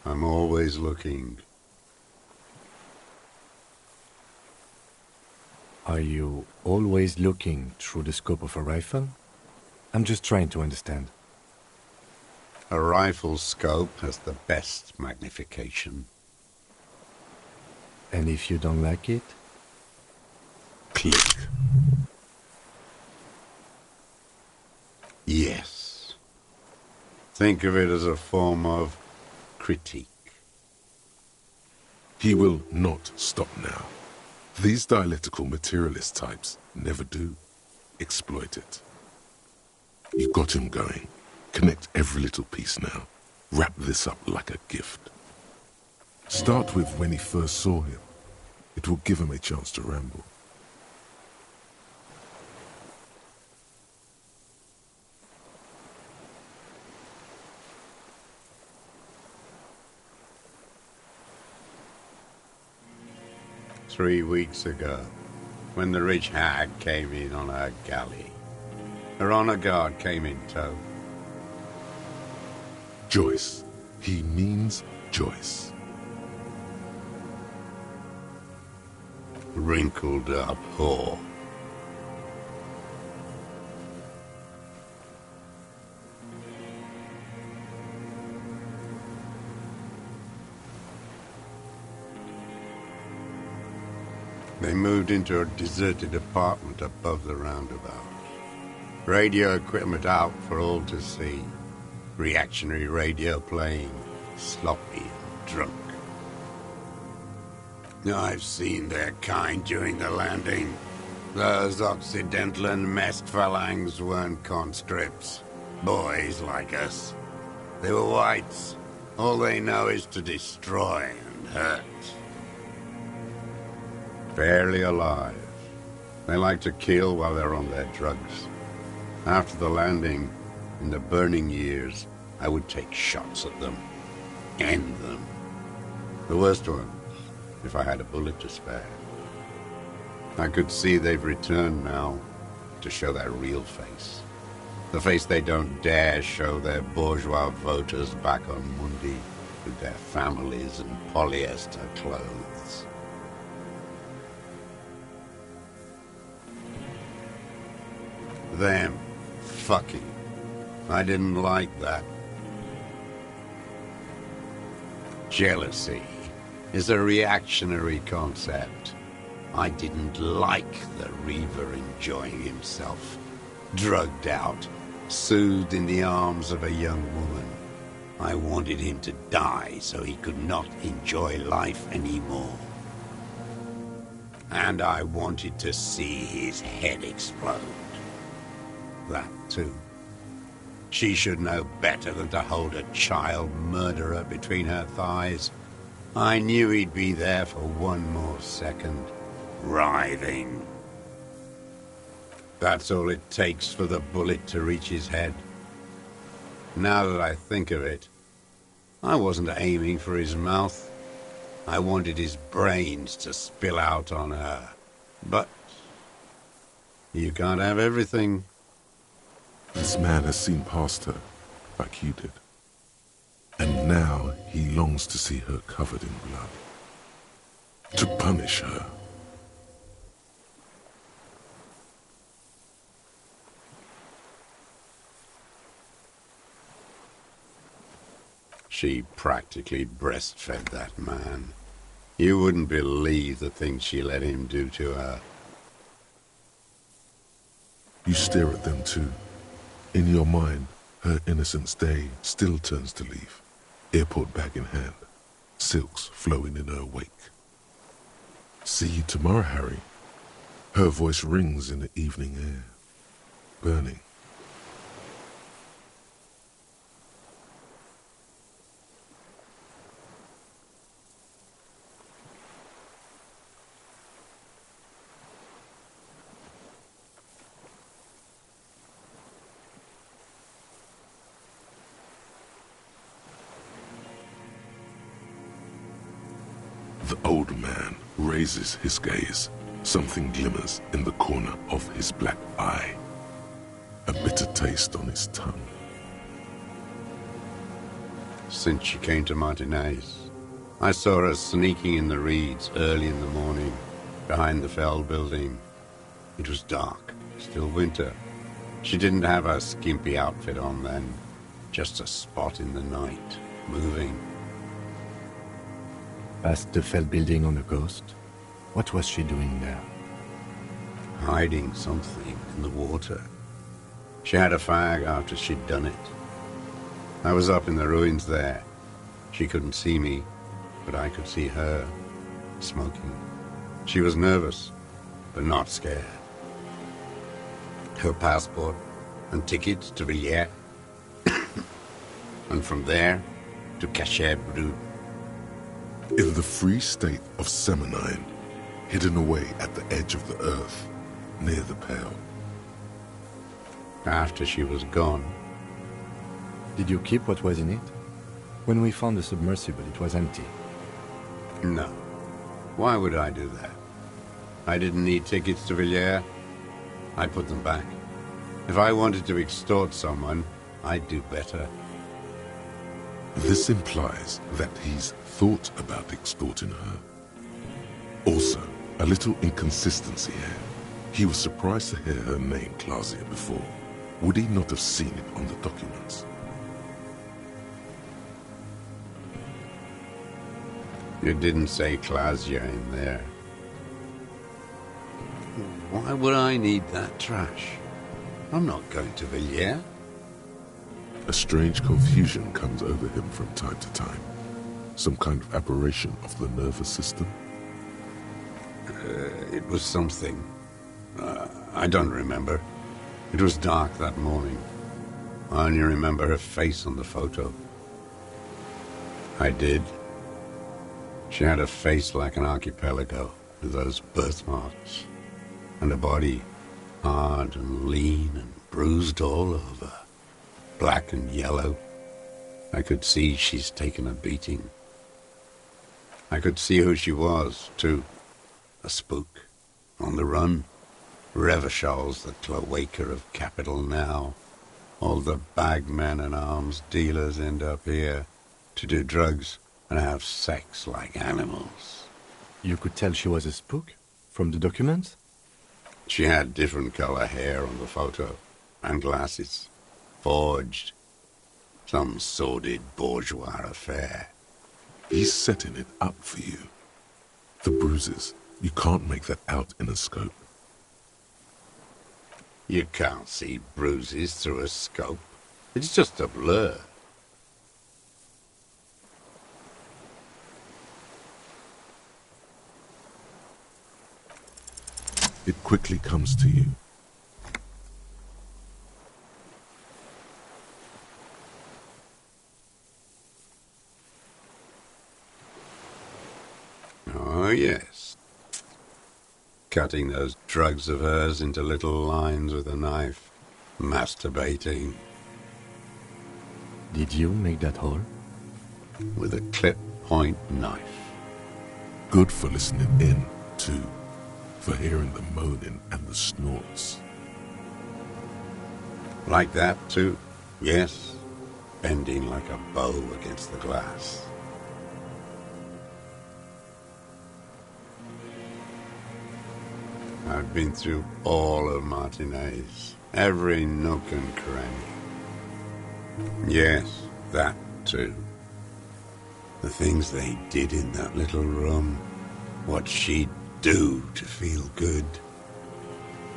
P: I'm always looking.
B: Are you always looking through the scope of a rifle? I'm just trying to understand.
P: A rifle's scope has the best magnification.
B: And if you don't like it?
A: Click.
P: Yes. Think of it as a form of critique.
A: He will not stop now. These dialectical materialist types never do. Exploit it. You got him going. Connect every little piece now. Wrap this up like a gift. Start with when he first saw him. It will give him a chance to ramble.
P: "3 weeks ago, when the rich hag came in on her galley, her honor guard came in tow.
A: Joyce. He means Joyce.
P: Wrinkled up whore. They moved into a deserted apartment above the roundabout. Radio equipment out for all to see. Reactionary radio playing, sloppy and drunk. I've seen their kind during the landing. Those Occidental and Mest phalangs weren't conscripts. Boys like us. They were whites. All they know is to destroy and hurt. Barely alive. They like to kill while they're on their drugs. After the landing, in the burning years, I would take shots at them. End them. The worst ones, if I had a bullet to spare. I could see they've returned now to show their real face. The face they don't dare show their bourgeois voters back on Mundi with their families and polyester clothes. Them fucking. I didn't like that. Jealousy is a reactionary concept. I didn't like the Reaver enjoying himself. Drugged out, soothed in the arms of a young woman. I wanted him to die so he could not enjoy life anymore. And I wanted to see his head explode. That too. She should know better than to hold a child murderer between her thighs. I knew he'd be there for one more second, writhing. That's all it takes for the bullet to reach his head. Now that I think of it, I wasn't aiming for his mouth. I wanted his brains to spill out on her. But you can't have everything.
A: This man has seen past her, like you did. And now he longs to see her covered in blood. To punish her.
P: She practically breastfed that man. You wouldn't believe the things she let him do to her.
A: You stare at them too. In your mind, her innocence day still turns to leaf. Airport bag in hand, silks flowing in her wake. See you tomorrow, Harry. Her voice rings in the evening air, burning. The old man raises his gaze. Something glimmers in the corner of his black eye. A bitter taste on his tongue.
P: Since she came to Martinez, I saw her sneaking in the reeds early in the morning, behind the Fell building. It was dark, still winter. She didn't have her skimpy outfit on then, just a spot in the night, moving.
B: Past the Fell building on the coast? What was she doing there?
P: Hiding something in the water. She had a fag after she'd done it. I was up in the ruins there. She couldn't see me, but I could see her, smoking. She was nervous, but not scared. Her passport and tickets to Villiers, and from there to Cachet Brut.
A: In the free state of Semonine, hidden away at the edge of the earth, near the Pale.
P: After she was gone.
B: Did you keep what was in it? When we found the submersible, it was empty.
P: No. Why would I do that? I didn't need tickets to Villiers. I put them back. If I wanted to extort someone, I'd do better.
A: This implies that he's thought about extorting her. Also, a little inconsistency here. He was surprised to hear her name Clausia before. Would he not have seen it on the documents?
P: You didn't say Clausia in there. Why would I need that trash? I'm not going to Villiers.
A: A strange confusion comes over him from time to time. Some kind of aberration of the nervous system?
P: It was something. I don't remember. It was dark that morning. I only remember her face on the photo. I did. She had a face like an archipelago, with those birthmarks, and a body hard and lean and bruised all over, black and yellow. I could see she's taken a beating. I could see who she was, too. A spook, on the run. Revachol's the cloaca of capital now. All the bagmen and arms dealers end up here to do drugs and have sex like animals.
B: You could tell she was a spook? From the documents?
P: She had different color hair on the photo, and glasses. Forged. Some sordid bourgeois affair.
A: He's setting it up for you. The bruises, you can't make that out in a scope.
P: You can't see bruises through a scope. It's just a blur.
A: It quickly comes to you.
P: Oh, yes. Cutting those drugs of hers into little lines with a knife. Masturbating.
B: Did you make that hole?
P: With a clip point knife.
A: Good for listening in, too. For hearing the moaning and the snorts.
P: Like that, too? Yes. Bending like a bow against the glass. I've been through all of Martinez. Every nook and cranny. Yes, that, too. The things they did in that little room. What she'd do to feel good.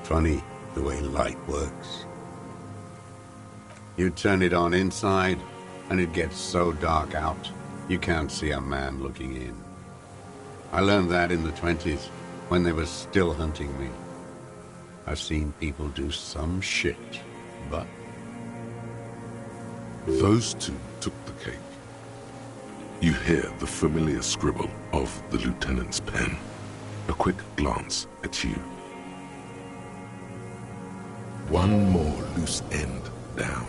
P: Funny the way light works. You turn it on inside, and it gets so dark out, you can't see a man looking in. I learned that in the 20s, when they were still hunting me. I've seen people do some shit, but...
A: Those two took the cake. You hear the familiar scribble of the lieutenant's pen. A quick glance at you. One more loose end down.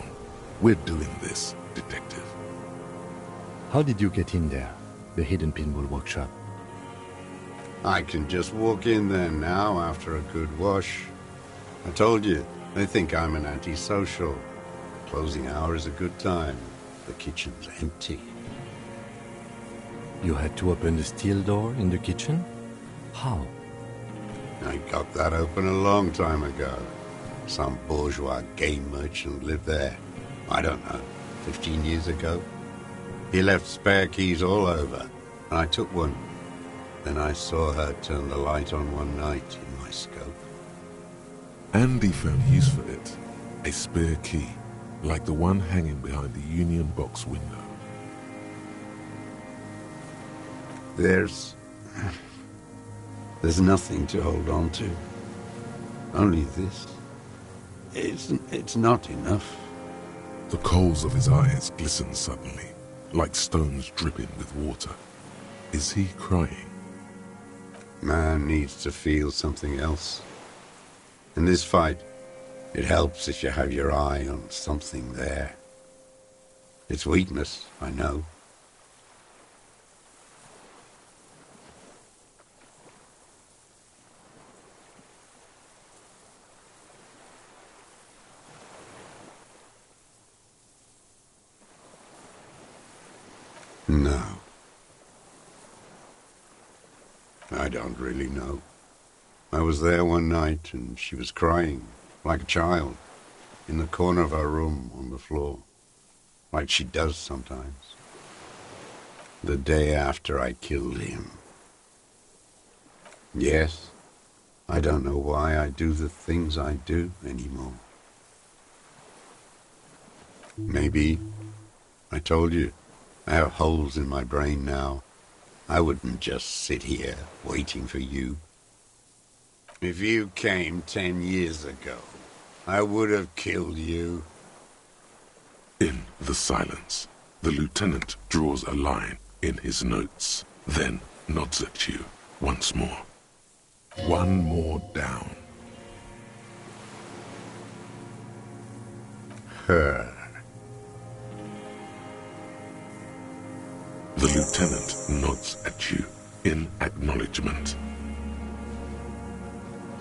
A: We're doing this, detective.
B: How did you get in there? The hidden pinball workshop?
P: I can just walk in there now after a good wash. I told you, they think I'm an antisocial. Closing hour is a good time. The kitchen's empty.
B: You had to open the steel door in the kitchen? How?
P: I got that open a long time ago. Some bourgeois game merchant lived there. I don't know, 15 years ago. He left spare keys all over, and I took one. Then I saw her turn the light on one night in my scope.
A: Andy found use for it. A spare key, like the one hanging behind the Union Box window.
P: There's nothing to hold on to. Only this. It's not enough.
A: The coals of his eyes glisten suddenly, like stones dripping with water. Is he crying?
P: Man needs to feel something else. In this fight, it helps if you have your eye on something there. It's weakness, I know. No. I don't really know. I was there one night and she was crying, like a child, in the corner of her room on the floor, like she does sometimes. The day after I killed him. Yes, I don't know why I do the things I do anymore. Maybe, I told you, I have holes in my brain now. I wouldn't just sit here waiting for you. If you came 10 years ago, I would have killed you.
A: In the silence, the lieutenant draws a line in his notes, then nods at you once more. One more down.
P: Her.
A: The lieutenant nods at you in acknowledgement.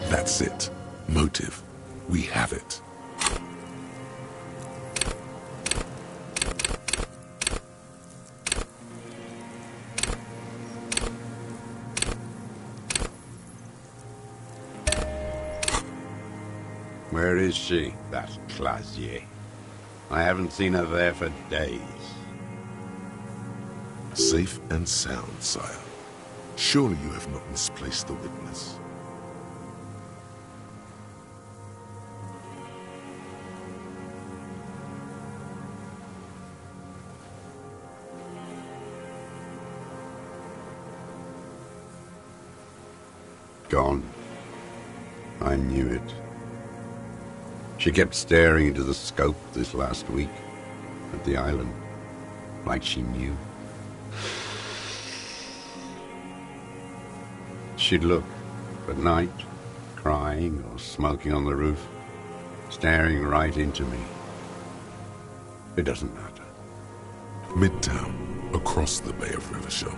A: That's it. Motive. We have it.
P: Where is she, that Clasier? I haven't seen her there for days.
A: Safe and sound, sire. Surely you have not misplaced the witness.
P: Gone. I knew it. She kept staring into the scope this last week at the island, like she knew. She'd look at night, crying or smoking on the roof, staring right into me. It doesn't matter.
A: Midtown, across the Bay of Rivershell,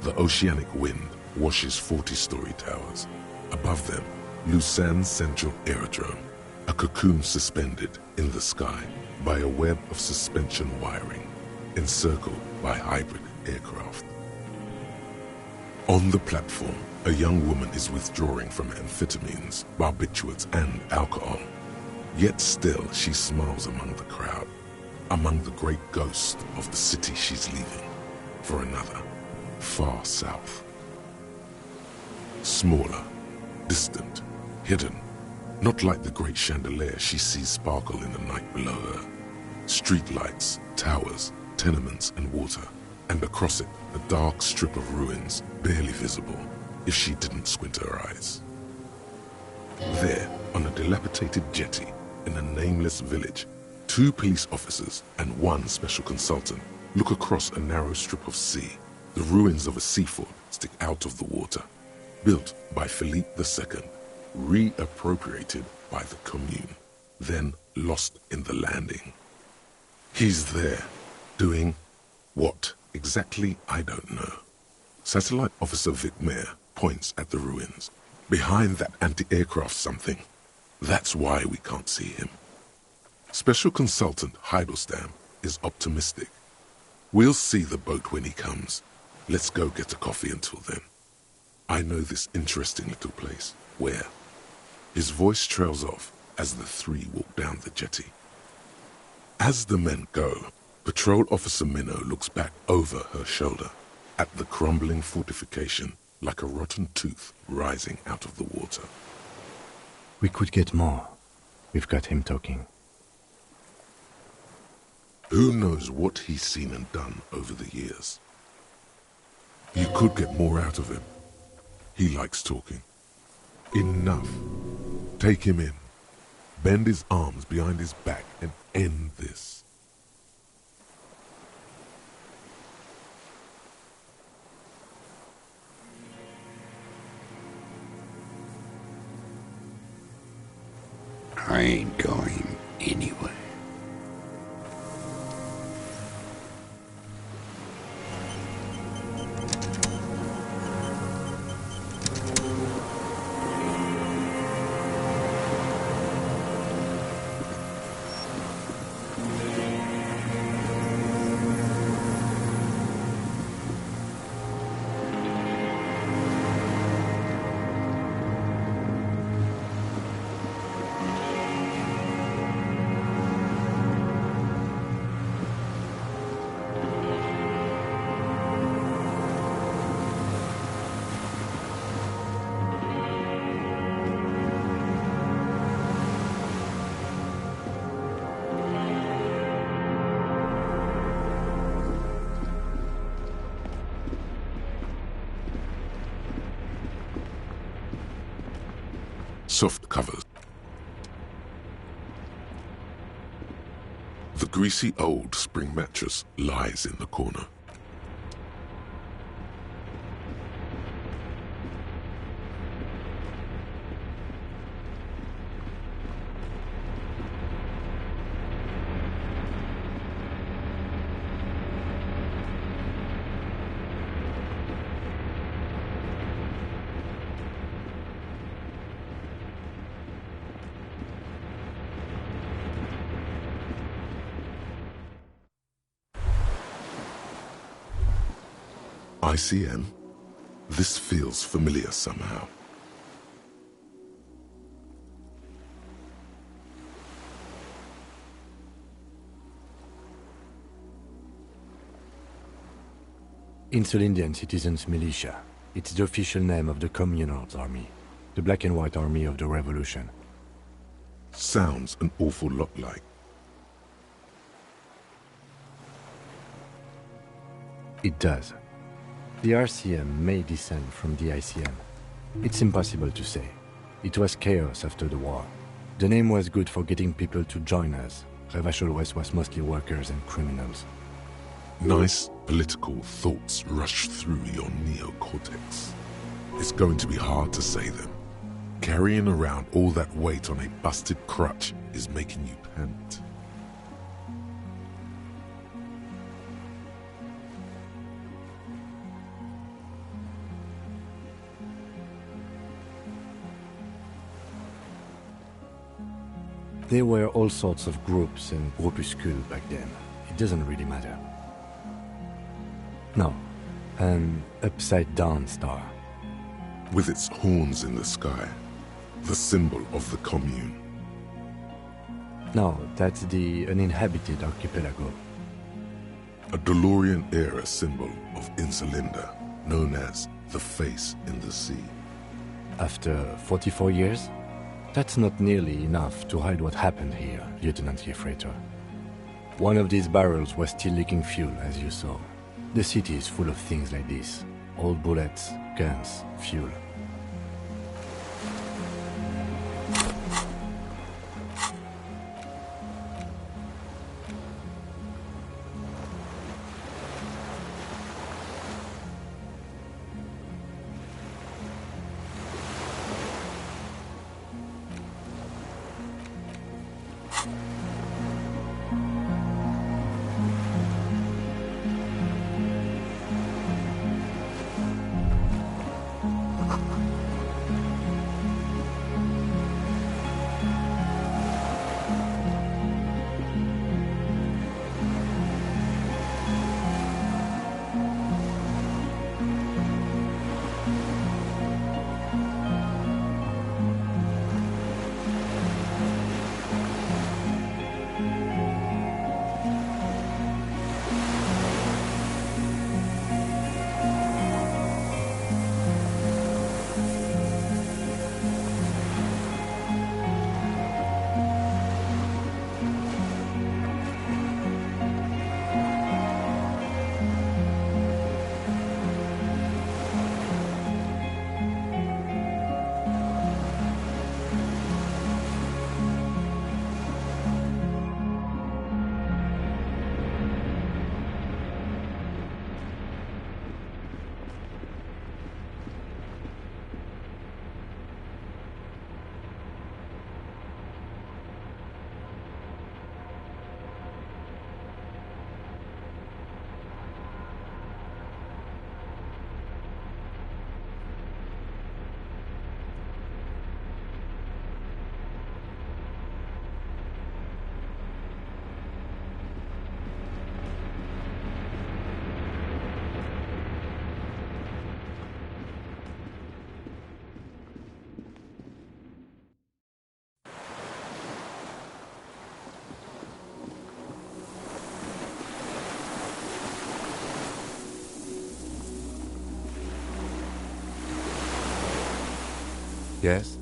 A: the oceanic wind washes 40-story towers. Above them, Lausanne Central Aerodrome, a cocoon suspended in the sky by a web of suspension wiring, encircled by hybrid aircraft. On the platform, a young woman is withdrawing from amphetamines, barbiturates, and alcohol. Yet still she smiles among the crowd, among the great ghosts of the city she's leaving, for another, far south. Smaller, distant, hidden, not like the great chandelier she sees sparkle in the night below her. Streetlights, towers, tenements, and water, and across it a dark strip of ruins, barely visible if she didn't squint her eyes. There, on a dilapidated jetty in a nameless village, 2 police officers and 1 special consultant look across a narrow strip of sea. The ruins of a seafort stick out of the water, built by Philippe II, reappropriated by the Commune, then lost in the landing. He's there, doing what exactly I don't know. Satellite Officer Vic Mayer points at the ruins. Behind that anti-aircraft something. That's why we can't see him. Special Consultant Heidelstein is optimistic. We'll see the boat when he comes. Let's go get a coffee until then. I know this interesting little place. Where? His voice trails off as the three walk down the jetty. As the men go, Patrol Officer Minnow looks back over her shoulder at the crumbling fortification like a rotten tooth rising out of the water.
B: We could get more. We've got him talking.
A: Who knows what he's seen and done over the years? You could get more out of him. He likes talking. Enough. Take him in. Bend his arms behind his back and end this.
P: I ain't going anywhere.
A: Soft covers. The greasy old spring mattress lies in the corner. ICM? This feels familiar somehow.
B: Insulindian Citizens Militia. It's the official name of the Communards Army, the black and white army of the Revolution.
A: Sounds an awful lot like.
B: It does. The RCM may descend from the ICM. It's impossible to say. It was chaos after the war. The name was good for getting people to join us. Revachol West was mostly workers and criminals.
A: Nice political thoughts rush through your neocortex. It's going to be hard to say them. Carrying around all that weight on a busted crutch is making you pant.
B: There were all sorts of groups and groupuscules back then. It doesn't really matter. No, an upside-down star.
A: With its horns in the sky, the symbol of the commune.
B: No, that's the uninhabited archipelago.
A: A DeLorean-era symbol of Insulinda, known as the face in the sea.
B: After 44 years? That's not nearly enough to hide what happened here, Lieutenant Yefretor. One of these barrels was still leaking fuel, as you saw. The city is full of things like this. Old bullets, guns, fuel. Yes?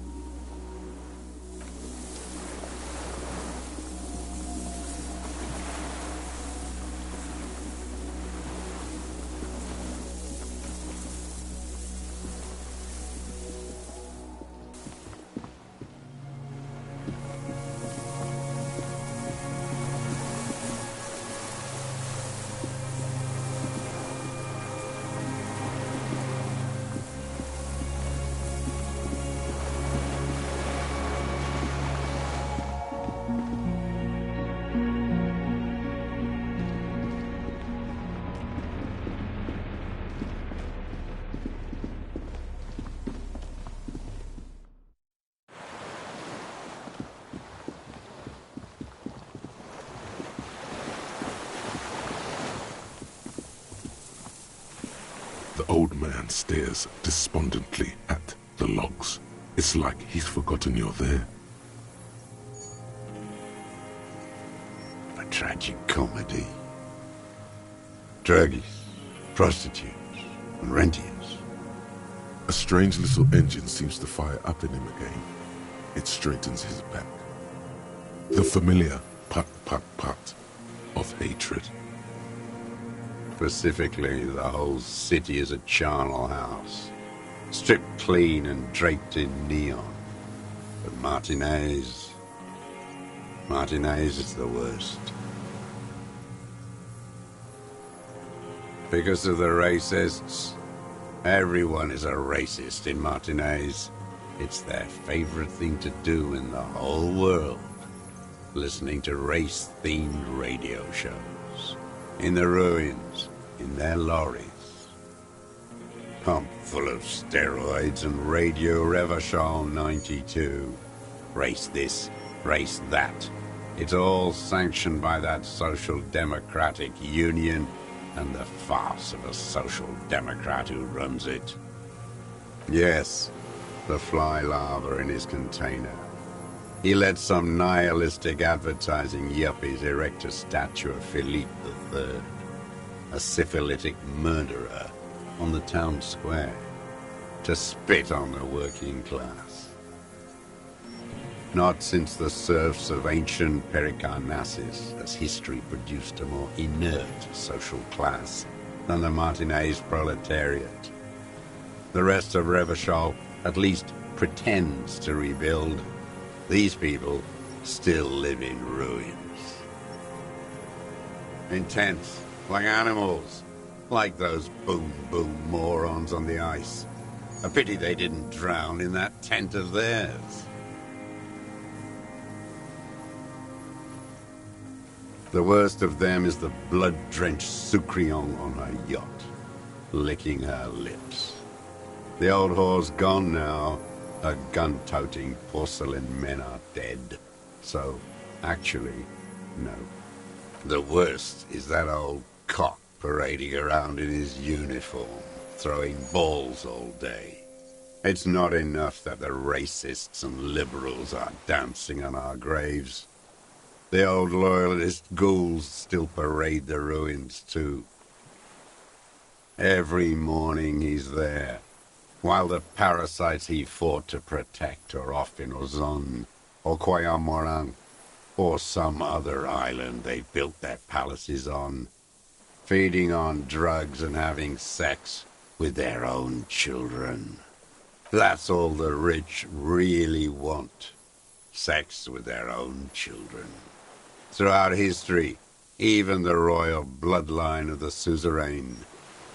A: The old man stares despondently at the logs. It's like he's forgotten you're there.
P: A tragic comedy. Druggies, prostitutes, and rentiers.
A: A strange little engine seems to fire up in him again. It straightens his back. The familiar pat-pat-pat of hatred.
P: Specifically, the whole city is a charnel house, stripped clean and draped in neon. But Martinez is the worst. Because of the racists, everyone is a racist in Martinez. It's their favorite thing to do in the whole world, listening to race-themed radio shows. In the ruins, in their lorries. Pumped full of steroids and Radio Revachol 92. Race this, race that. It's all sanctioned by that Social Democratic Union and the farce of a Social Democrat who runs it. Yes, the fly larva in his container. He let some nihilistic advertising yuppies erect a statue of Philippe III, a syphilitic murderer, on the town square, to spit on the working class. Not since the serfs of ancient Pericarnassus has history produced a more inert social class than the Martinez proletariat. The rest of Revachol at least pretends to rebuild. These people still live in ruins. Intense, like animals, like those boom-boom morons on the ice. A pity they didn't drown in that tent of theirs. The worst of them is the blood-drenched Sucrion on her yacht, licking her lips. The old whore's gone now. Her gun-toting porcelain men are dead. So, actually, no. The worst is that old cock parading around in his uniform, throwing balls all day. It's not enough that the racists and liberals are dancing on our graves. The old loyalist ghouls still parade the ruins too. Every morning he's there, while the parasites he fought to protect are off in Ozon, or Coyamorang, or some other island they built their palaces on, feeding on drugs and having sex with their own children. That's all the rich really want, sex with their own children. Throughout history, even the royal bloodline of the suzerain,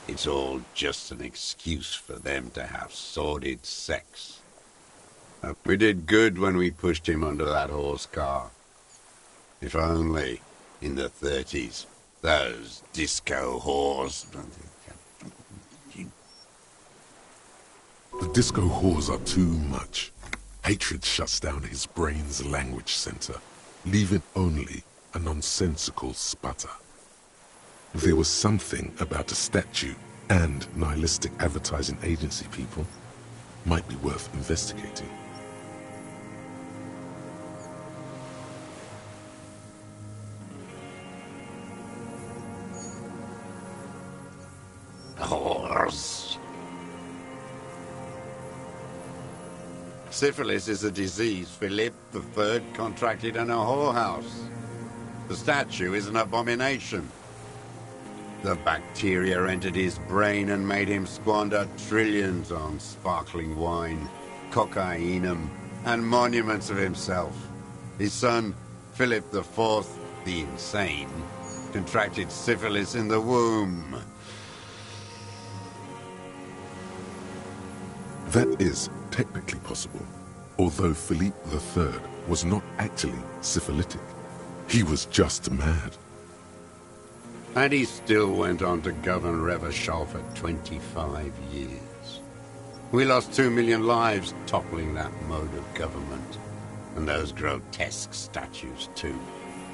P: it's all just an excuse for them to have sordid sex. We did good when we pushed him under that horse car. If only, in the 30s, those disco whores...
A: The disco whores are too much. Hatred shuts down his brain's language center, leaving only a nonsensical sputter. There was something about a statue and nihilistic advertising agency people might be worth investigating.
P: Whores. Syphilis is a disease Philip III contracted in a whorehouse. The statue is an abomination. The bacteria entered his brain and made him squander trillions on sparkling wine, cocainum, and monuments of himself. His son, Philip IV, the insane, contracted syphilis in the womb.
A: That is technically possible, although Philippe III was not actually syphilitic. He was just mad.
P: And he still went on to govern Revachol for 25 years. We lost 2 million lives toppling that mode of government. And those grotesque statues, too.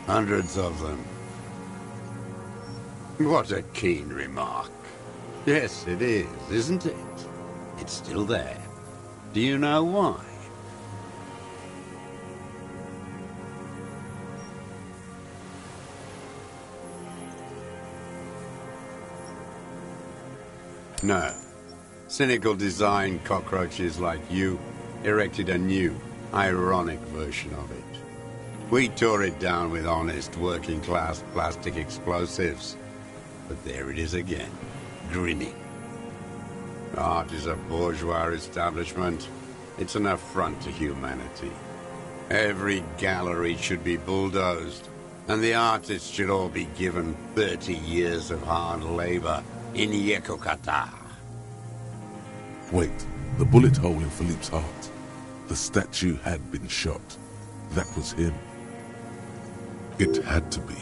P: Hundreds of them. What a keen remark. Yes, it is, isn't it? It's still there. Do you know why? No. Cynical design cockroaches like you erected a new, ironic version of it. We tore it down with honest, working-class plastic explosives. But there it is again, grinning. Art is a bourgeois establishment. It's an affront to humanity. Every gallery should be bulldozed, and the artists should all be given 30 years of hard labor in Yekokata.
A: Wait, the bullet hole in Philippe's heart. The statue had been shot. That was him. It had to be.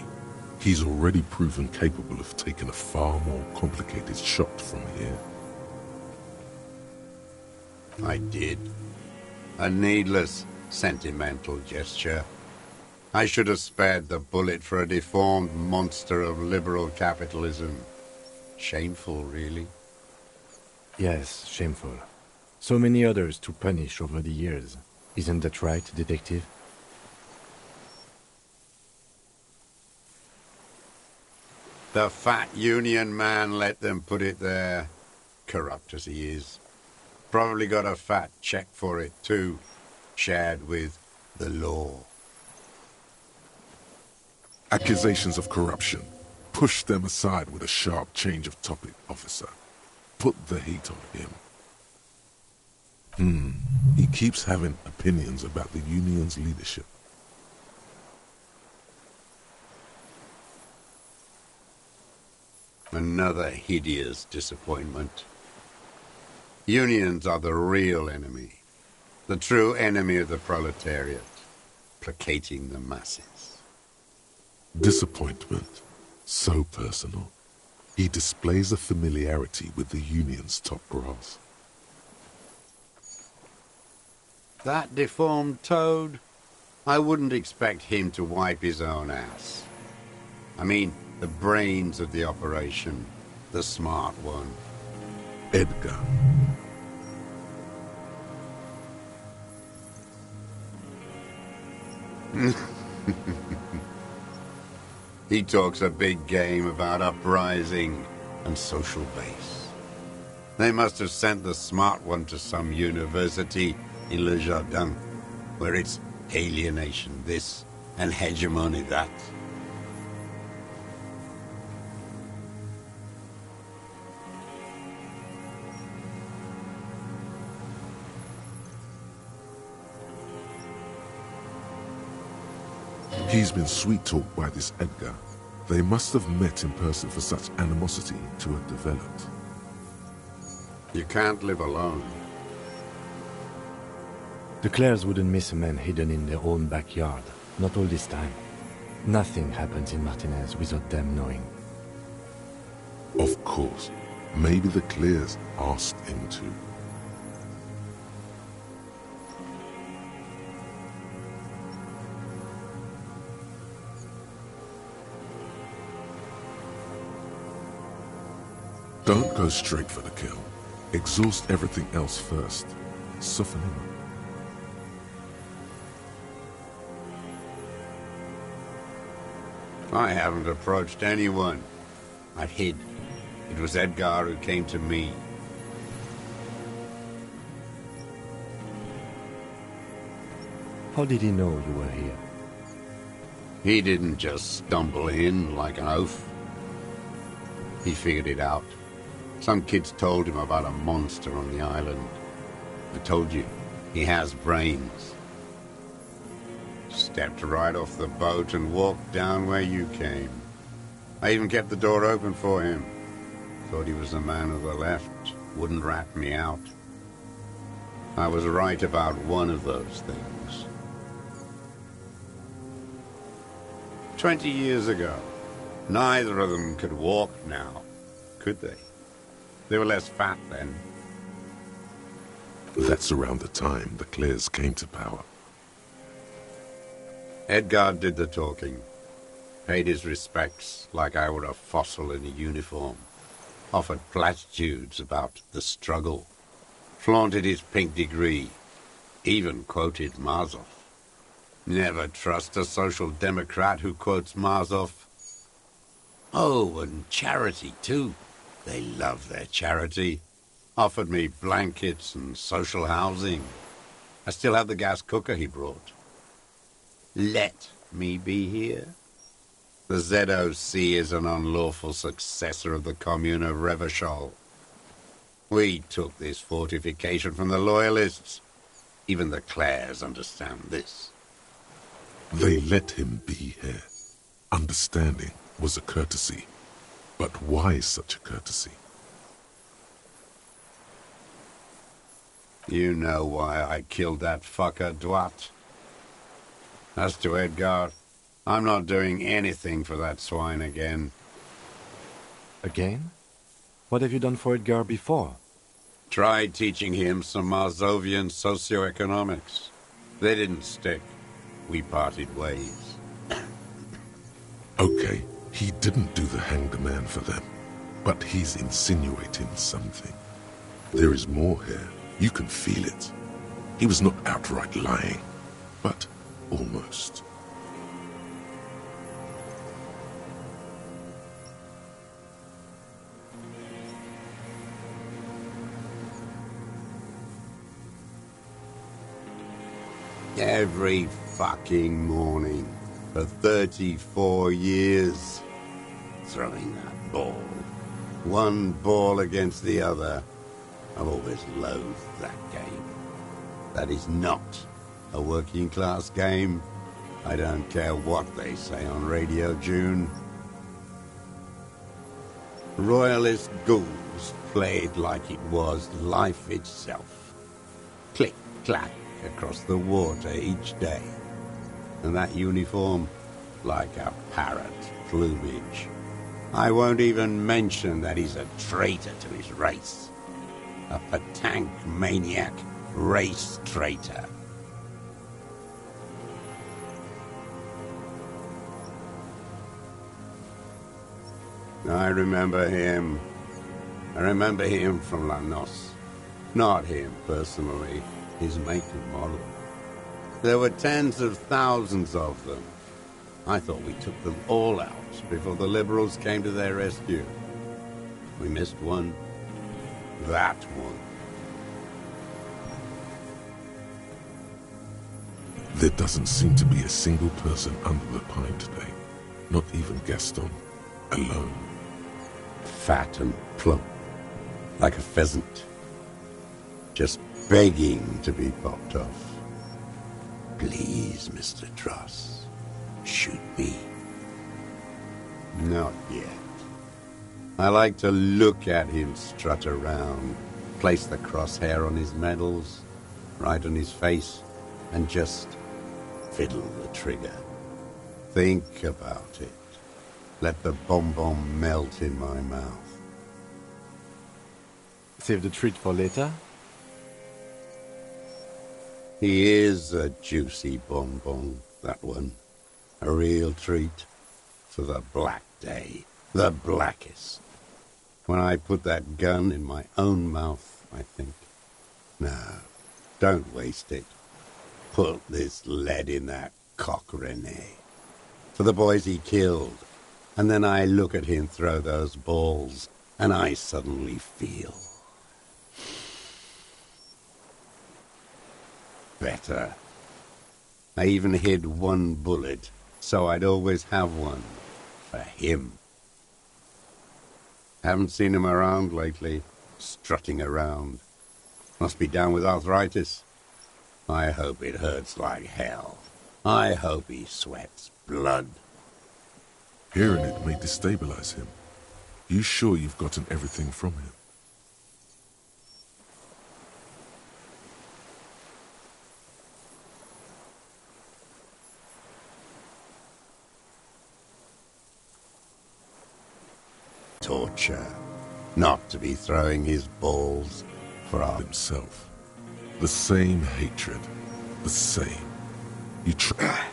A: He's already proven capable of taking a far more complicated shot from here.
P: I did. A needless, sentimental gesture. I should have spared the bullet for a deformed monster of liberal capitalism. Shameful, really.
B: Yes, shameful. So many others to punish over the years. Isn't that right, detective?
P: The fat union man let them put it there. Corrupt as he is. Probably got a fat check for it, too. Shared with the law.
A: Accusations of corruption. Push them aside with a sharp change of topic, officer. Put the heat on him. He keeps having opinions about the union's leadership.
P: Another hideous disappointment. Unions are the real enemy. The true enemy of the proletariat. Placating the masses.
A: Disappointment. So personal. He displays a familiarity with the union's top brass.
P: That deformed toad? I wouldn't expect him to wipe his own ass. I mean, the brains of the operation. The smart one.
A: Edgar.
P: He talks a big game about uprising and social base. They must have sent the smart one to some university in Le Jardin, where it's alienation this and hegemony that.
A: He's been sweet-talked by this Edgar. They must have met in person for such animosity to have developed.
P: You can't live alone.
B: The Clares wouldn't miss a man hidden in their own backyard. Not all this time. Nothing happens in Martinez without them knowing.
A: Of course. Maybe the Clares asked him to. Don't go straight for the kill. Exhaust everything else first. Soften him up.
P: I haven't approached anyone. I hid. It was Edgar who came to me.
B: How did he know you were here?
P: He didn't just stumble in like an oaf. He figured it out. Some kids told him about a monster on the island. I told you, he has brains. Stepped right off the boat and walked down where you came. I even kept the door open for him. Thought he was a man of the left, wouldn't rat me out. I was right about one of those things. 20 years ago, neither of them could walk now, could they? They were less fat then.
A: That's around the time the Clares came to power.
P: Edgar did the talking. Paid his respects like I were a fossil in a uniform. Offered platitudes about the struggle. Flaunted his pink degree. Even quoted Marzoff. Never trust a social democrat who quotes Marzoff. Oh, and charity, too. They love their charity. Offered me blankets and social housing. I still have the gas cooker he brought. Let me be here. The ZOC is an unlawful successor of the Commune of Revachol. We took this fortification from the Loyalists. Even the Clares understand this.
A: They let him be here. Understanding was a courtesy. But why such a courtesy?
P: You know why I killed that fucker, Dwat. As to Edgar, I'm not doing anything for that swine again.
B: Again? What have you done for Edgar before?
P: Tried teaching him some Marzovian socioeconomics. They didn't stick. We parted ways.
A: Okay, he didn't do the hanged man for them, but he's insinuating something. There is more here. You can feel it. He was not outright lying, but almost.
P: Every fucking morning for 34 years. Throwing that ball. One ball against the other. I've always loathed that game. That is not a working class game. I don't care what they say on Radio June. Royalist ghouls played like it was life itself. Click, clack across the water each day. And that uniform, like a parrot plumage. I won't even mention that he's a traitor to his race. A petank maniac race traitor. I remember him. I remember him from La Noce. Not him personally, his make and model. There were tens of thousands of them. I thought we took them all out before the Liberals came to their rescue. We missed one. That one.
A: There doesn't seem to be a single person under the pine today. Not even Gaston. Alone.
P: Fat and plump. Like a pheasant. Just begging to be popped off. Please, Mr. Dross. Shoot me. Not yet. I like to look at him strut around, place the crosshair on his medals, right on his face, and just fiddle the trigger. Think about it. Let the bomb melt in my mouth.
B: Save the treat for later?
P: He is a juicy bonbon, that one. A real treat for the black day. The blackest. When I put that gun in my own mouth, I think, no, don't waste it. Put this lead in that cock, René. For the boys he killed. And then I look at him throw those balls, and I suddenly feel better. I even hid one bullet, so I'd always have one. For him. Haven't seen him around lately, strutting around. Must be down with arthritis. I hope it hurts like hell. I hope he sweats blood.
A: Hearing it may destabilize him. You sure you've gotten everything from him?
P: Torture. Not to be throwing his balls for our...
A: himself. The same hatred. The same. You try...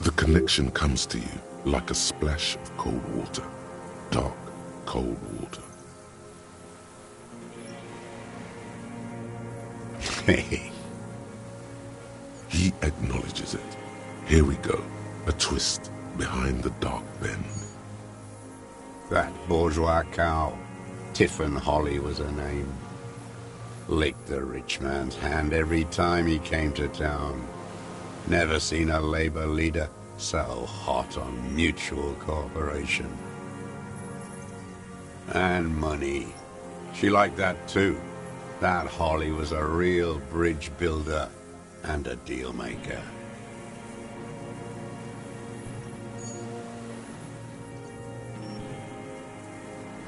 A: The connection comes to you like a splash of cold water. Dark, cold water. He acknowledges it. Here we go. A twist behind the dark bend.
P: That bourgeois cow, Tiffin Holly was her name. Licked the rich man's hand every time he came to town. Never seen a labor leader so hot on mutual cooperation. And money. She liked that too. That Holly was a real bridge builder and a deal maker.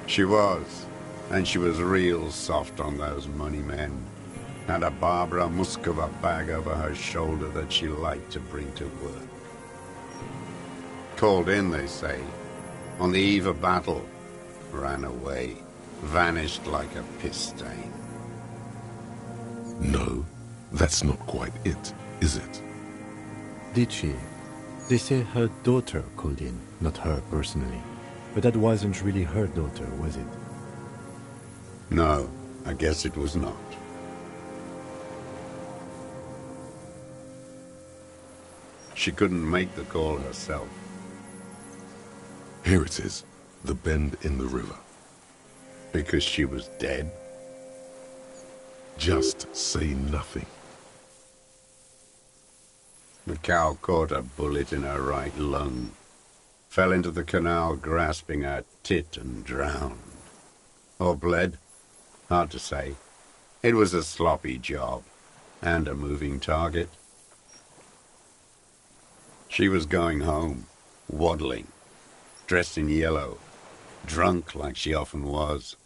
P: She was, and she was real soft on those money men. Had a Barbara Muscova bag over her shoulder that she liked to bring to work. Called in, they say, on the eve of battle, ran away, vanished like a piss stain.
A: No, that's not quite it, is it?
B: Did she? They say her daughter called in, not her personally. But that wasn't really her daughter, was it?
P: No, I guess it was not. She couldn't make the call herself.
A: Here it is, the bend in the river.
P: Because she was dead?
A: Just say nothing.
P: The cow caught a bullet in her right lung. Fell into the canal grasping her tit and drowned. Or bled? Hard to say. It was a sloppy job. And a moving target. She was going home, waddling, dressed in yellow, drunk like she often was.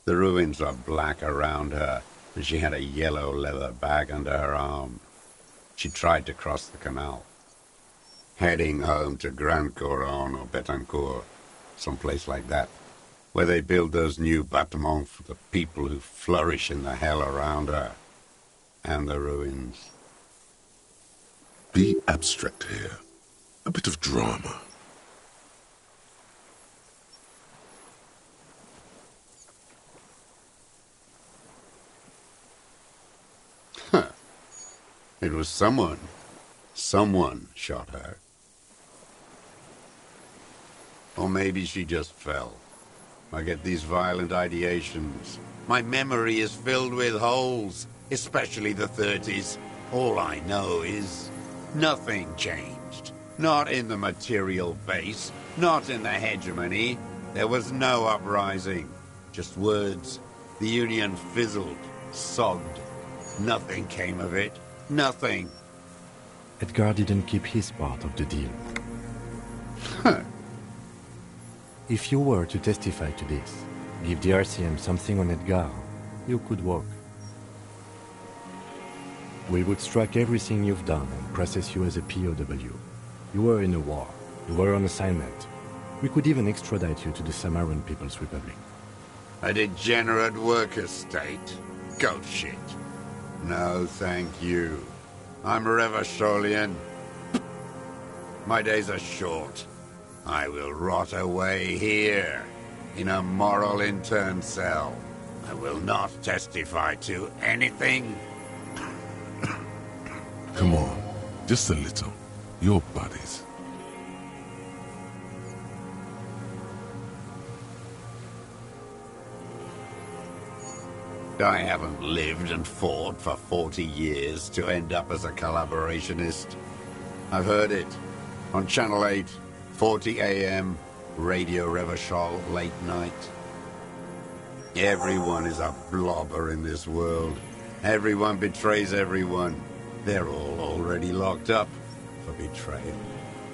P: The ruins were black around her, and she had a yellow leather bag under her arm. She tried to cross the canal, heading home to Grand Couronne or Betancourt, someplace like that, where they build those new bâtiments for the people who flourish in the hell around her, and the ruins.
A: Be abstract here. A bit of drama.
P: Huh. It was someone. Someone shot her. Or maybe she just fell. I get these violent ideations. My memory is filled with holes, especially the 30s. All I know is nothing changed. Not in the material base, not in the hegemony. There was no uprising. Just words. The Union fizzled, sogged. Nothing came of it. Nothing.
B: Edgar didn't keep his part of the deal.
P: Huh.
B: If you were to testify to this, give the RCM something on Edgar, you could walk. We would strike everything you've done and process you as a POW. You were in a war. You were on assignment. We could even extradite you to the Samaran People's Republic.
P: A degenerate worker state. Goat shit. No, thank you. I'm Revacholian. My days are short. I will rot away here, in a moral intern cell. I will not testify to anything.
A: Come on, just a little. Your buddies.
P: I haven't lived and fought for 40 years to end up as a collaborationist. I've heard it. On Channel 8, 40 AM, Radio Revachol, late night. Everyone is a blobber in this world. Everyone betrays everyone. They're all already locked up for betrayal.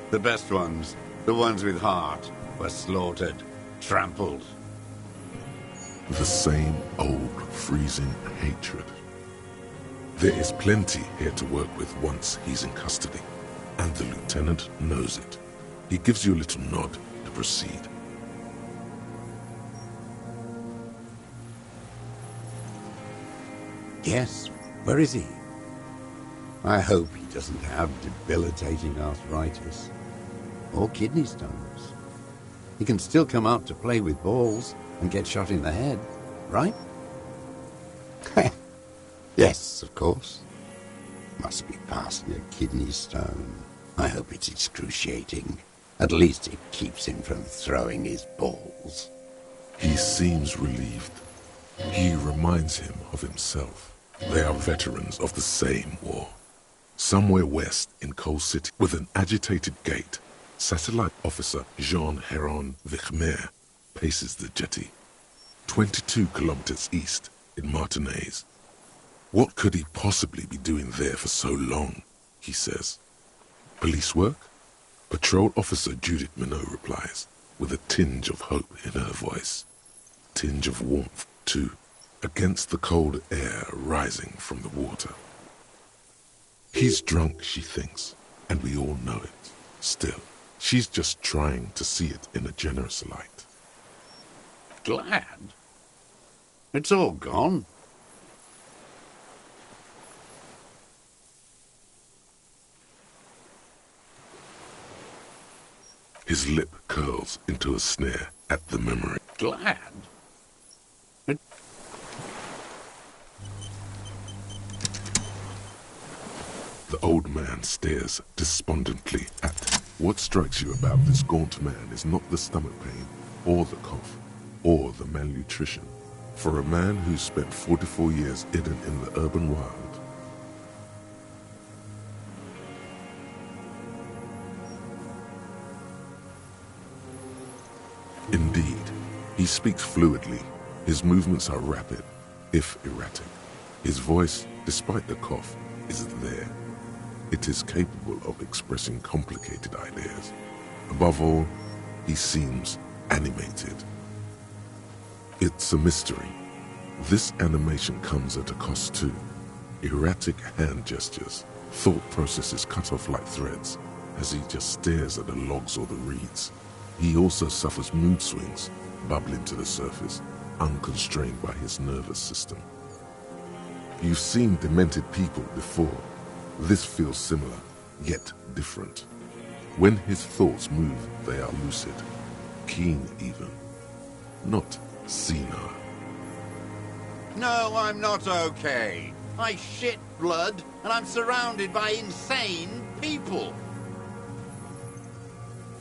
P: The best ones, the ones with heart, were slaughtered, trampled.
A: The same old freezing hatred. There is plenty here to work with once he's in custody, and the lieutenant knows it. He gives you a little nod to proceed.
P: Yes, where is he? I hope he doesn't have debilitating arthritis or kidney stones. He can still come out to play with balls and get shot in the head, right? Yes, of course. Must be past a kidney stone. I hope it's excruciating. At least it keeps him from throwing his balls.
A: He seems relieved. He reminds him of himself. They are veterans of the same war. Somewhere west in Coal City, with an agitated gait, Satellite Officer Jean Heron Vichmer paces the jetty, 22 kilometers east in Martinaise. What could he possibly be doing there for so long, he says. Police work? Patrol Officer Judith Minot replies, with a tinge of hope in her voice. Tinge of warmth, too, against the cold air rising from the water. He's drunk, she thinks, and we all know it. Still, she's just trying to see it in a generous light.
P: Glad? It's all gone.
A: His lip curls into a sneer at the memory.
P: Glad?
A: The old man stares despondently at. What strikes you about this gaunt man is not the stomach pain, or the cough, or the malnutrition. For a man who's spent 44 years hidden in the urban wild, indeed, he speaks fluidly. His movements are rapid, if erratic. His voice, despite the cough, is there. It is capable of expressing complicated ideas. Above all, he seems animated. It's a mystery. This animation comes at a cost too. Erratic hand gestures, thought processes cut off like threads, as he just stares at the logs or the reeds. He also suffers mood swings, bubbling to the surface, unconstrained by his nervous system. You've seen demented people before. This feels similar, yet different. When his thoughts move, they are lucid, keen even, not senile.
P: No, I'm not okay. I shit blood, and I'm surrounded by insane people.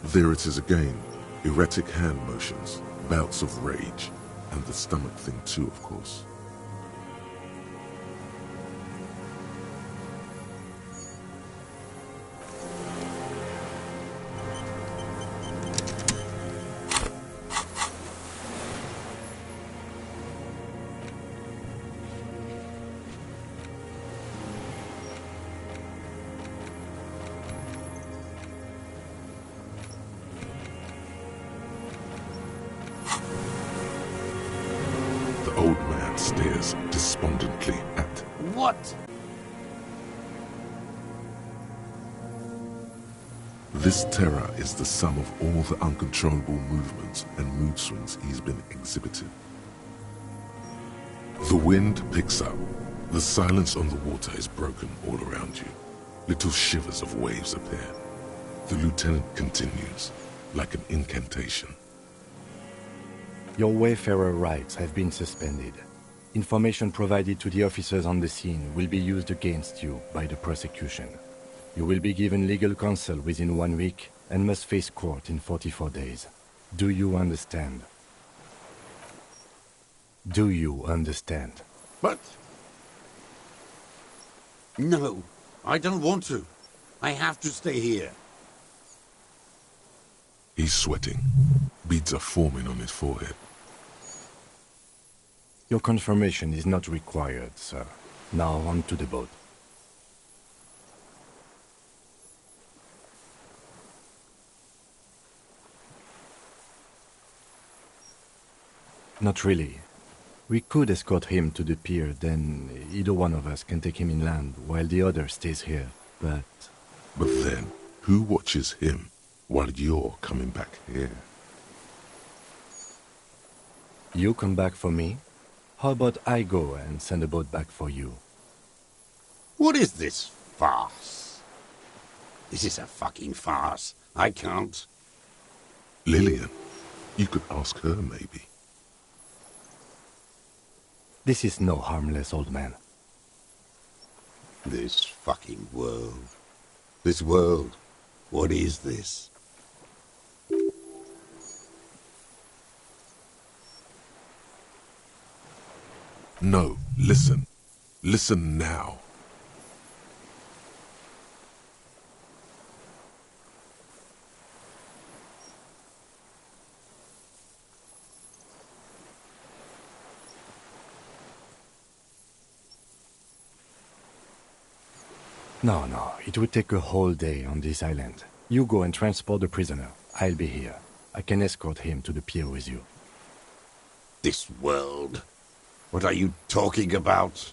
A: There it is again, erratic hand motions, bouts of rage, and the stomach thing too, of course. The old man stares despondently at...
P: What?
A: This terror is the sum of all the uncontrollable movements and mood swings he's been exhibiting. The wind picks up. The silence on the water is broken all around you. Little shivers of waves appear. The lieutenant continues, like an incantation.
B: Your Wayfarer rights have been suspended. Information provided to the officers on the scene will be used against you by the prosecution. You will be given legal counsel within 1 week and must face court in 44 days. Do you understand? Do you understand?
P: But... No, I don't want to. I have to stay here.
A: He's sweating. Beads are forming on his forehead.
B: Your confirmation is not required, sir. Now on to the boat. Not really. We could escort him to the pier, then either one of us can take him inland while the other stays here, but...
A: But then, who watches him while you're coming back here?
B: You come back for me? How about I go and send a boat back for you?
P: What is this farce? This is a fucking farce. I can't.
A: Lillian, you could ask her maybe.
B: This is no harmless old man.
P: This fucking world. This world. What is this?
A: No, listen. Listen now.
B: No, it would take a whole day on this island. You go and transport the prisoner. I'll be here. I can escort him to the pier with you.
P: This world? What are you talking about?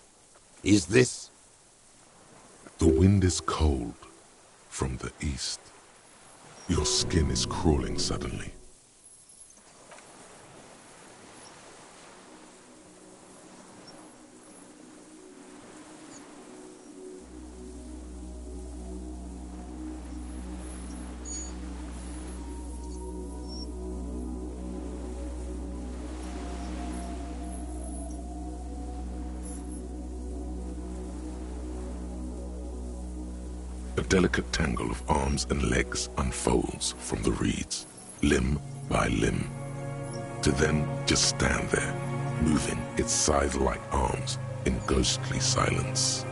P: Is this...
A: The wind is cold from the east. Your skin is crawling suddenly. A delicate tangle of arms and legs unfolds from the reeds, limb by limb, to then just stand there, moving its scythe-like arms in ghostly silence.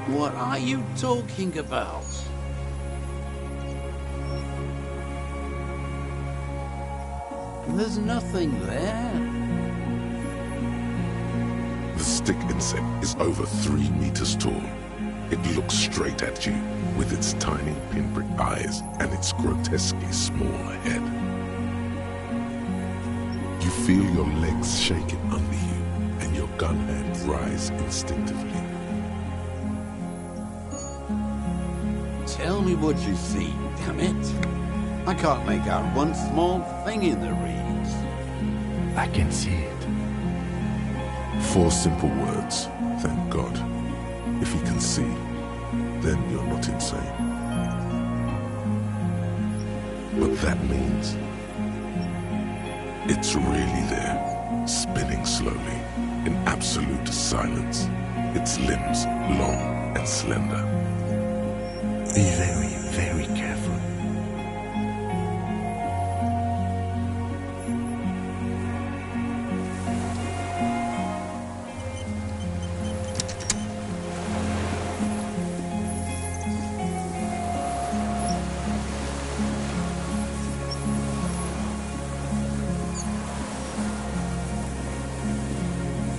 P: What are you talking about? There's nothing there.
A: The stick insect is over 3 meters tall. It looks straight at you with its tiny pinprick eyes and its grotesquely small head. You feel your legs shaking under you and your gun hand rise instinctively.
P: Tell me what you see, damn it. I can't make out one small thing in the reeds.
B: I can see it.
A: 4 simple words, thank God. If he can see, then you're not insane. But that means it's really there, spinning slowly, in absolute silence, its limbs long and slender.
B: Be very, very careful.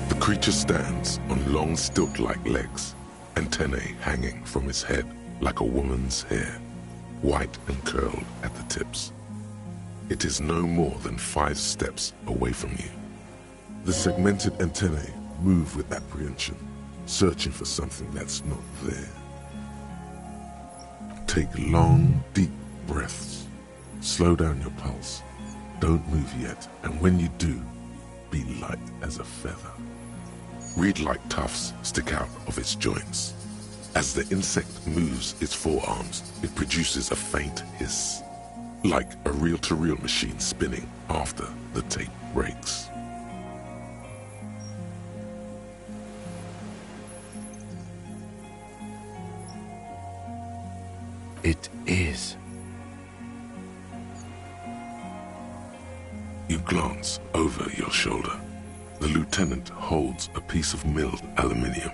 A: The creature stands on long stilt-like legs, antennae hanging from its head like a woman's hair, white and curled at the tips. It is no more than 5 steps away from you. The segmented antennae move with apprehension, searching for something that's not there. Take long, deep breaths. Slow down your pulse. Don't move yet, and when you do, be light as a feather. Reed-like tufts stick out of its joints. As the insect moves its forearms, it produces a faint hiss, like a reel-to-reel machine spinning after the tape breaks.
B: It is.
A: You glance over your shoulder. The lieutenant holds a piece of milled aluminium.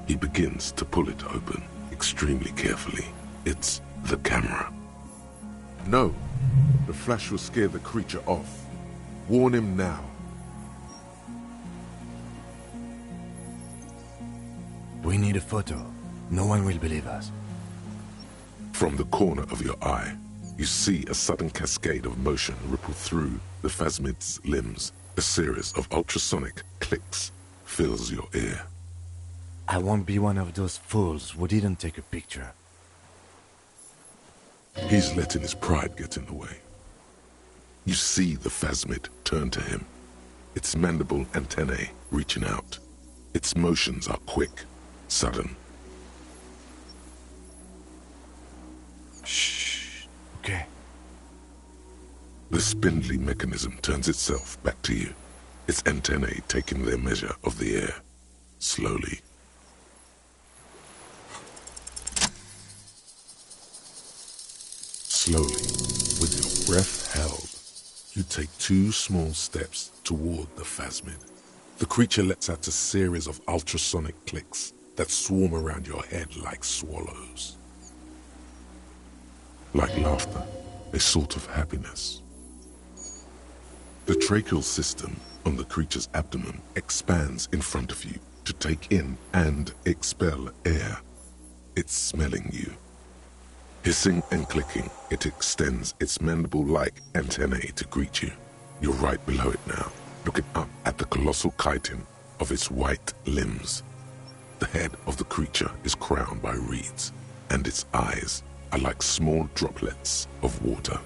A: He begins to pull it open, extremely carefully. It's the camera. No, the flash will scare the creature off. Warn him now.
B: We need a photo. No one will believe us.
A: From the corner of your eye, you see a sudden cascade of motion ripple through the phasmid's limbs. A series of ultrasonic clicks fills your ear.
B: I won't be one of those fools who didn't take a picture.
A: He's letting his pride get in the way. You see the phasmid turn to him, its mandible antennae reaching out. Its motions are quick, sudden.
B: Shh. Okay.
A: The spindly mechanism turns itself back to you, its antennae taking their measure of the air, slowly. Slowly, with your breath held, you take 2 small steps toward the phasmid. The creature lets out a series of ultrasonic clicks that swarm around your head like swallows. Like laughter, a sort of happiness. The tracheal system on the creature's abdomen expands in front of you to take in and expel air. It's smelling you. Hissing and clicking, it extends its mandible-like antennae to greet you. You're right below it now, looking up at the colossal chitin of its white limbs. The head of the creature is crowned by reeds, and its eyes are like small droplets of water.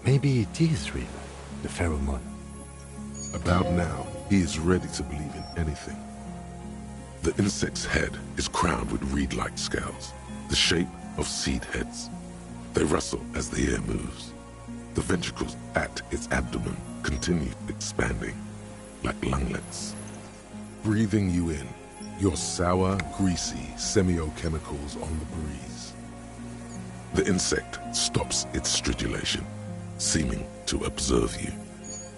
B: Maybe it is real, the pheromone.
A: About now, he is ready to believe in anything. The insect's head is crowned with reed-like scales, the shape of seed heads. They rustle as the air moves. The ventricles at its abdomen continue expanding, like lunglets. Breathing you in, your sour, greasy semiochemicals on the breeze. The insect stops its stridulation, seeming to observe you.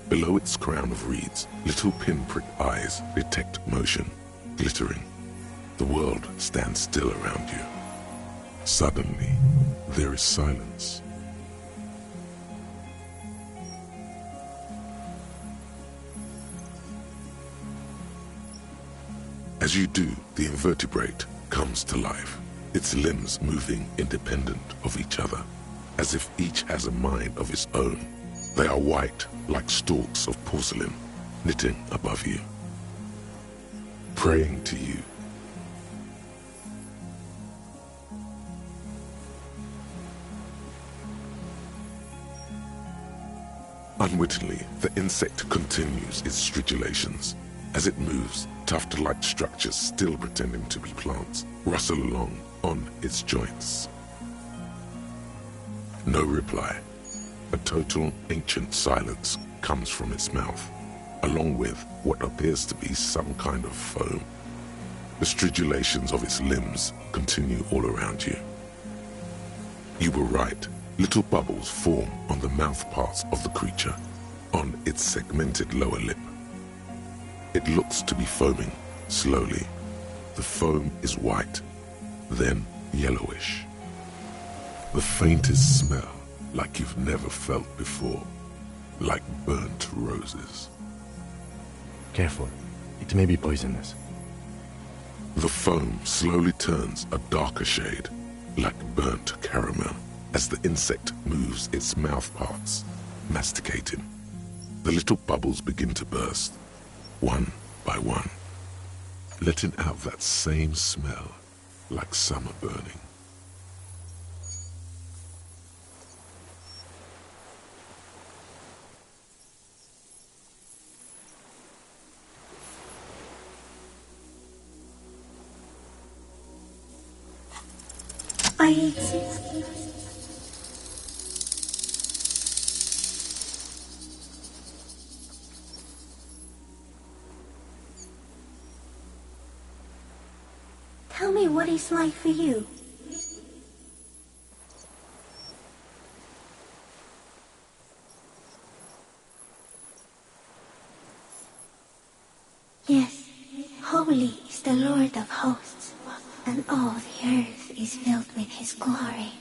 A: Below its crown of reeds, little pinprick eyes detect motion, glittering. The world stands still around you. Suddenly, there is silence. As you do, the invertebrate comes to life, its limbs moving independent of each other, as if each has a mind of its own. They are white, like stalks of porcelain, knitting above you, praying to you. Unwittingly, the insect continues its stridulations. As it moves, tuft-like structures, still pretending to be plants, rustle along on its joints. No reply. A total ancient silence comes from its mouth, along with what appears to be some kind of foam. The stridulations of its limbs continue all around you. You were right. Little bubbles form on the mouth parts of the creature, on its segmented lower lip. It looks to be foaming, slowly. The foam is white, then yellowish. The faintest smell, like you've never felt before, like burnt roses.
B: Careful, it may be poisonous.
A: The foam slowly turns a darker shade, like burnt caramel, as the insect moves its mouth parts, masticating. The little bubbles begin to burst, one by one, letting out that same smell, like summer burning.
N: I... Tell me what it's like for you. Yes, holy is the Lord of hosts, and all the earth is filled with his glory.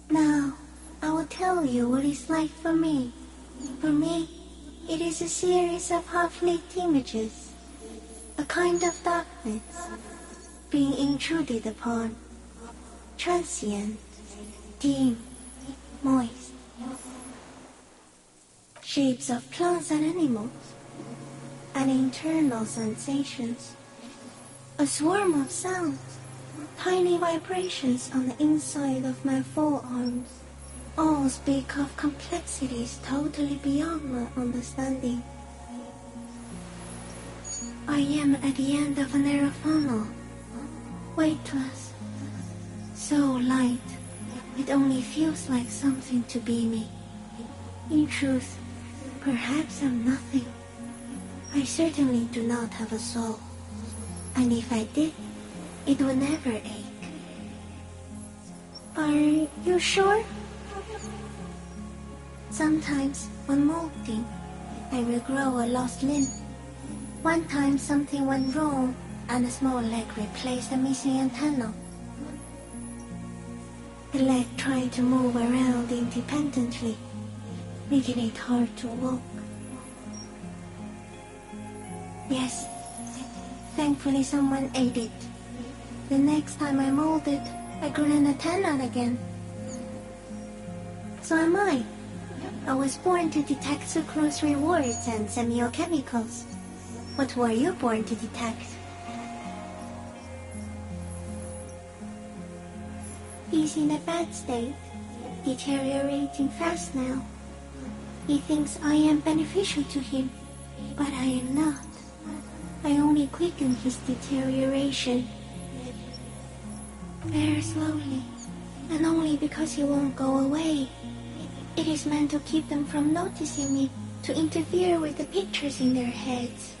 N: Now, I will tell you what it's like for me. For me, it is a series of half-lit images, a kind of darkness, being intruded upon, transient, dim, moist. Shapes of plants and animals, and internal sensations. A swarm of sounds, tiny vibrations on the inside of my forearms. All speak of complexities totally beyond my understanding. I am at the end of a narrow funnel, weightless, so light, it only feels like something to be me. In truth, perhaps I'm nothing. I certainly do not have a soul, and if I did, it would never ache. Are you sure? Sometimes, when molting, I will grow a lost limb. One time something went wrong, and a small leg replaced a missing antenna. The leg tried to move around independently, making it hard to walk. Yes, thankfully someone ate it. The next time I molded, I grew an antenna again. So am I. I was born to detect sucrose rewards and semiochemicals. What were you born to detect? He's in a bad state, deteriorating fast now. He thinks I am beneficial to him, but I am not. I only quicken his deterioration. Very slowly, and only because he won't go away. It is meant to keep them from noticing me, to interfere with the pictures in their heads.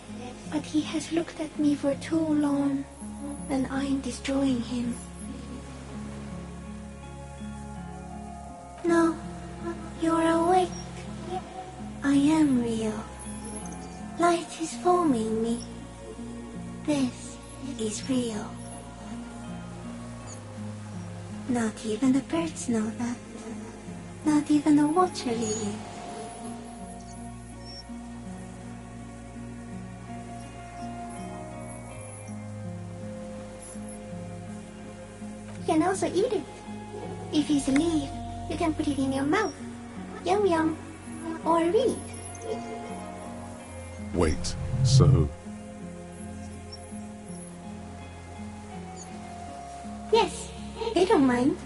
N: But he has looked at me for too long, and I am destroying him. No, you're awake. I am real. Light is forming me. This is real. Not even the birds know that. Not even the water lily. You can also eat it. If it's a leaf, you can put it in your mouth. Yum yum. Or read.
A: Wait, so...
N: Yes, they don't mind.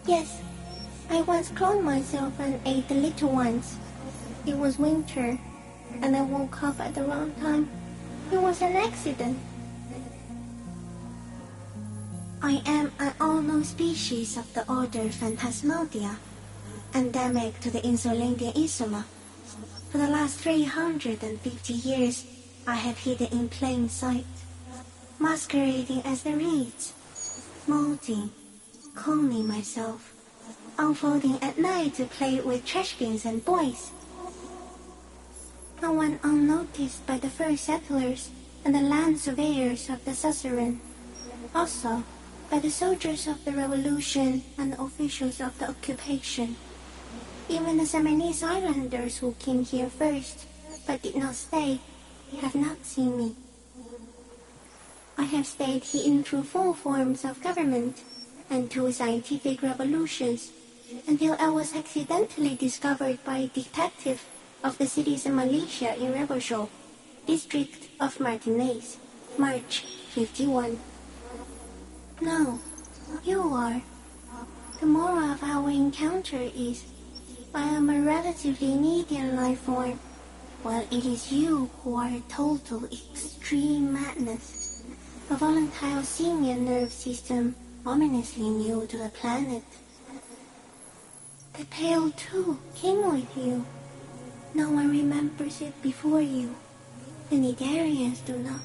N: Yes, I once cloned myself and ate the little ones. It was winter, and I woke up at the wrong time. It was an accident. I am an unknown species of the order Phantasmodia, endemic to the Insulandian Insula. For the last 350 years, I have hidden in plain sight, masquerading as the reeds, molting, cloning myself, unfolding at night to play with trash bins and boys. I went unnoticed by the first settlers and the land surveyors of the suzerain, also by the soldiers of the revolution and the officials of the occupation. Even the Seminoles Islanders who came here first, but did not stay, have not seen me. I have stayed hidden through 4 forms of government and 2 scientific revolutions, until I was accidentally discovered by a detective of the citizen militia in Rebelshaw, district of Martinez, March 51. No, you are. The moral of our encounter is, I am a relatively median life form, while it is you who are a total extreme madness. A volatile senior nerve system ominously new to the planet. The Pale too came with you. No one remembers it before you. The Nidarians do not.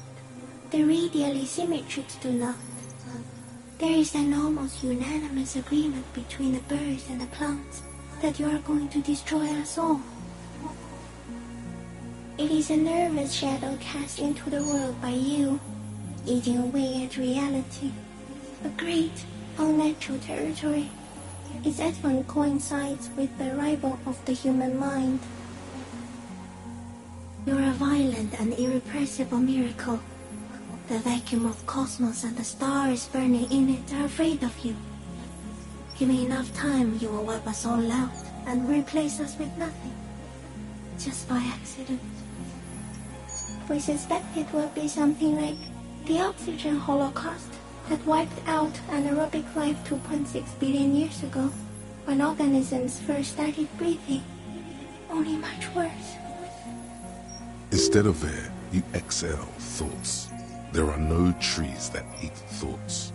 N: The radially symmetrics do not. There is an almost unanimous agreement between the birds and the plants that you are going to destroy us all. It is a nervous shadow cast into the world by you, eating away at reality. A great, unnatural territory. Its advent coincides with the arrival of the human mind. You're a violent and irrepressible miracle. The vacuum of cosmos and the stars burning in it are afraid of you. Give me enough time, you will wipe us all out and replace us with nothing. Just by accident. We suspect it will be something like the oxygen holocaust that wiped out anaerobic life 2.6 billion years ago, when organisms first started breathing. Only much worse.
A: Instead of air, you exhale thoughts. There are no trees that eat thoughts.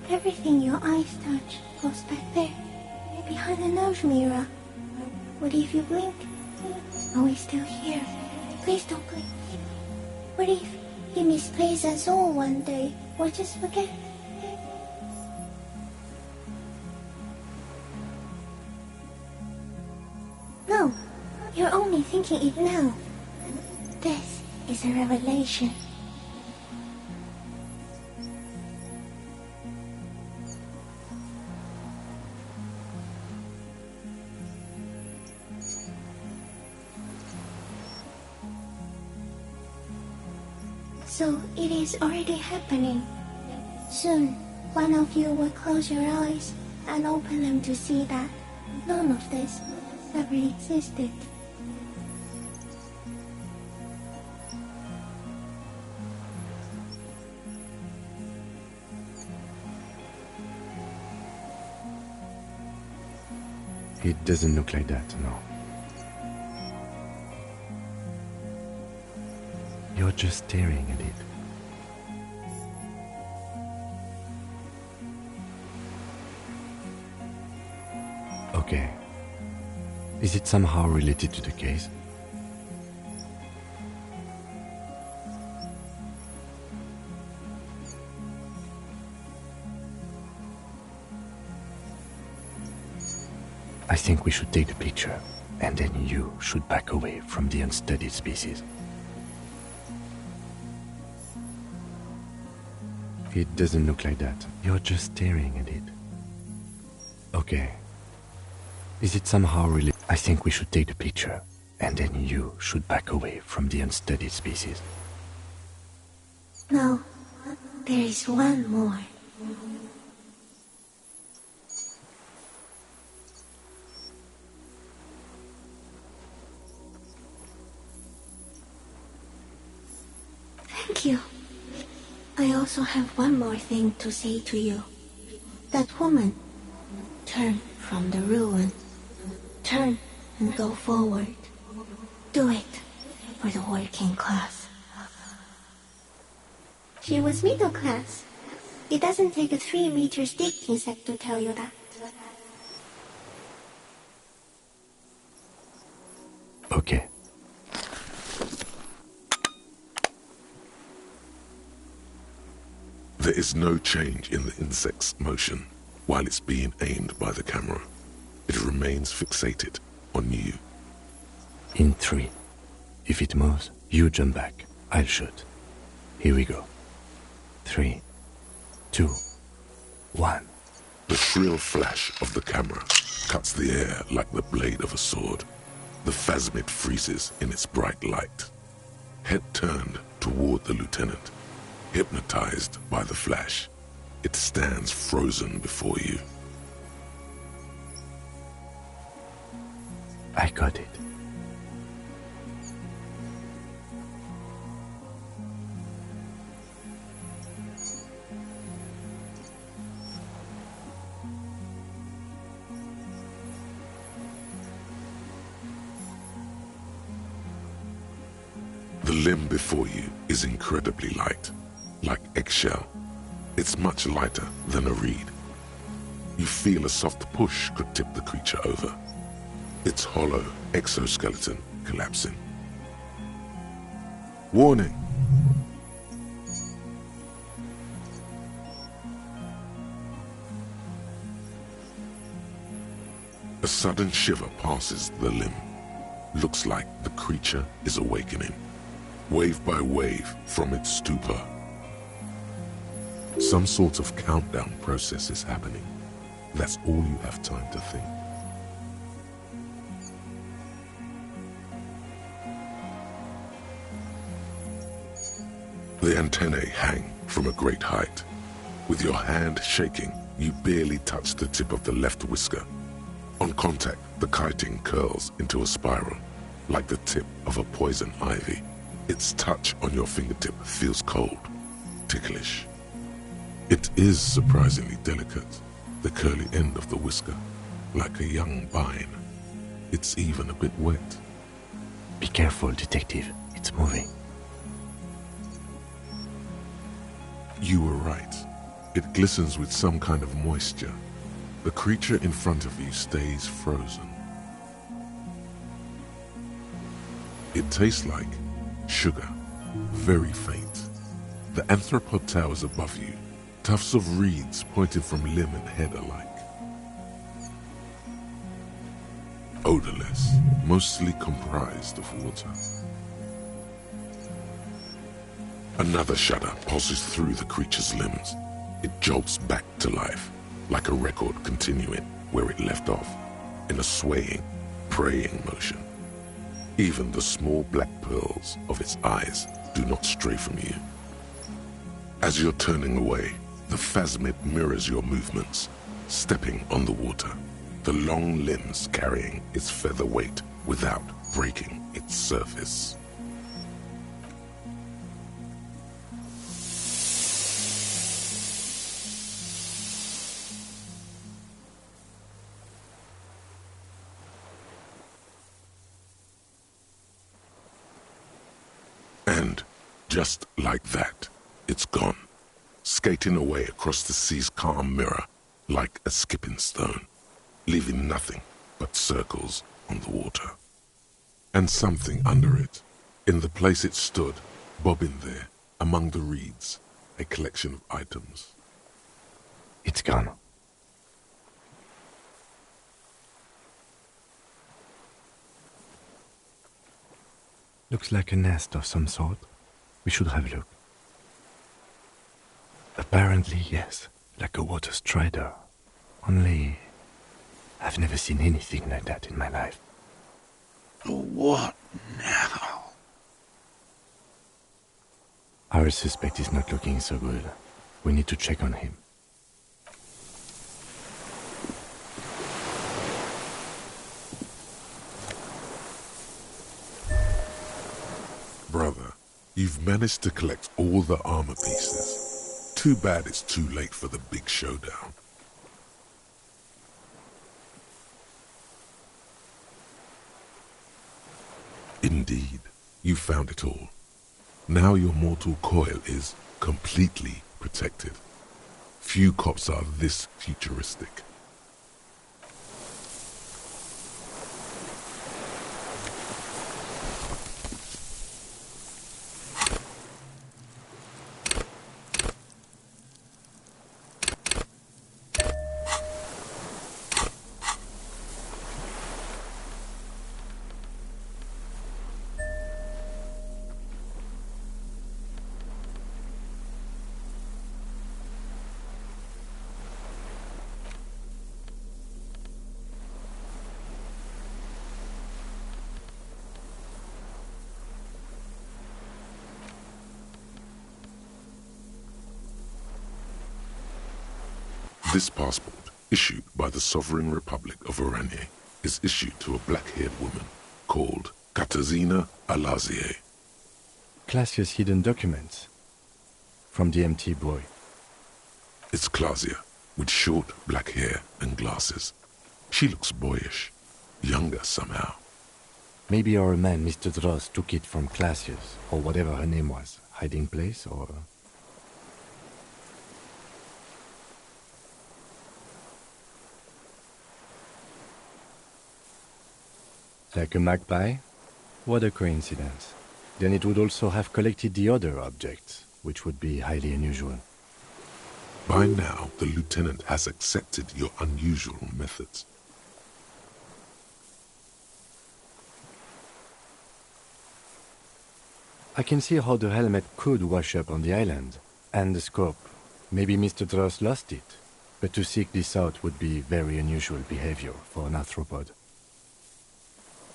N: Everything your eyes touch goes back there, behind the nose mirror. What if you blink? Are we still here? Please don't blink. What if you misplace us all one day, or just forget? No, you're only thinking it now. This is a revelation. So it is already happening. Soon, one of you will close your eyes and open them to see that none of this ever existed.
B: It doesn't look like that, no. You're just staring at it. Okay. Is it somehow related to the case? I think we should take the picture, and then you should back away from the unstudied species. It doesn't look like that. You're just staring at it. Okay. Is it somehow really? I think we should take the picture, and then you should back away from the unstudied species.
N: No, there is one more. Thank you. I also have one more thing to say to you. That woman, turn from the ruin. Turn and go forward. Do it for the working class. She was middle class. It doesn't take a 3-meter stick insect to tell you that.
B: Okay.
A: There is no change in the insect's motion while it's being aimed by the camera. It remains fixated on you.
B: In 3. If it moves, you jump back. I'll shoot. Here we go. 3, 2, 1.
A: The shrill flash of the camera cuts the air like the blade of a sword. The phasmid freezes in its bright light. Head turned toward the lieutenant, hypnotized by the flash. It stands frozen before you.
B: I got it.
A: The limb before you is incredibly light, like eggshell. It's much lighter than a reed. You feel a soft push could tip the creature over. Its hollow exoskeleton collapsing. Warning! A sudden shiver passes the limb. Looks like the creature is awakening, wave by wave from its stupor. Some sort of countdown process is happening. That's all you have time to think. The antennae hang from a great height. With your hand shaking, you barely touch the tip of the left whisker. On contact, the kiting curls into a spiral, like the tip of a poison ivy. Its touch on your fingertip feels cold, ticklish. It is surprisingly delicate, the curly end of the whisker, like a young vine. It's even a bit wet.
B: Be careful, detective. It's moving.
A: You were right. It glistens with some kind of moisture. The creature in front of you stays frozen. It tastes like sugar, very faint. The anthropod towers above you, tufts of reeds pointing from limb and head alike. Odorless, mostly comprised of water. Another shudder pulses through the creature's limbs. It jolts back to life, like a record continuing where it left off, in a swaying, praying motion. Even the small black pearls of its eyes do not stray from you. As you're turning away, the phasmid mirrors your movements, stepping on the water, the long limbs carrying its feather weight without breaking its surface. And just like that, it's gone, skating away across the sea's calm mirror like a skipping stone, leaving nothing but circles on the water. And something under it, in the place it stood, bobbing there, among the reeds, a collection of items.
B: It's gone. Looks like a nest of some sort. We should have a look. Apparently, yes, like a water strider. Only, I've never seen anything like that in my life.
P: What now?
B: Our suspect is not looking so good. We need to check on him.
A: Brother, you've managed to collect all the armor pieces. Too bad it's too late for the big showdown. Indeed, you found it all. Now your mortal coil is completely protected. Few cops are this futuristic. This passport, issued by the Sovereign Republic of Oranje, is issued to a black-haired woman called Katarzyna Alazie.
B: Classia's hidden documents from the MT boy.
A: It's Klasia, with short black hair and glasses. She looks boyish, younger somehow.
B: Maybe our man, Mr. Dross, took it from Classius, or whatever her name was. Hiding place, or... Like a magpie? What a coincidence. Then it would also have collected the other objects, which would be highly unusual.
A: By now, the lieutenant has accepted your unusual methods.
B: I can see how the helmet could wash up on the island, and the scope. Maybe Mr. Dross lost it, but to seek this out would be very unusual behavior for an arthropod.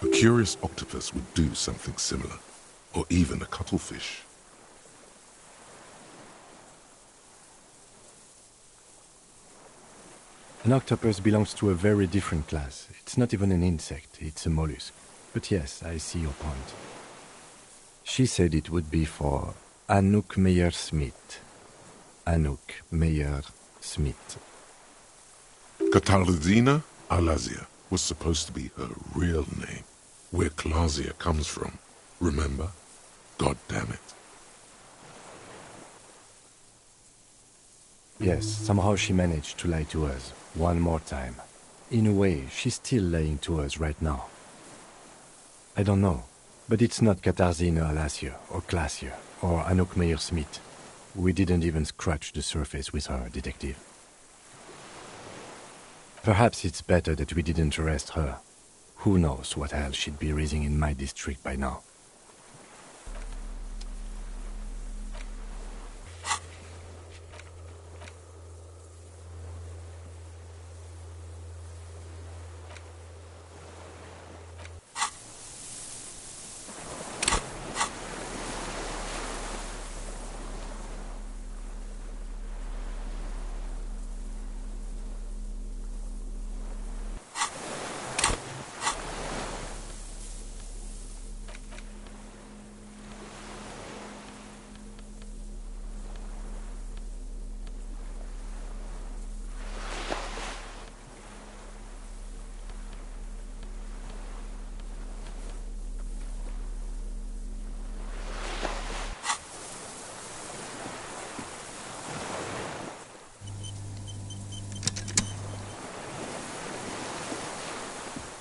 A: A curious octopus would do something similar, or even a cuttlefish.
B: An octopus belongs to a very different class. It's not even an insect, it's a mollusk. But yes, I see your point. She said it would be for Anouk Meyer-Smith. Anouk Meyer-Smith.
A: Katarzyna Alazia was supposed to be her real name, where Klasia comes from. Remember? God damn it.
B: Yes, somehow she managed to lie to us, one more time. In a way, she's still lying to us right now. I don't know, but it's not Katarzyna Alazia, or Klasia, or Anouk Meyer-Smith. We didn't even scratch the surface with her, detective. Perhaps it's better that we didn't arrest her. Who knows what hell she'd be raising in my district by now.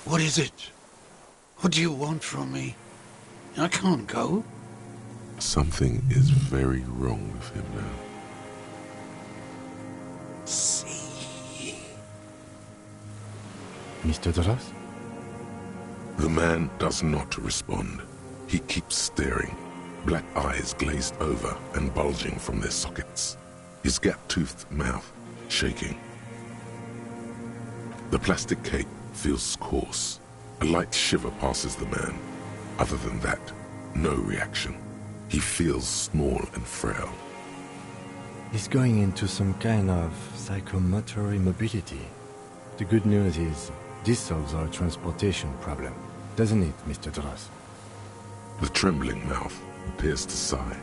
P: What is it? What do you want from me? I can't go.
A: Something is very wrong with him now.
P: See?
B: Mr. Dross?
A: The man does not respond. He keeps staring, black eyes glazed over and bulging from their sockets, his gap-toothed mouth shaking. The plastic cape feels coarse. A light shiver passes the man. Other than that, no reaction. He feels small and frail.
B: He's going into some kind of psychomotor immobility. The good news is, this solves our transportation problem, doesn't it, Mr. Dross?
A: The trembling mouth appears to sigh.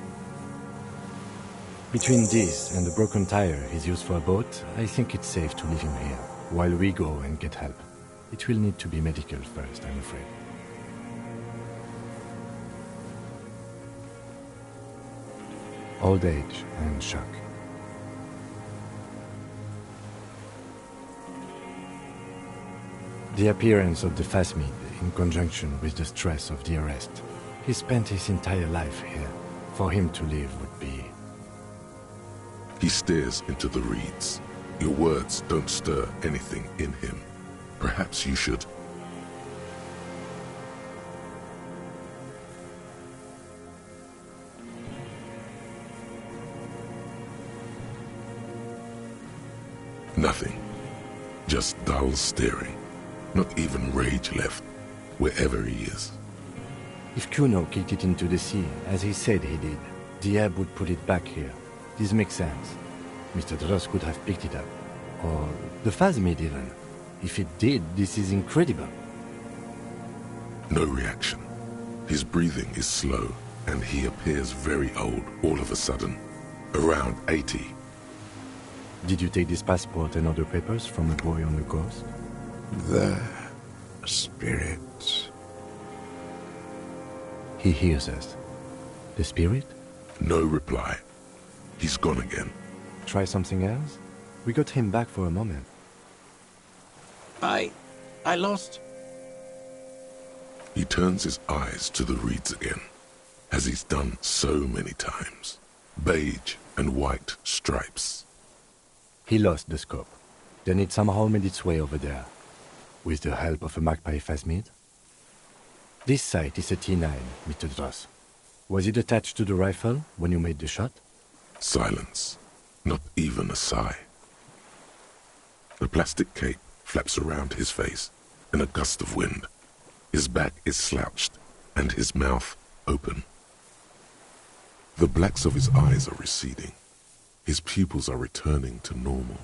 B: Between this and the broken tire he's used for a boat, I think it's safe to leave him here, while we go and get help. It will need to be medical first, I'm afraid. Old age and shock. The appearance of the Phasmid in conjunction with the stress of the arrest. He spent his entire life here. For him to leave would be...
A: He stares into the reeds. Your words don't stir anything in him. Perhaps you should. Nothing. Just dull staring. Not even rage left, wherever he is.
B: If Kuno kicked it into the sea, as he said he did, the ebb would put it back here. This makes sense. Mr. Dross could have picked it up. Or the Phasmid even. If it did, this is incredible.
A: No reaction. His breathing is slow, and he appears very old all of a sudden. Around 80.
B: Did you take this passport and other papers from a boy on the coast?
P: The spirits.
B: He hears us. The spirit?
A: No reply. He's gone again.
B: Try something else? We got him back for a moment.
C: I lost...
A: He turns his eyes to the reeds again, as he's done so many times. Beige and white stripes.
B: He lost the scope. Then it somehow made its way over there, with the help of a magpie phasmid. This sight is a T9, Mr. Dross. Was it attached to the rifle when you made the shot?
A: Silence. Not even a sigh. The plastic cape flaps around his face in a gust of wind. His back is slouched and his mouth open. The blacks of his eyes are receding. His pupils are returning to normal.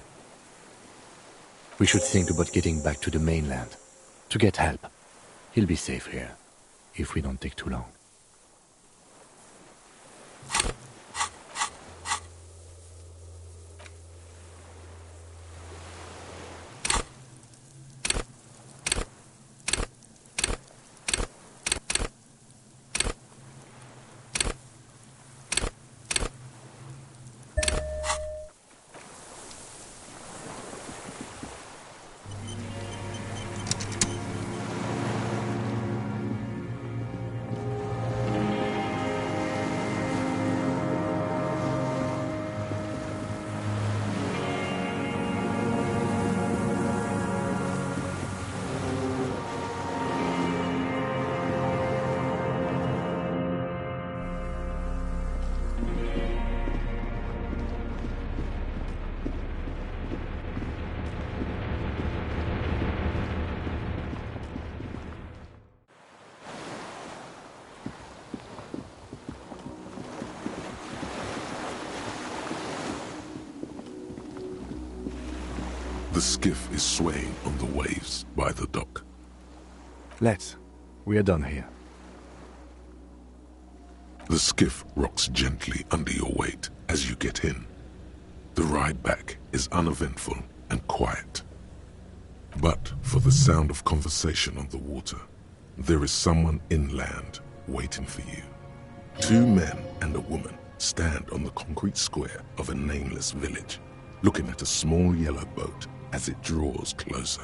B: We should think about getting back to the mainland, to get help. He'll be safe here, if we don't take too long.
A: The skiff is swaying on the waves by the dock.
B: Let's. We are done here.
A: The skiff rocks gently under your weight as you get in. The ride back is uneventful and quiet. But for the sound of conversation on the water, there is someone inland waiting for you. 2 men and a woman stand on the concrete square of a nameless village, looking at a small yellow boat as it draws closer.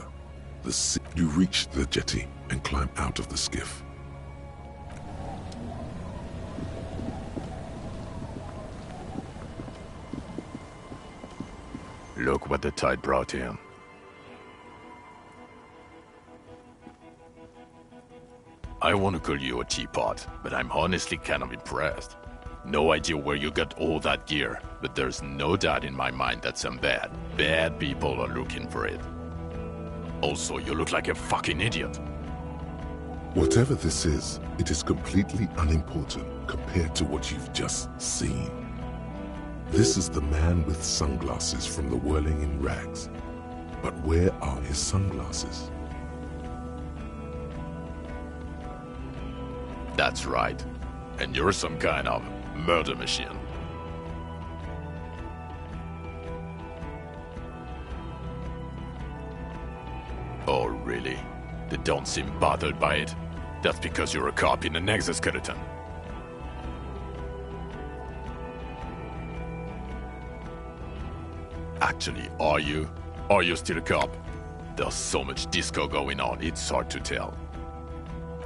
A: You reach the jetty and climb out of the skiff.
Q: Look what the tide brought in. I want to call you a teapot, but I'm honestly kind of impressed. No idea where you got all that gear, but there's no doubt in my mind that some bad people are looking for it. Also, you look like a fucking idiot.
A: Whatever this is, it is completely unimportant compared to what you've just seen. This is the man with sunglasses from the Whirling in Rags. But where are his sunglasses?
Q: That's right. And you're some kind of murder machine. Oh, really? They don't seem bothered by it. That's because you're a cop in an exoskeleton. Actually, are you? Are you still a cop? There's so much disco going on, it's hard to tell.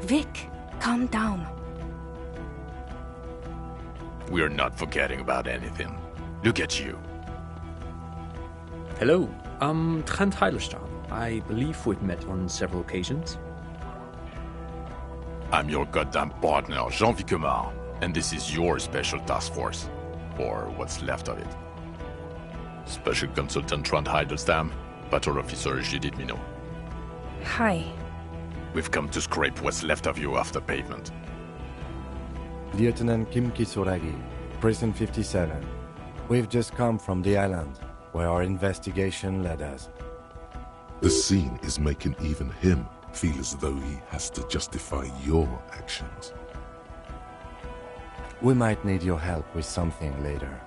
O: Vic, calm down.
Q: We're not forgetting about anything. Look at you.
R: Hello, I'm Trent Heilerstad. I believe we've met on several occasions.
Q: I'm your goddamn partner, Jean-Vic Quemar, and this is your special task force. Or what's left of it. Special Consultant Trent Heilerstam, Patrol Officer Judith Minot.
O: Hi.
Q: We've come to scrape what's left of you off the pavement.
B: Lieutenant Kim Kisuragi, Prison 57. We've just come from the island, where our investigation led us.
A: The scene is making even him feel as though he has to justify your actions.
B: We might need your help with something later.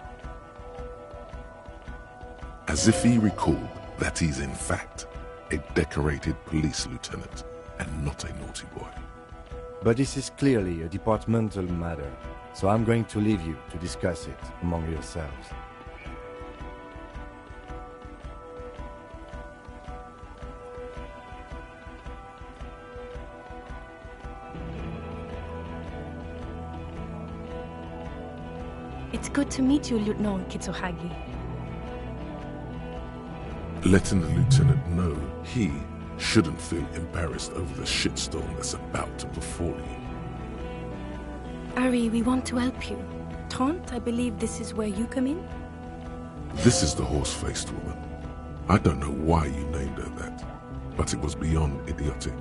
A: As if he recalled that he's in fact a decorated police lieutenant and not a naughty boy.
B: But this is clearly a departmental matter, so I'm going to leave you to discuss it among yourselves.
O: It's good to meet you, Lieutenant Kitsuhagi.
A: Letting the lieutenant know he shouldn't feel embarrassed over the shitstorm that's about to befall you.
O: Ari, we want to help you. Trant, I believe this is where you come in?
A: This is the horse-faced woman. I don't know why you named her that, but it was beyond idiotic.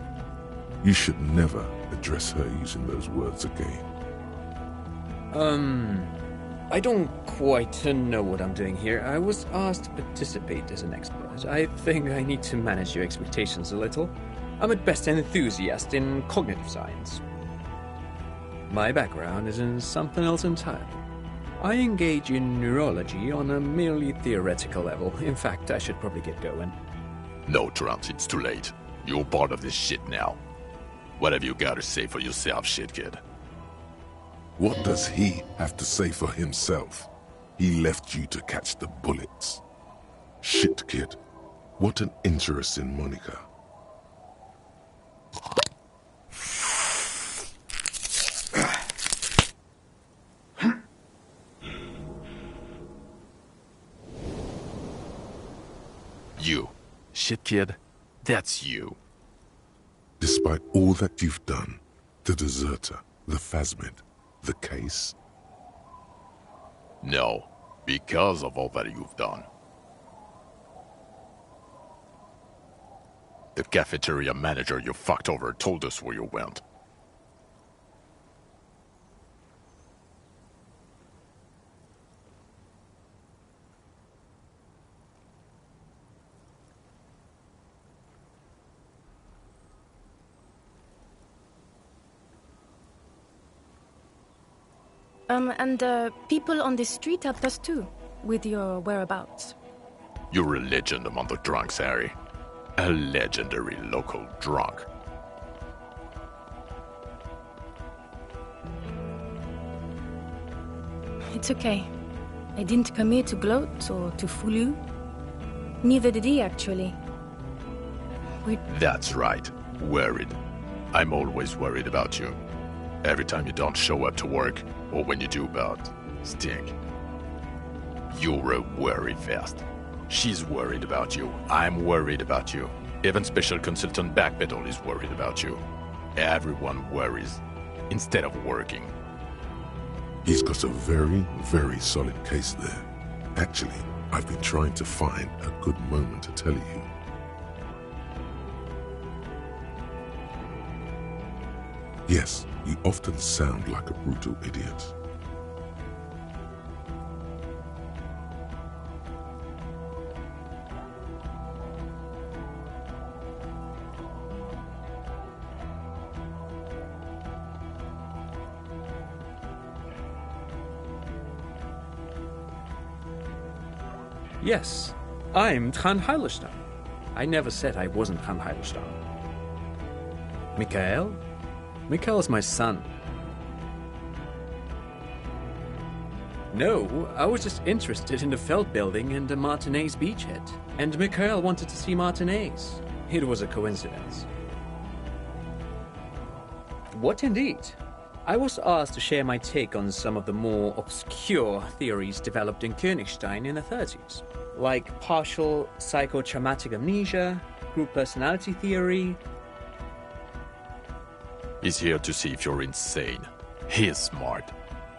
A: You should never address her using those words again.
R: I don't quite know what I'm doing here. I was asked to participate as an expert. I think I need to manage your expectations a little. I'm at best an enthusiast in cognitive science. My background is in something else entirely. I engage in neurology on a merely theoretical level. In fact, I should probably get going.
Q: No, Trant, it's too late. You're part of this shit now. What have you got to say for yourself, shit kid?
A: What does he have to say for himself? He left you to catch the bullets. Shit kid, what an interesting moniker.
Q: You. Shit kid, that's you.
A: Despite all that you've done, the deserter, the phasmid, the case?
Q: No, because of all that you've done. The cafeteria manager you fucked over told us where you went.
O: And people on the street helped us too, with your whereabouts.
Q: You're a legend among the drunks, Harry. A legendary local drunk.
O: It's okay. I didn't come here to gloat or to fool you. Neither did he, actually.
Q: That's right. Worried. I'm always worried about you. Every time you don't show up to work, or when you do about stink. You're a worry fest. She's worried about you. I'm worried about you. Even Special Consultant Backpedal is worried about you. Everyone worries, instead of working.
A: He's got a very, very solid case there. Actually, I've been trying to find a good moment to tell you. Yes, you often sound like a brutal idiot.
R: Yes, I'm Trant Heilerstein. I never said I wasn't Trant Heilerstein. Mikael? Mikael is my son. No, I was just interested in the Felt building and the Martinez beachhead. And Mikael wanted to see Martinez. It was a coincidence. What indeed? I was asked to share my take on some of the more obscure theories developed in Königstein in the 30s, like partial psychotraumatic amnesia, group personality theory.
Q: He's here to see if you're insane. He is smart.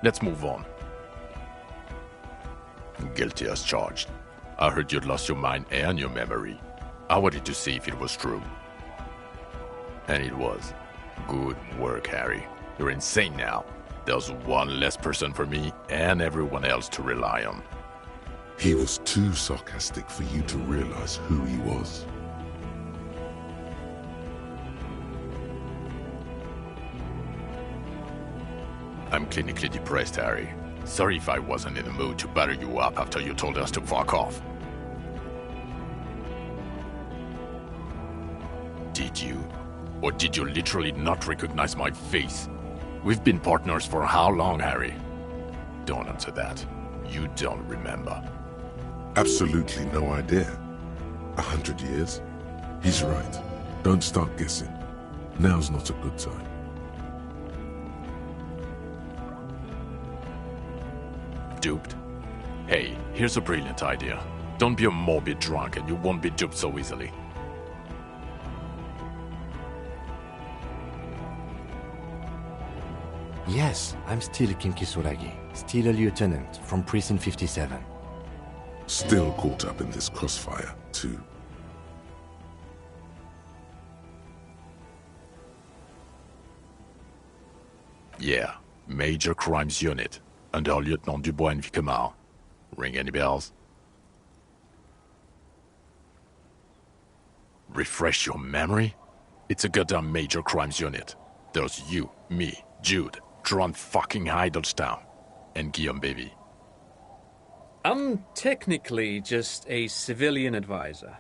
Q: Let's move on. Guilty as charged. I heard you'd lost your mind and your memory. I wanted to see if it was true. And it was. Good work, Harry. You're insane now. There's one less person for me and everyone else to rely on.
A: He was too sarcastic for you to realize who he was.
Q: I'm clinically depressed, Harry. Sorry if I wasn't in the mood to batter you up after you told us to fuck off. Did you? Or did you literally not recognize my face? We've been partners for how long, Harry? Don't answer that. You don't remember.
A: Absolutely no idea. 100 years? He's right. Don't start guessing. Now's not a good time.
Q: Duped? Hey, here's a brilliant idea. Don't be a morbid drunk and you won't be duped so easily.
B: Yes, I'm still Kinkisuragi, still a lieutenant from Precinct 57.
A: Still caught up in this crossfire, too.
Q: Yeah, Major Crimes Unit, under Lieutenant Dubois and Vicomar. Ring any bells? Refresh your memory? It's a goddamn Major Crimes Unit. There's you, me, Jude, Tron fucking Heidelstown, and Guillaume Baby.
R: I'm technically just a civilian advisor.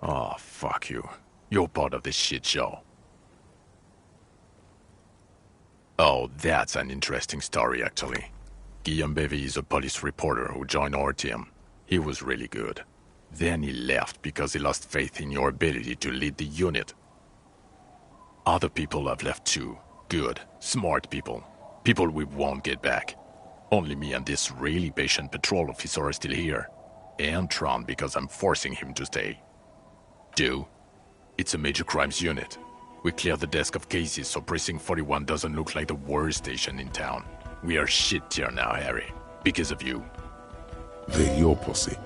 Q: Oh, fuck you. You're part of this shit show. Oh, that's an interesting story, actually. Guillaume Bevy is a police reporter who joined our team. He was really good. Then he left because he lost faith in your ability to lead the unit. Other people have left too. Good, smart people. People we won't get back. Only me and this really patient patrol officer are still here. And Tron because I'm forcing him to stay. It's a Major Crimes Unit. We clear the desk of cases so Precinct 41 doesn't look like the worst station in town. We are shit tier now, Harry. Because of you.
A: They're your posse,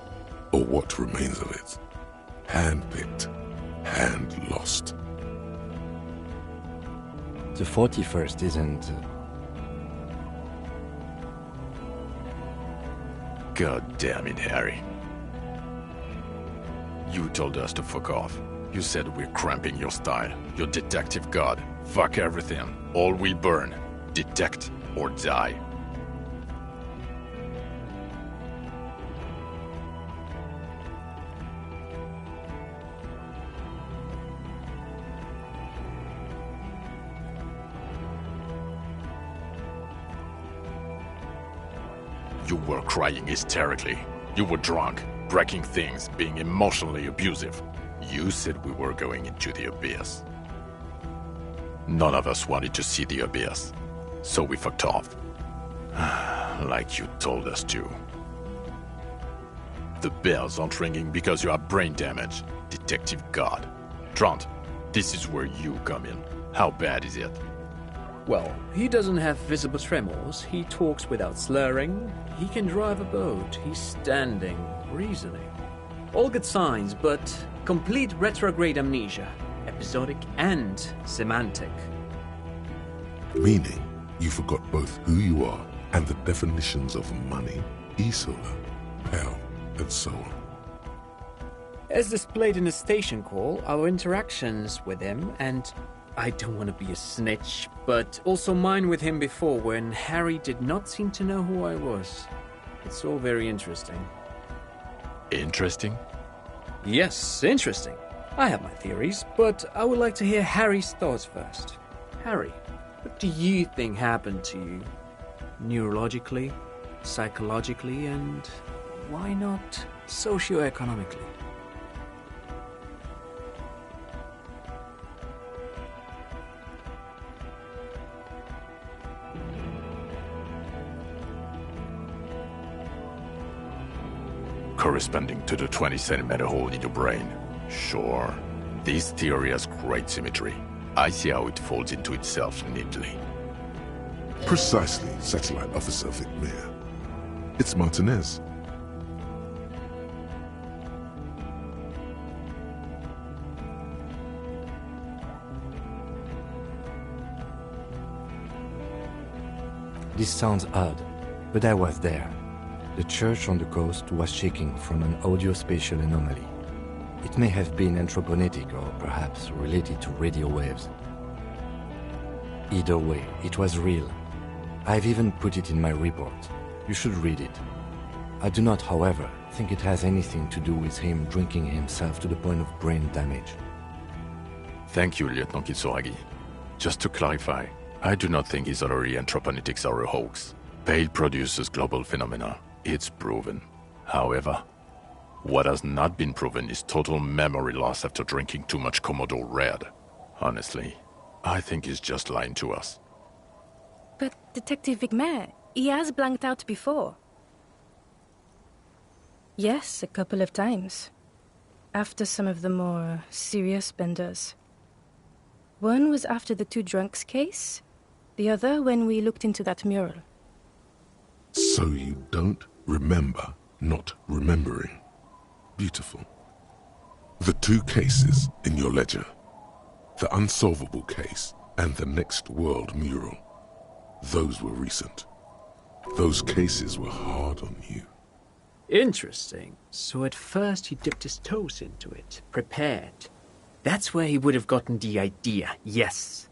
A: or what remains of it. Hand-picked, hand-lost.
B: The 41st isn't...
Q: God damn it, Harry. You told us to fuck off. You said we're cramping your style. Your detective god. Fuck everything. All will burn. Detect or die. You were crying hysterically. You were drunk, breaking things, being emotionally abusive. You said we were going into the abyss. None of us wanted to see the abyss, so we fucked off. Like you told us to. The bells aren't ringing because you have brain damage, Detective God. Trant, this is where you come in. How bad is it?
R: Well, he doesn't have visible tremors, he talks without slurring, he can drive a boat, he's standing, reasoning. All good signs, but complete retrograde amnesia, episodic and semantic.
A: Meaning, you forgot both who you are and the definitions of money, Isola, pal, and so on.
R: As displayed in the station call, our interactions with him, and I don't want to be a snitch, but also mine with him before when Harry did not seem to know who I was. It's all very interesting.
Q: Interesting?
R: Yes, interesting. I have my theories, but I would like to hear Harry's thoughts first. Harry, what do you think happened to you? Neurologically, psychologically, and why not socioeconomically?
Q: Corresponding to the 20-centimeter hole in your brain. Sure. This theory has great symmetry. I see how it folds into itself neatly.
A: Precisely, Satellite Officer Vic Mayer. It's Martinez.
B: This sounds odd, but I was there. The church on the coast was shaking from an audio-spatial anomaly. It may have been anthroponetic or perhaps related to radio waves. Either way, it was real. I've even put it in my report. You should read it. I do not, however, think it has anything to do with him drinking himself to the point of brain damage.
Q: Thank you, Lieutenant Kitsuragi. Just to clarify, I do not think Izalori and Troponetics are a hoax. Pale produces global phenomena. It's proven. However, what has not been proven is total memory loss after drinking too much Commodore Red. Honestly, I think he's just lying to us.
O: But Detective Vigmer, he has blanked out before. Yes, a couple of times. After some of the more serious benders. One was after the two drunks case, the other when we looked into that mural.
A: So you don't remember not remembering. Beautiful. The two cases in your ledger, the unsolvable case and the Next World mural, those were recent. Those cases were hard on you.
R: Interesting. So at first he dipped his toes into it, prepared. That's where he would have gotten the idea, yes.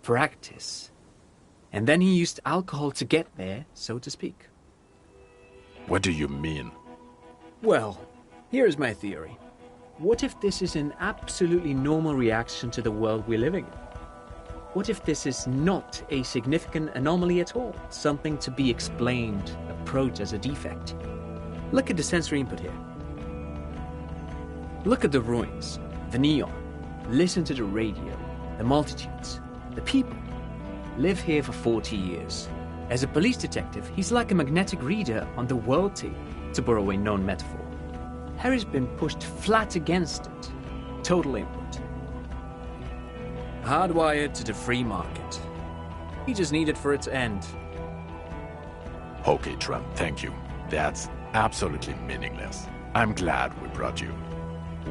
R: Practice. And then he used alcohol to get there, so to speak.
Q: What do you mean?
R: Well, here's my theory. What if this is an absolutely normal reaction to the world we're living in? What if this is not a significant anomaly at all? Something to be explained, approached as a defect? Look at the sensory input here. Look at the ruins, the neon. Listen to the radio, the multitudes, the people. Live here for 40 years. As a police detective, he's like a magnetic reader on the world tape, to borrow a known metaphor. Harry's been pushed flat against it. Total input. Hardwired to the free market. He just needed for it to end.
Q: Okay, Trump, thank you. That's absolutely meaningless. I'm glad we brought you.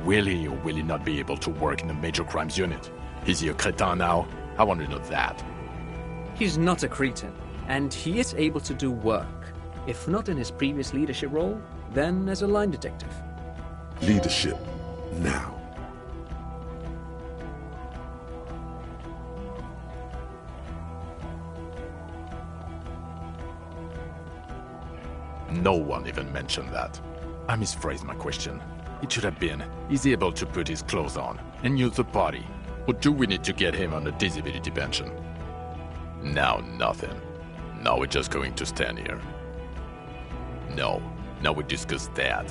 Q: Will he or will he not be able to work in the major crimes unit? Is he a cretin now? I want to know that.
R: He's not a cretin, and he is able to do work. If not in his previous leadership role, then as a line detective.
A: Leadership, now.
Q: No one even mentioned that. I misphrased my question. It should have been, is he able to put his clothes on and use the body? Or do we need to get him on a disability pension? Now nothing. Now we're just going to stand here. No, now we discuss that.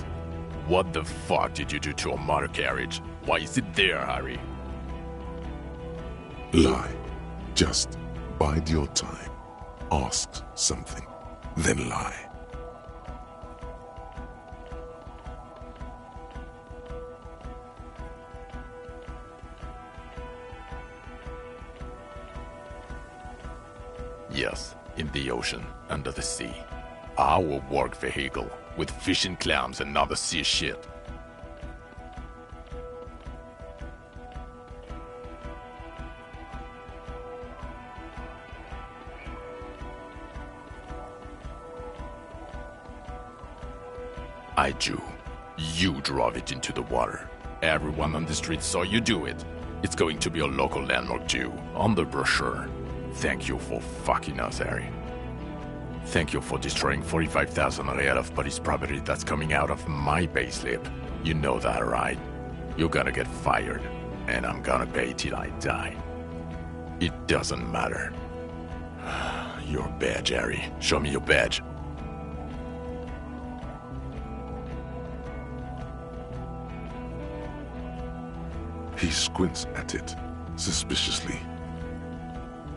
Q: What the fuck did you do to a motor carriage? Why is it there, Harry?
A: Lie. Just bide your time. Ask something, then lie.
Q: Yes, in the ocean, under the sea. Our work vehicle, with fishing clams and other sea shit. I drew. You drove it into the water. Everyone on the street saw you do it. It's going to be a local landmark too, on the brochure. Thank you for fucking us, Harry. Thank you for destroying 45,000 real of police property that's coming out of my payslip. You know that, right? You're gonna get fired, and I'm gonna pay till I die. It doesn't matter. Your badge, Harry. Show me your badge.
A: He squints at it, suspiciously,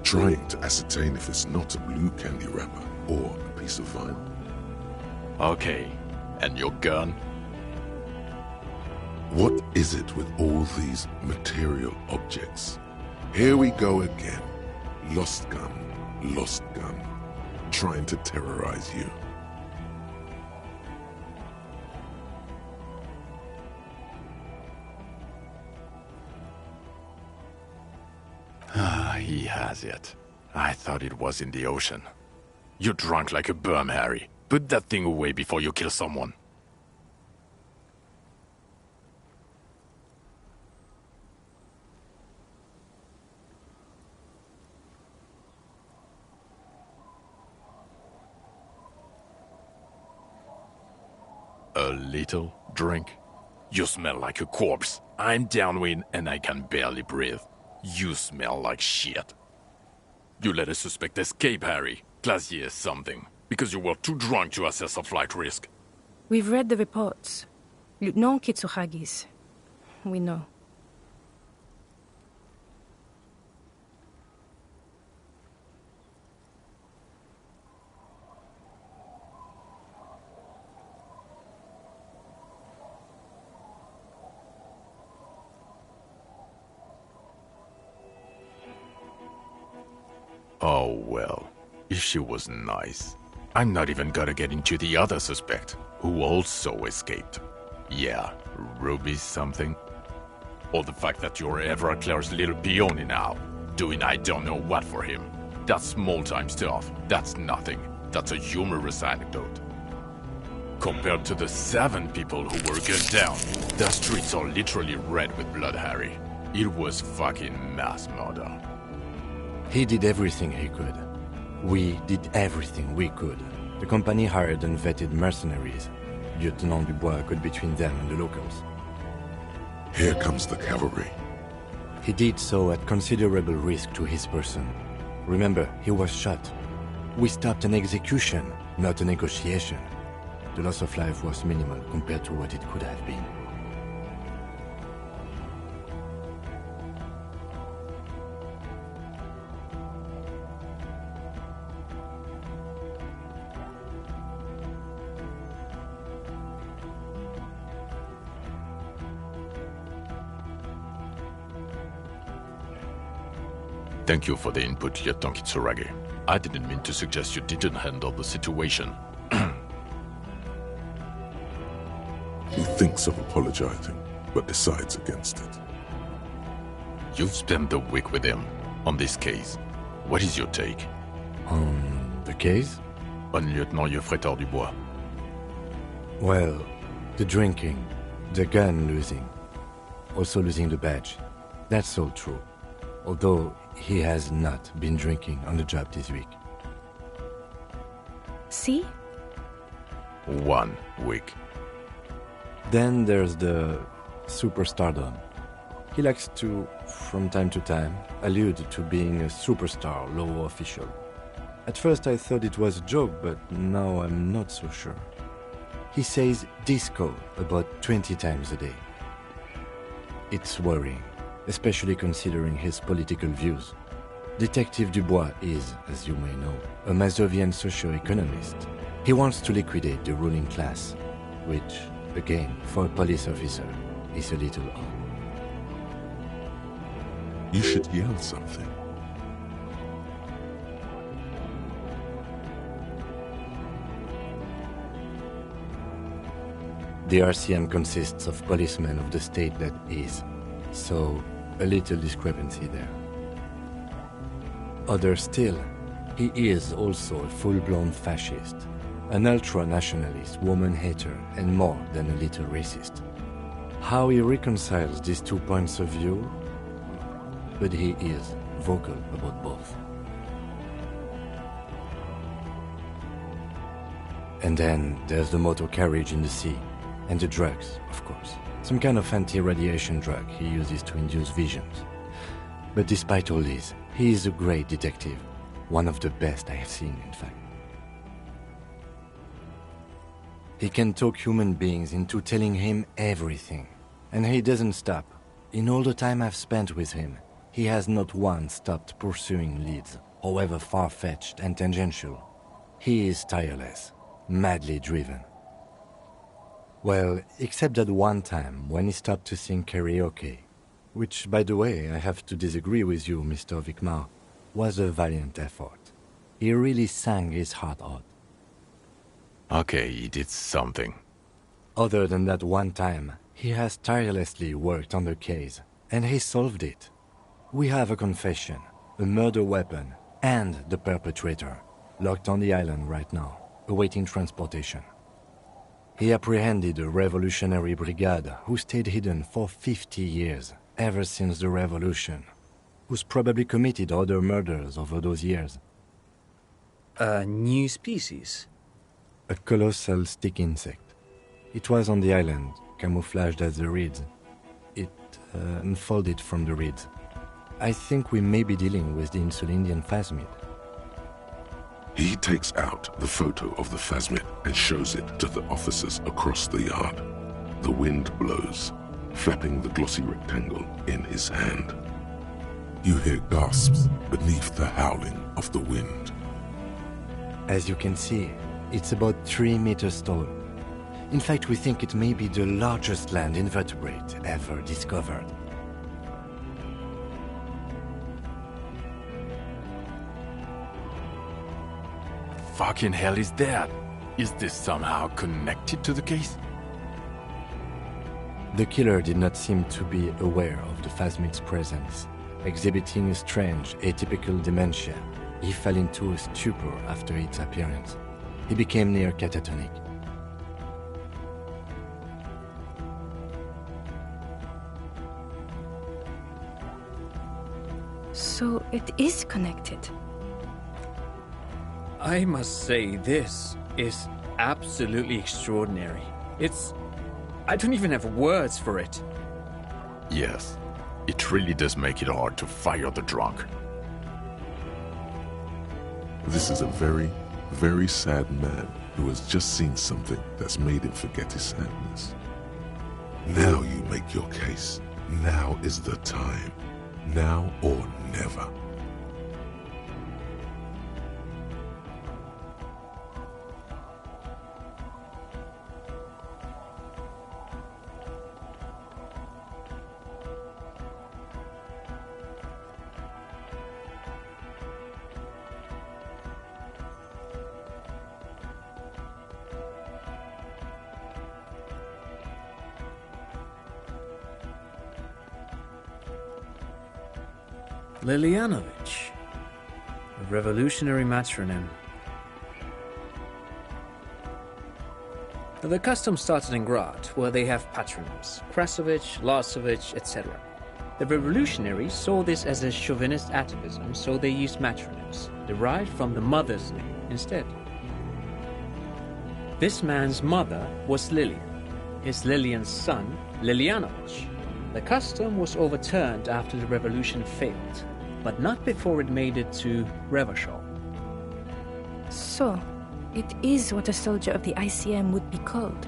A: trying to ascertain if it's not a blue candy wrapper or a piece of vinyl.
Q: Okay, and your gun?
A: What is it with all these material objects? Here we go again. Lost gun, trying to terrorize you.
Q: He has it. I thought it was in the ocean. You're drunk like a bum, Harry. Put that thing away before you kill someone. A little drink? You smell like a corpse. I'm downwind and I can barely breathe. You smell like shit. You let a suspect escape, Harry. Glacier something. Because you were too drunk to assess a flight risk.
O: We've read the reports. Lieutenant Kitsuhagi's. We know.
Q: Oh well, if she was nice. I'm not even gonna get into the other suspect, who also escaped. Yeah, Ruby something. Or the fact that you're Everard Clare's little peony now, doing I don't know what for him. That's small-time stuff, that's nothing. That's a humorous anecdote. Compared to the 7 people who were gunned down, the streets are literally red with blood, Harry. It was fucking mass murder.
B: He did everything he could. We did everything we could. The company hired and vetted mercenaries. Lieutenant Dubois got between them and the locals.
A: Here comes the cavalry.
B: He did so at considerable risk to his person. Remember, he was shot. We stopped an execution, not a negotiation. The loss of life was minimal compared to what it could have been.
Q: Thank you for the input, Lieutenant Kitsuragi. I didn't mean to suggest you didn't handle the situation.
A: He thinks of apologizing, but decides against it.
Q: You've spent the week with him on this case. What is your take?
B: On the case?
Q: On Lieutenant Geoffrey Dubois.
B: Well, the drinking, the gun losing, also losing the badge. That's all true. Although he has not been drinking on the job this week.
O: See?
Q: 1 week.
B: Then there's the superstardom. He likes to, from time to time, allude to being a superstar law official. At first I thought it was a joke, but now I'm not so sure. He says disco about 20 times a day. It's worrying, especially considering his political views. Detective Dubois is, as you may know, a Mazovian socio-economist. He wants to liquidate the ruling class, which, again, for a police officer, is a little odd.
A: You should yell something.
B: The RCM consists of policemen of the state that is, so a little discrepancy there. Other still, he is also a full-blown fascist, an ultra-nationalist, woman-hater, and more than a little racist. How he reconciles these 2 points of view? But he is vocal about both. And then there's the motor carriage in the sea, and the drugs, of course. Some kind of anti-radiation drug he uses to induce visions. But despite all this, he is a great detective. One of the best I have seen, in fact. He can talk human beings into telling him everything. And he doesn't stop. In all the time I've spent with him, he has not once stopped pursuing leads, however far-fetched and tangential. He is tireless, madly driven. Well, except that one time when he stopped to sing karaoke, which, by the way, I have to disagree with you, Mr. Vicmar, was a valiant effort. He really sang his heart out.
Q: Okay, he did something.
B: Other than that one time, he has tirelessly worked on the case, and he solved it. We have a confession, a murder weapon, and the perpetrator, locked on the island right now, awaiting transportation. He apprehended a revolutionary brigade who stayed hidden for 50 years, ever since the revolution, who's probably committed other murders over those years.
R: A new species?
B: A colossal stick insect. It was on the island, camouflaged as the reeds. It unfolded from the reeds. I think we may be dealing with the Insulindian phasmid.
A: He takes out the photo of the phasmid and shows it to the officers across the yard. The wind blows, flapping the glossy rectangle in his hand. You hear gasps beneath the howling of the wind.
B: As you can see, it's about 3 meters tall. In fact, we think it may be the largest land invertebrate ever discovered.
Q: Fucking hell is that? Is this somehow connected to the case?
B: The killer did not seem to be aware of the phasmid's presence. Exhibiting a strange, atypical dementia, he fell into a stupor after its appearance. He became near catatonic.
O: So it is connected.
R: I must say, this is absolutely extraordinary. I don't even have words for it.
Q: Yes, it really does make it hard to fire the drunk.
A: This is a very, very sad man who has just seen something that's made him forget his sadness. Now you make your case. Now is the time. Now or never.
R: Lilianovich, a revolutionary matronym. The custom started in Grad, where they have patronyms: Krasovich, Lasovich, etc. The revolutionaries saw this as a chauvinist atavism, so they used matronyms, derived from the mother's name instead. This man's mother was Lilian, his Lilian's son, Lilianovich. The custom was overturned after the revolution failed, but not before it made it to Revachol.
O: So, it is what a soldier of the ICM would be called.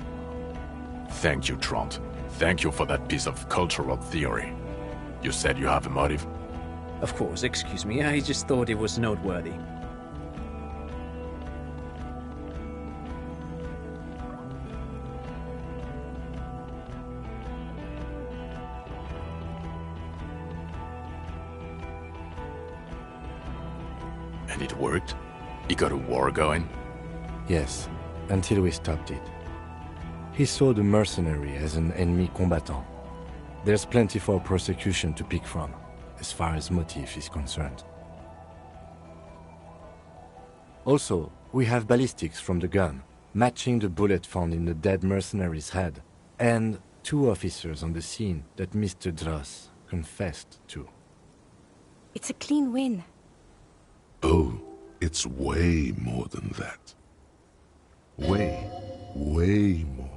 Q: Thank you, Trond. Thank you for that piece of cultural theory. You said you have a motive?
R: Of course, excuse me, I just thought it was noteworthy.
Q: And it worked? You got a war going?
B: Yes, until we stopped it. He saw the mercenary as an ennemi combattant. There's plenty for prosecution to pick from, as far as motive is concerned. Also, we have ballistics from the gun, matching the bullet found in the dead mercenary's head, and 2 officers on the scene that Mr. Dross confessed to.
O: It's a clean win.
A: Oh, it's way more than that. Way, way more.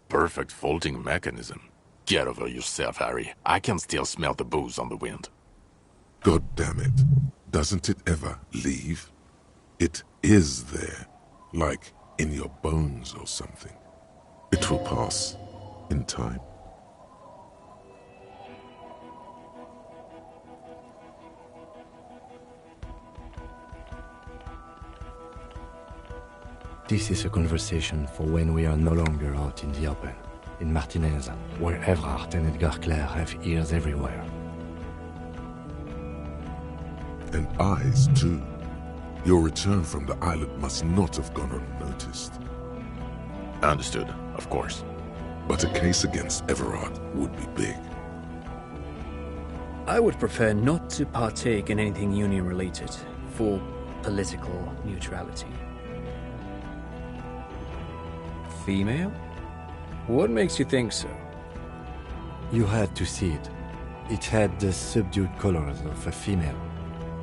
Q: Perfect folding mechanism. Get over yourself, Harry. I can still smell the booze on the wind.
A: God damn it. Doesn't it ever leave? It is there. Like in your bones or something. It will pass. In time.
B: This is a conversation for when we are no longer out in the open. In Martinez, where Evrard and Edgar Clare have ears everywhere.
A: And eyes, too. Your return from the island must not have gone unnoticed.
Q: Understood, of course.
A: But a case against Everard would be big.
R: I would prefer not to partake in anything union-related, for political neutrality. female? What makes you think so?
B: You had to see it. It had the subdued colors of a female.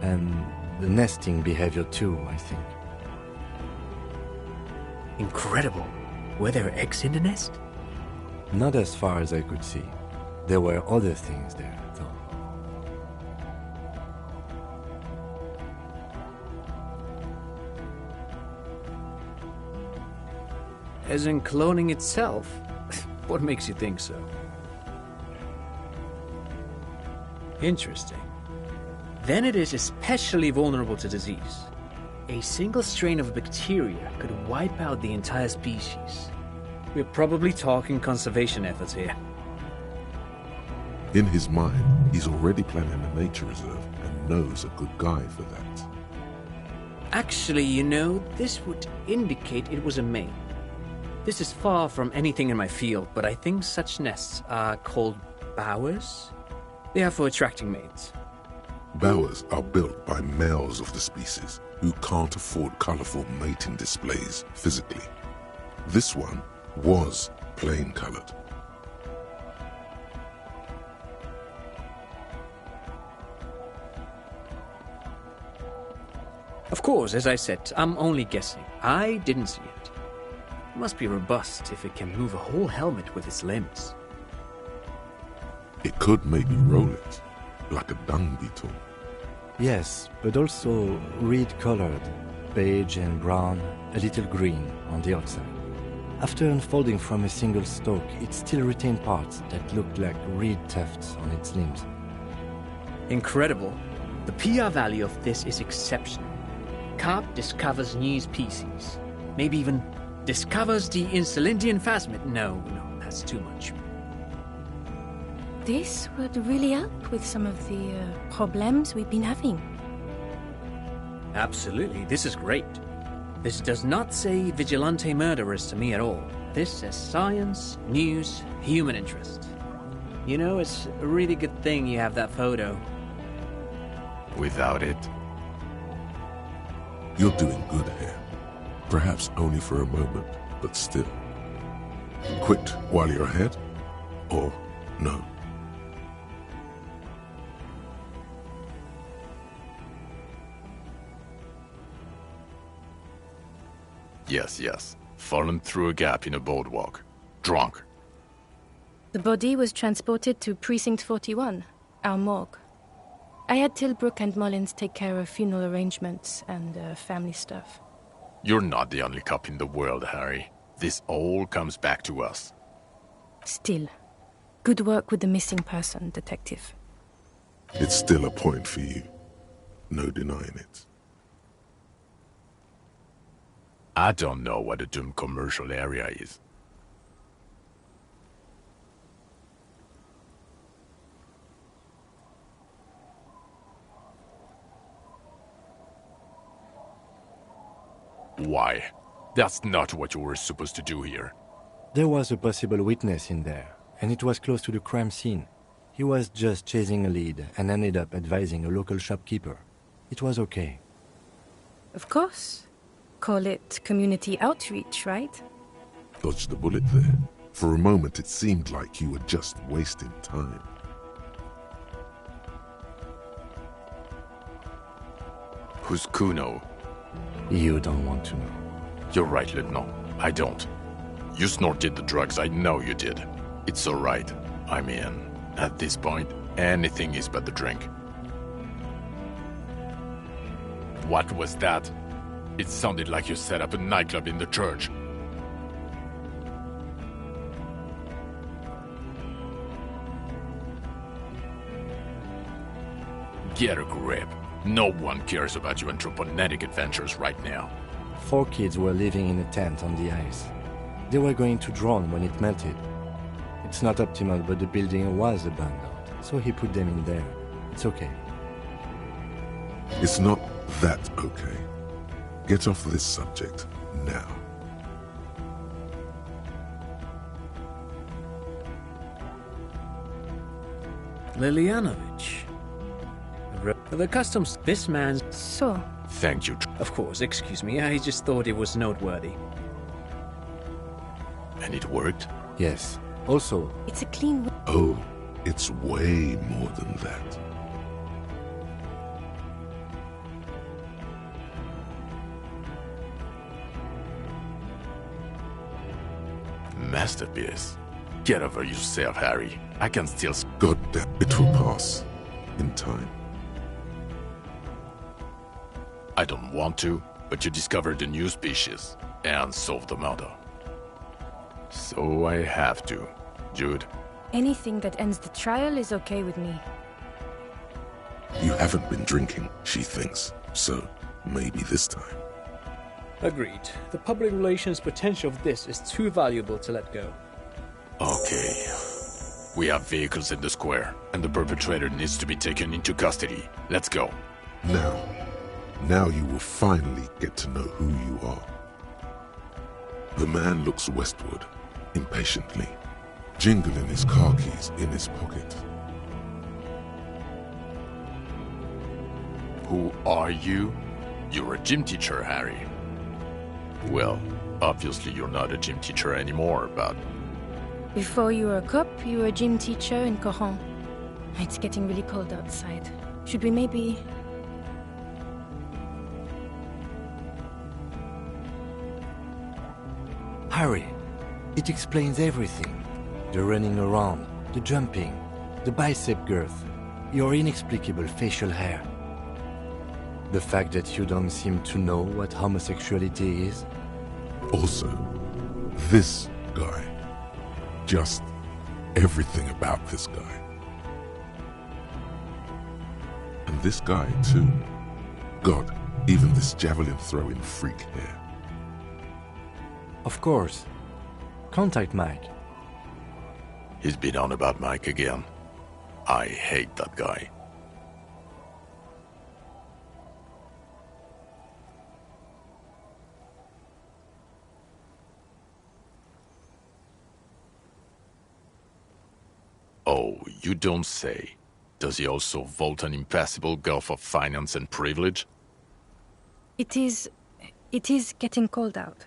B: And the nesting behavior too, I think.
S: Incredible. Were there eggs in the nest?
B: Not as far as I could see. There were other things there, though.
R: As in cloning itself? What makes you think so? Interesting. Then it is especially vulnerable to disease. A single strain of bacteria could wipe out the entire species. We're probably talking conservation efforts here.
A: In his mind, he's already planning a nature reserve and knows a good guy for that.
R: Actually, you know, this would indicate it was a male. This is far from anything in my field, but I think such nests are called bowers. They are for attracting mates.
A: Bowers are built by males of the species who can't afford colorful mating displays physically. This one was plain colored.
R: Of course, as I said, I'm only guessing. I didn't see it. It must be robust if it can move a whole helmet with its limbs.
A: It could maybe roll it, like a dung beetle.
B: Yes, but also reed-colored, beige and brown, a little green on the outside. After unfolding from a single stalk, it still retained parts that looked like reed tufts on its limbs.
R: Incredible. The PR value of this is exceptional. Carp discovers new species. Maybe even discovers the Insulindian phasmid. No, that's too much.
O: This would really help with some of the problems we've been having.
R: Absolutely, this is great. This does not say vigilante murderers to me at all. This says science, news, human interest. You know, it's a really good thing you have that photo.
Q: Without it...
A: You're doing good here. Perhaps only for a moment, but still. Quit while you're ahead, or no.
Q: Yes. Fallen through a gap in a boardwalk. Drunk.
O: The body was transported to Precinct 41, our morgue. I had Tilbrook and Mullins take care of funeral arrangements and family stuff.
Q: You're not the only cop in the world, Harry. This all comes back to us.
O: Still, good work with the missing person, Detective.
A: It's still a point for you. No denying it.
Q: I don't know what a doomed commercial area is. Why? That's not what you were supposed to do here.
B: There was a possible witness in there, and it was close to the crime scene. He was just chasing a lead and ended up advising a local shopkeeper. It was okay.
O: Of course. Call it community outreach, right?
A: Dodged the bullet there. For a moment it seemed like you were just wasting time.
Q: Who's Kuno?
B: You don't want to know.
Q: You're right, Lieutenant. I don't. You snorted the drugs, I know you did. It's alright. I mean, at this point, anything is but the drink. What was that? It sounded like you set up a nightclub in the church. Get a grip. No one cares about your anthroponetic adventures right now.
B: 4 kids were living in a tent on the ice. They were going to drown when it melted. It's not optimal, but the building was abandoned, so he put them in there. It's okay.
A: It's not that okay. Get off this subject now.
R: Lilianovich. The customs... This man's...
O: So?
Q: Thank you.
R: Of course, excuse me. I just thought it was noteworthy.
Q: And it worked?
B: Yes. Also...
O: It's a clean...
A: Oh, it's way more than that.
Q: Masterpiece. Get over yourself, Harry. I can still...
A: God damn, it will pass. In time.
Q: I don't want to, but you discovered a new species and solved the murder. So I have to. Jude?
O: Anything that ends the trial is okay with me.
A: You haven't been drinking, she thinks. So, maybe this time.
R: Agreed. The public relations potential of this is too valuable to let go.
Q: Okay. We have vehicles in the square, and the perpetrator needs to be taken into custody. Let's go.
A: Now you will finally get to know who you are. The man looks westward, impatiently, jingling his car keys in his pocket.
Q: Who are you? You're a gym teacher, Harry. Well, obviously you're not a gym teacher anymore, but...
O: Before you were a cop, you were a gym teacher in Coron. It's getting really cold outside. Should we maybe...
B: Harry, it explains everything. The running around, the jumping, the bicep girth, your inexplicable facial hair. The fact that you don't seem to know what homosexuality is.
A: Also, this guy. Just everything about this guy. And this guy, too. God, even this javelin-throwing freak here.
B: Of course. Contact Mike.
Q: He's been on about Mike again. I hate that guy. Oh, you don't say. Does he also vault an impassable gulf of finance and privilege?
O: It is getting cold out.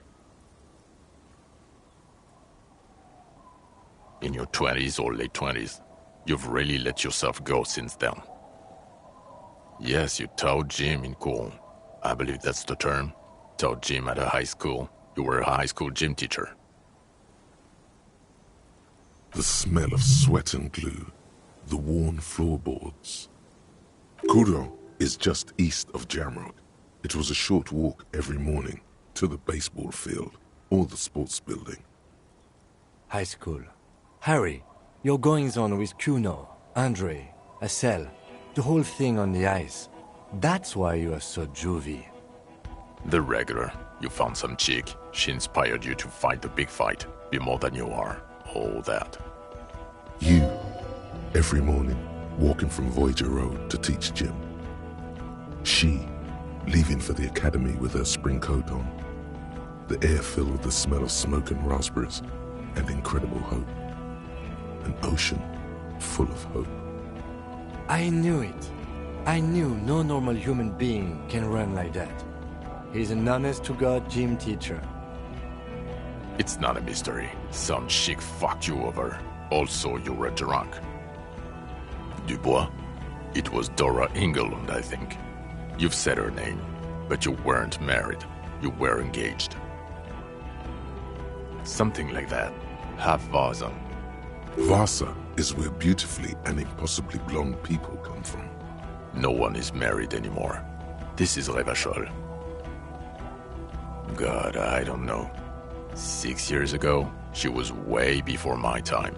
Q: In your 20s or late 20s, you've really let yourself go since then. Yes, you taught gym in Coron. I believe that's the term. Taught gym at a high school. You were a high school gym teacher.
A: The smell of sweat and glue, the worn floorboards. Coron is just east of Jamrock. It was a short walk every morning to the baseball field or the sports building.
B: High school. Harry, your goings-on with Kuno, Andre, Assel, the whole thing on the ice. That's why you are so juvie.
Q: The regular. You found some chick. She inspired you to fight the big fight. Be more than you are. All that.
A: You, every morning, walking from Voyager Road to teach gym. She, leaving for the academy with her spring coat on. The air filled with the smell of smoke and raspberries and incredible hope. An ocean full of hope.
B: I knew it. I knew no normal human being can run like that. He's an honest-to-God gym teacher.
Q: It's not a mystery. Some chick fucked you over. Also, you were drunk. Dubois? It was Dora Engelund, I think. You've said her name, but you weren't married. You were engaged. Something like that. Half Vasa.
A: Vasa is where beautifully and impossibly blonde people come from.
Q: No one is married anymore. This is Revachol. God, I don't know. 6 years ago, she was way before my time.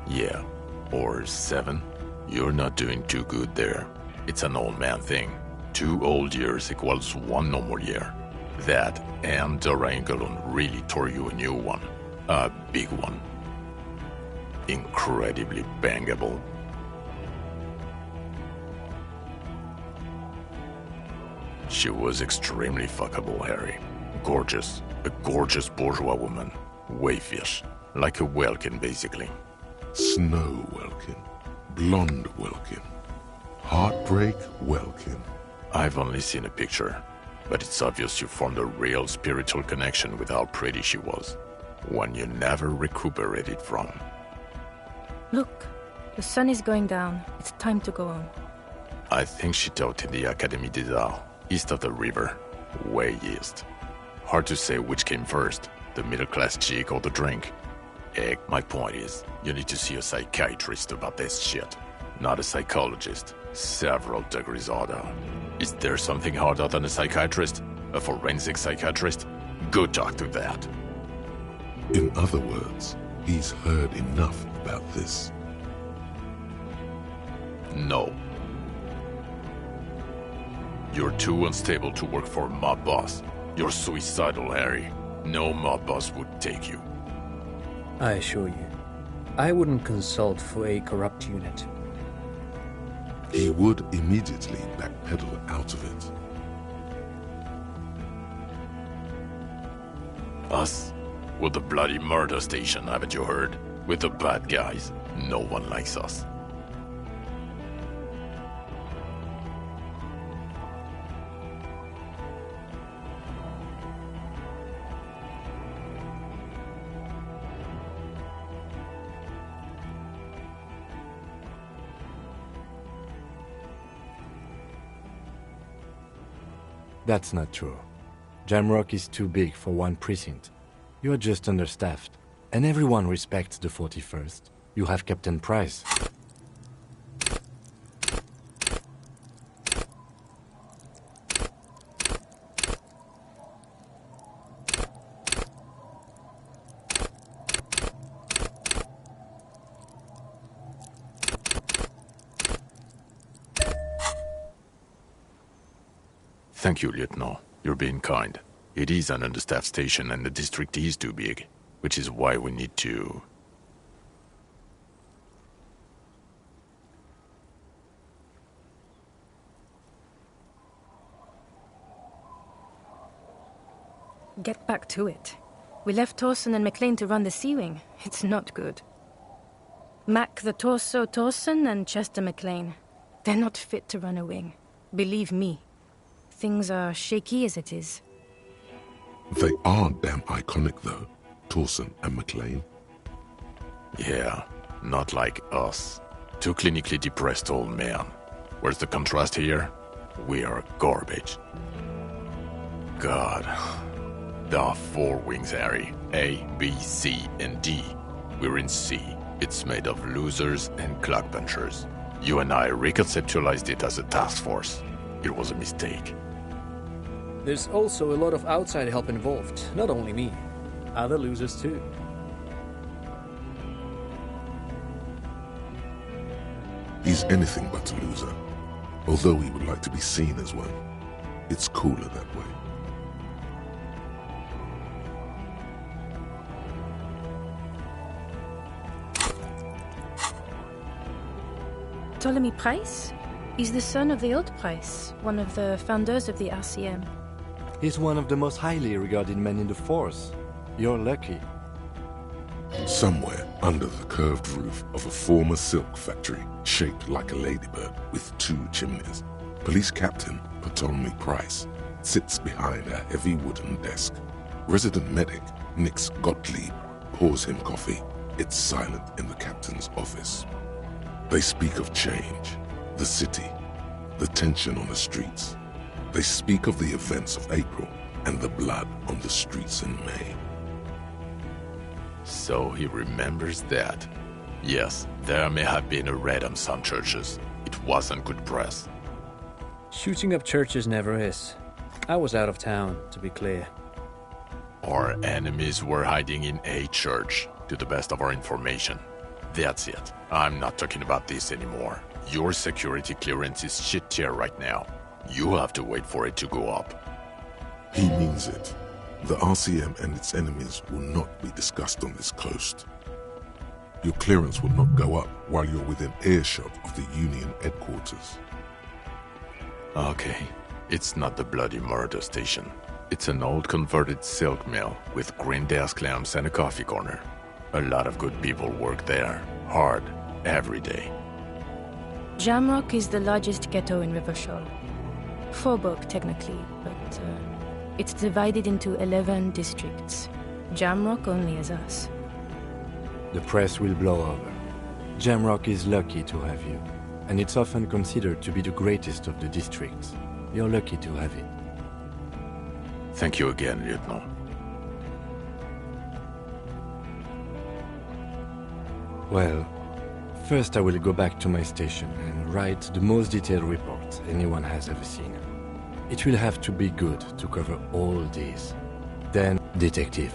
Q: Yeah, or 7. You're not doing too good there. It's an old man thing. 2 old years equals 1 normal year. That and Dora Engelund really tore you a new one. A big one. Incredibly bangable. She was extremely fuckable, Harry. Gorgeous. A gorgeous bourgeois woman. Wayfish. Like a Welkin, basically.
A: Snow Welkin. Blonde Welkin. Heartbreak Welkin.
Q: I've only seen a picture. But it's obvious you formed a real spiritual connection with how pretty she was. One you never recuperated from.
O: Look, the sun is going down. It's time to go on.
Q: I think she taught in the Académie des Arts, east of the river. Way east. Hard to say which came first, the middle-class chick or the drink. My point is, you need to see a psychiatrist about this shit. Not a psychologist. Several degrees harder. Is there something harder than a psychiatrist? A forensic psychiatrist? Go talk to that.
A: In other words, he's heard enough about this.
Q: No. You're too unstable to work for a mob boss. You're suicidal, Harry. No mob boss would take you.
S: I assure you, I wouldn't consult for a corrupt unit.
A: He would immediately backpedal out of it.
Q: Us? We're the bloody murder station, haven't you heard? We're the bad guys. No one likes us.
B: That's not true. Jamrock is too big for one precinct. You are just understaffed, and everyone respects the 41st. You have Captain Price.
Q: Thank you, Lieutenant. You're being kind. It is an understaffed station and the district is too big, which is why we need to...
O: Get back to it. We left Torsen and McLean to run the Sea Wing. It's not good. Mac the Torso Torsen and Chester McLean. They're not fit to run a wing. Believe me. Things are shaky as it is.
A: They are damn iconic though, Torsen and McLean.
Q: Yeah, not like us. Two clinically depressed old men. Where's the contrast here? We are garbage. God. There are 4 wings, Harry. A, B, C, and D. We're in C. It's made of losers and clock punchers. You and I reconceptualized it as a task force. It was a mistake.
R: There's also a lot of outside help involved, not only me. Other losers too.
A: He's anything but a loser, although he would like to be seen as one. It's cooler that way.
O: Ptolemy Price? He's the son of the old Price, one of the founders of the RCM.
B: He's one of the most highly regarded men in the force. You're lucky.
A: Somewhere under the curved roof of a former silk factory, shaped like a ladybird with 2 chimneys, Police Captain Ptolemy Price sits behind a heavy wooden desk. Resident medic Nix Gottlieb pours him coffee. It's silent in the captain's office. They speak of change, the city, the tension on the streets. They speak of the events of April and the blood on the streets in May.
Q: So he remembers that. Yes, there may have been a raid on some churches. It wasn't good press.
R: Shooting up churches never is. I was out of town, to be clear.
Q: Our enemies were hiding in a church, to the best of our information. That's it. I'm not talking about this anymore. Your security clearance is shit tier right now. You have to wait for it to go up.
A: He means it. The RCM and its enemies will not be discussed on this coast. Your clearance will not go up while you're within earshot of the Union headquarters.
Q: Okay, it's not the bloody murder station. It's an old converted silk mill with green desk lamps and a coffee corner. A lot of good people work there, hard, every day.
O: Jamrock is the largest ghetto in Rivershore. Faubourg, technically, but but it's divided into 11 districts. Jamrock only has us.
B: The press will blow over. Jamrock is lucky to have you, and it's often considered to be the greatest of the districts. You're lucky to have it.
Q: Thank you again, Lieutenant.
B: Well, first I will go back to my station and write the most detailed report anyone has ever seen. It will have to be good to cover all these. Then, Detective,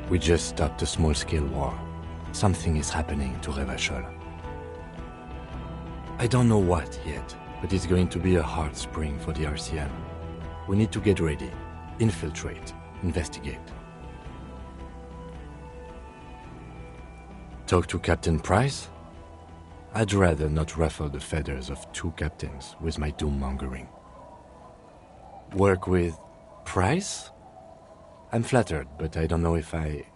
B: we just stopped a small-scale war. Something is happening to Revachol. I don't know what yet, but it's going to be a hard spring for the RCM. We need to get ready, infiltrate, investigate. Talk to Captain Price? I'd rather not ruffle the feathers of two captains with my doom-mongering. Work with Price? I'm flattered, but I don't know if I...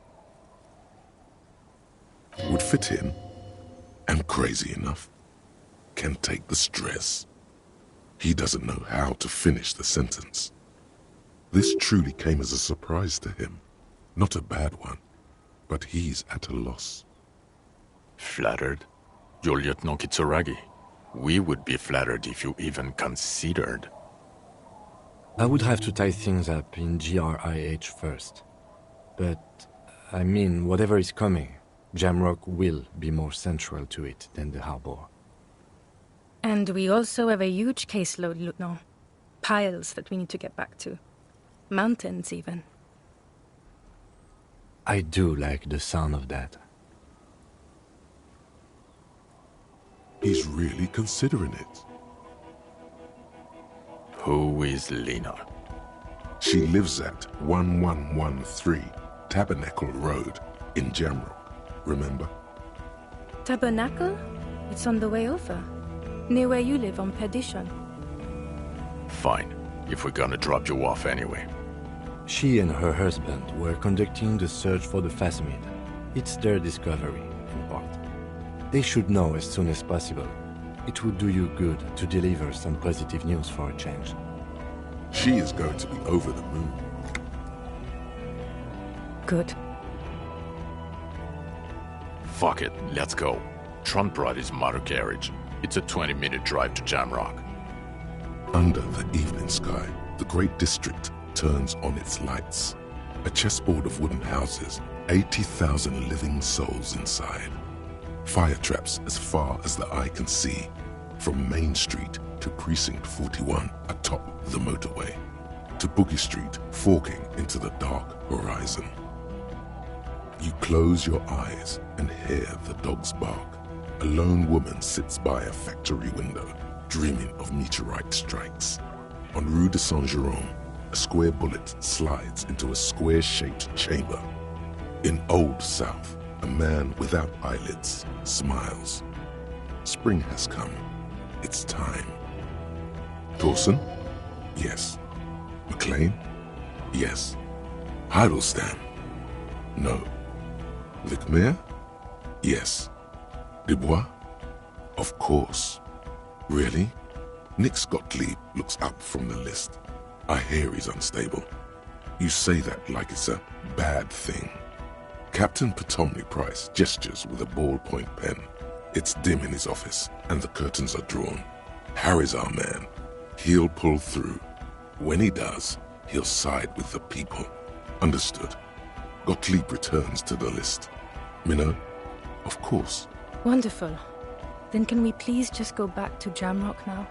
A: Would fit in. And crazy enough. Can take the stress. He doesn't know how to finish the sentence. This truly came as a surprise to him. Not a bad one, but he's at a loss.
Q: Flattered? You're Lieutenant Kitsuragi. We would be flattered if you even considered.
B: I would have to tie things up in GRIH first. But, I mean, whatever is coming, Jamrock will be more central to it than the harbor.
O: And we also have a huge caseload, Lieutenant. Piles that we need to get back to. Mountains, even.
B: I do like the sound of that.
A: He's really considering it.
Q: Who is Lena?
A: She lives at 1113 Tabernacle Road in Jamrock, remember?
O: Tabernacle? It's on the way over. Near where you live on Perdition.
Q: Fine, if we're gonna drop you off anyway.
B: She and her husband were conducting the search for the Phasmid. It's their discovery, in part. They should know as soon as possible. It would do you good to deliver some positive news for a change.
A: She is going to be over the moon.
O: Good.
Q: Fuck it, let's go. Trump brought his motor carriage. It's a 20-minute drive to Jamrock.
A: Under the evening sky, the great district turns on its lights. A chessboard of wooden houses, 80,000 living souls inside. Fire traps as far as the eye can see, from Main Street to Precinct 41 atop the motorway, to Boogie Street forking into the dark horizon. You close your eyes and hear the dogs bark. A lone woman sits by a factory window, dreaming of meteorite strikes. On Rue de Saint-Jérôme, a square bullet slides into a square-shaped chamber. In Old South, a man without eyelids smiles. Spring has come. It's time. Dawson? Yes. McLean? Yes. Heidelstein? No. Vicmere? Yes. Dubois? Of course. Really? Nick Gottlieb looks up from the list. I hear he's unstable. You say that like it's a bad thing. Captain Potomny Price gestures with a ballpoint pen. It's dim in his office, and the curtains are drawn. Harry's our man. He'll pull through. When he does, he'll side with the people. Understood. Gottlieb returns to the list. Minnow? Of course.
O: Wonderful. Then can we please just go back to Jamrock now?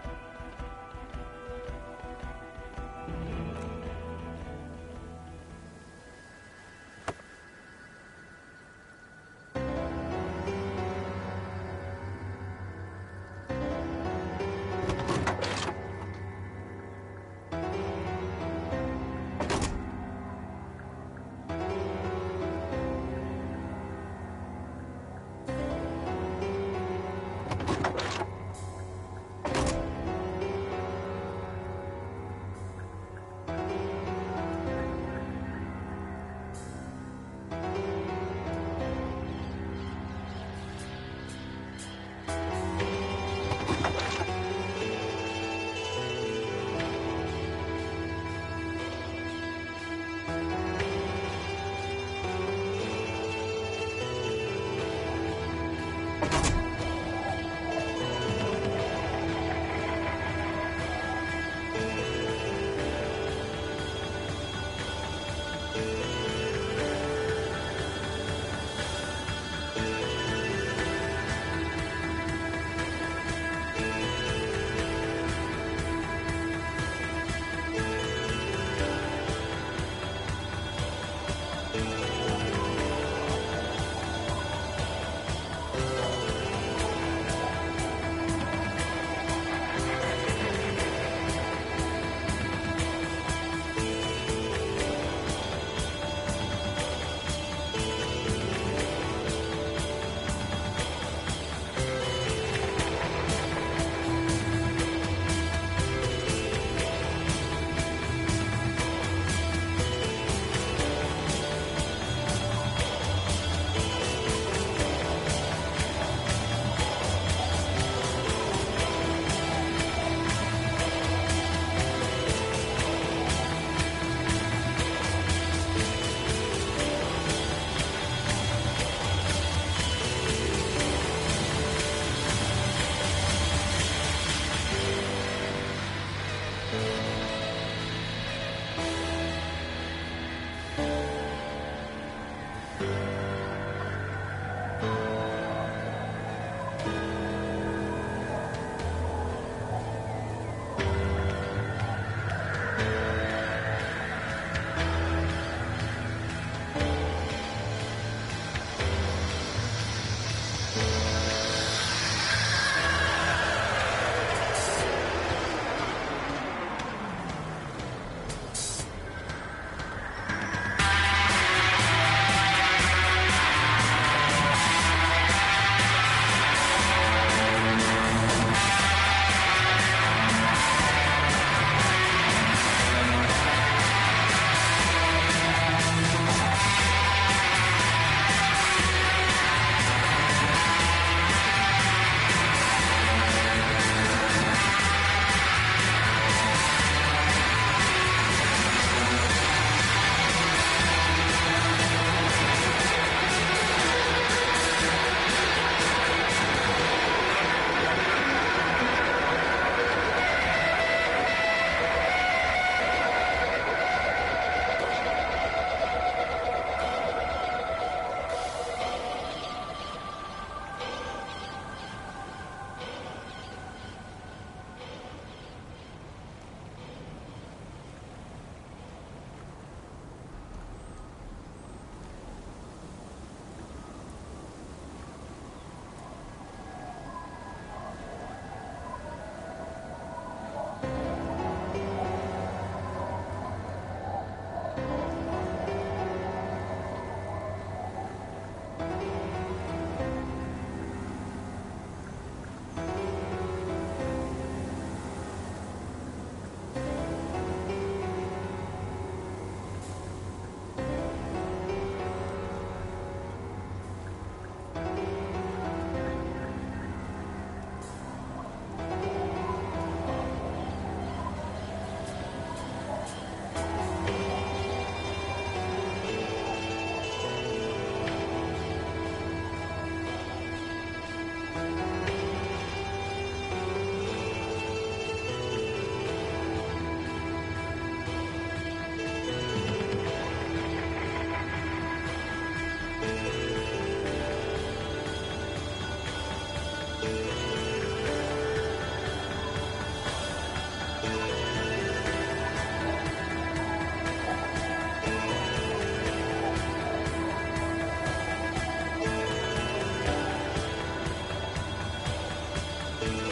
D: Thank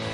D: you.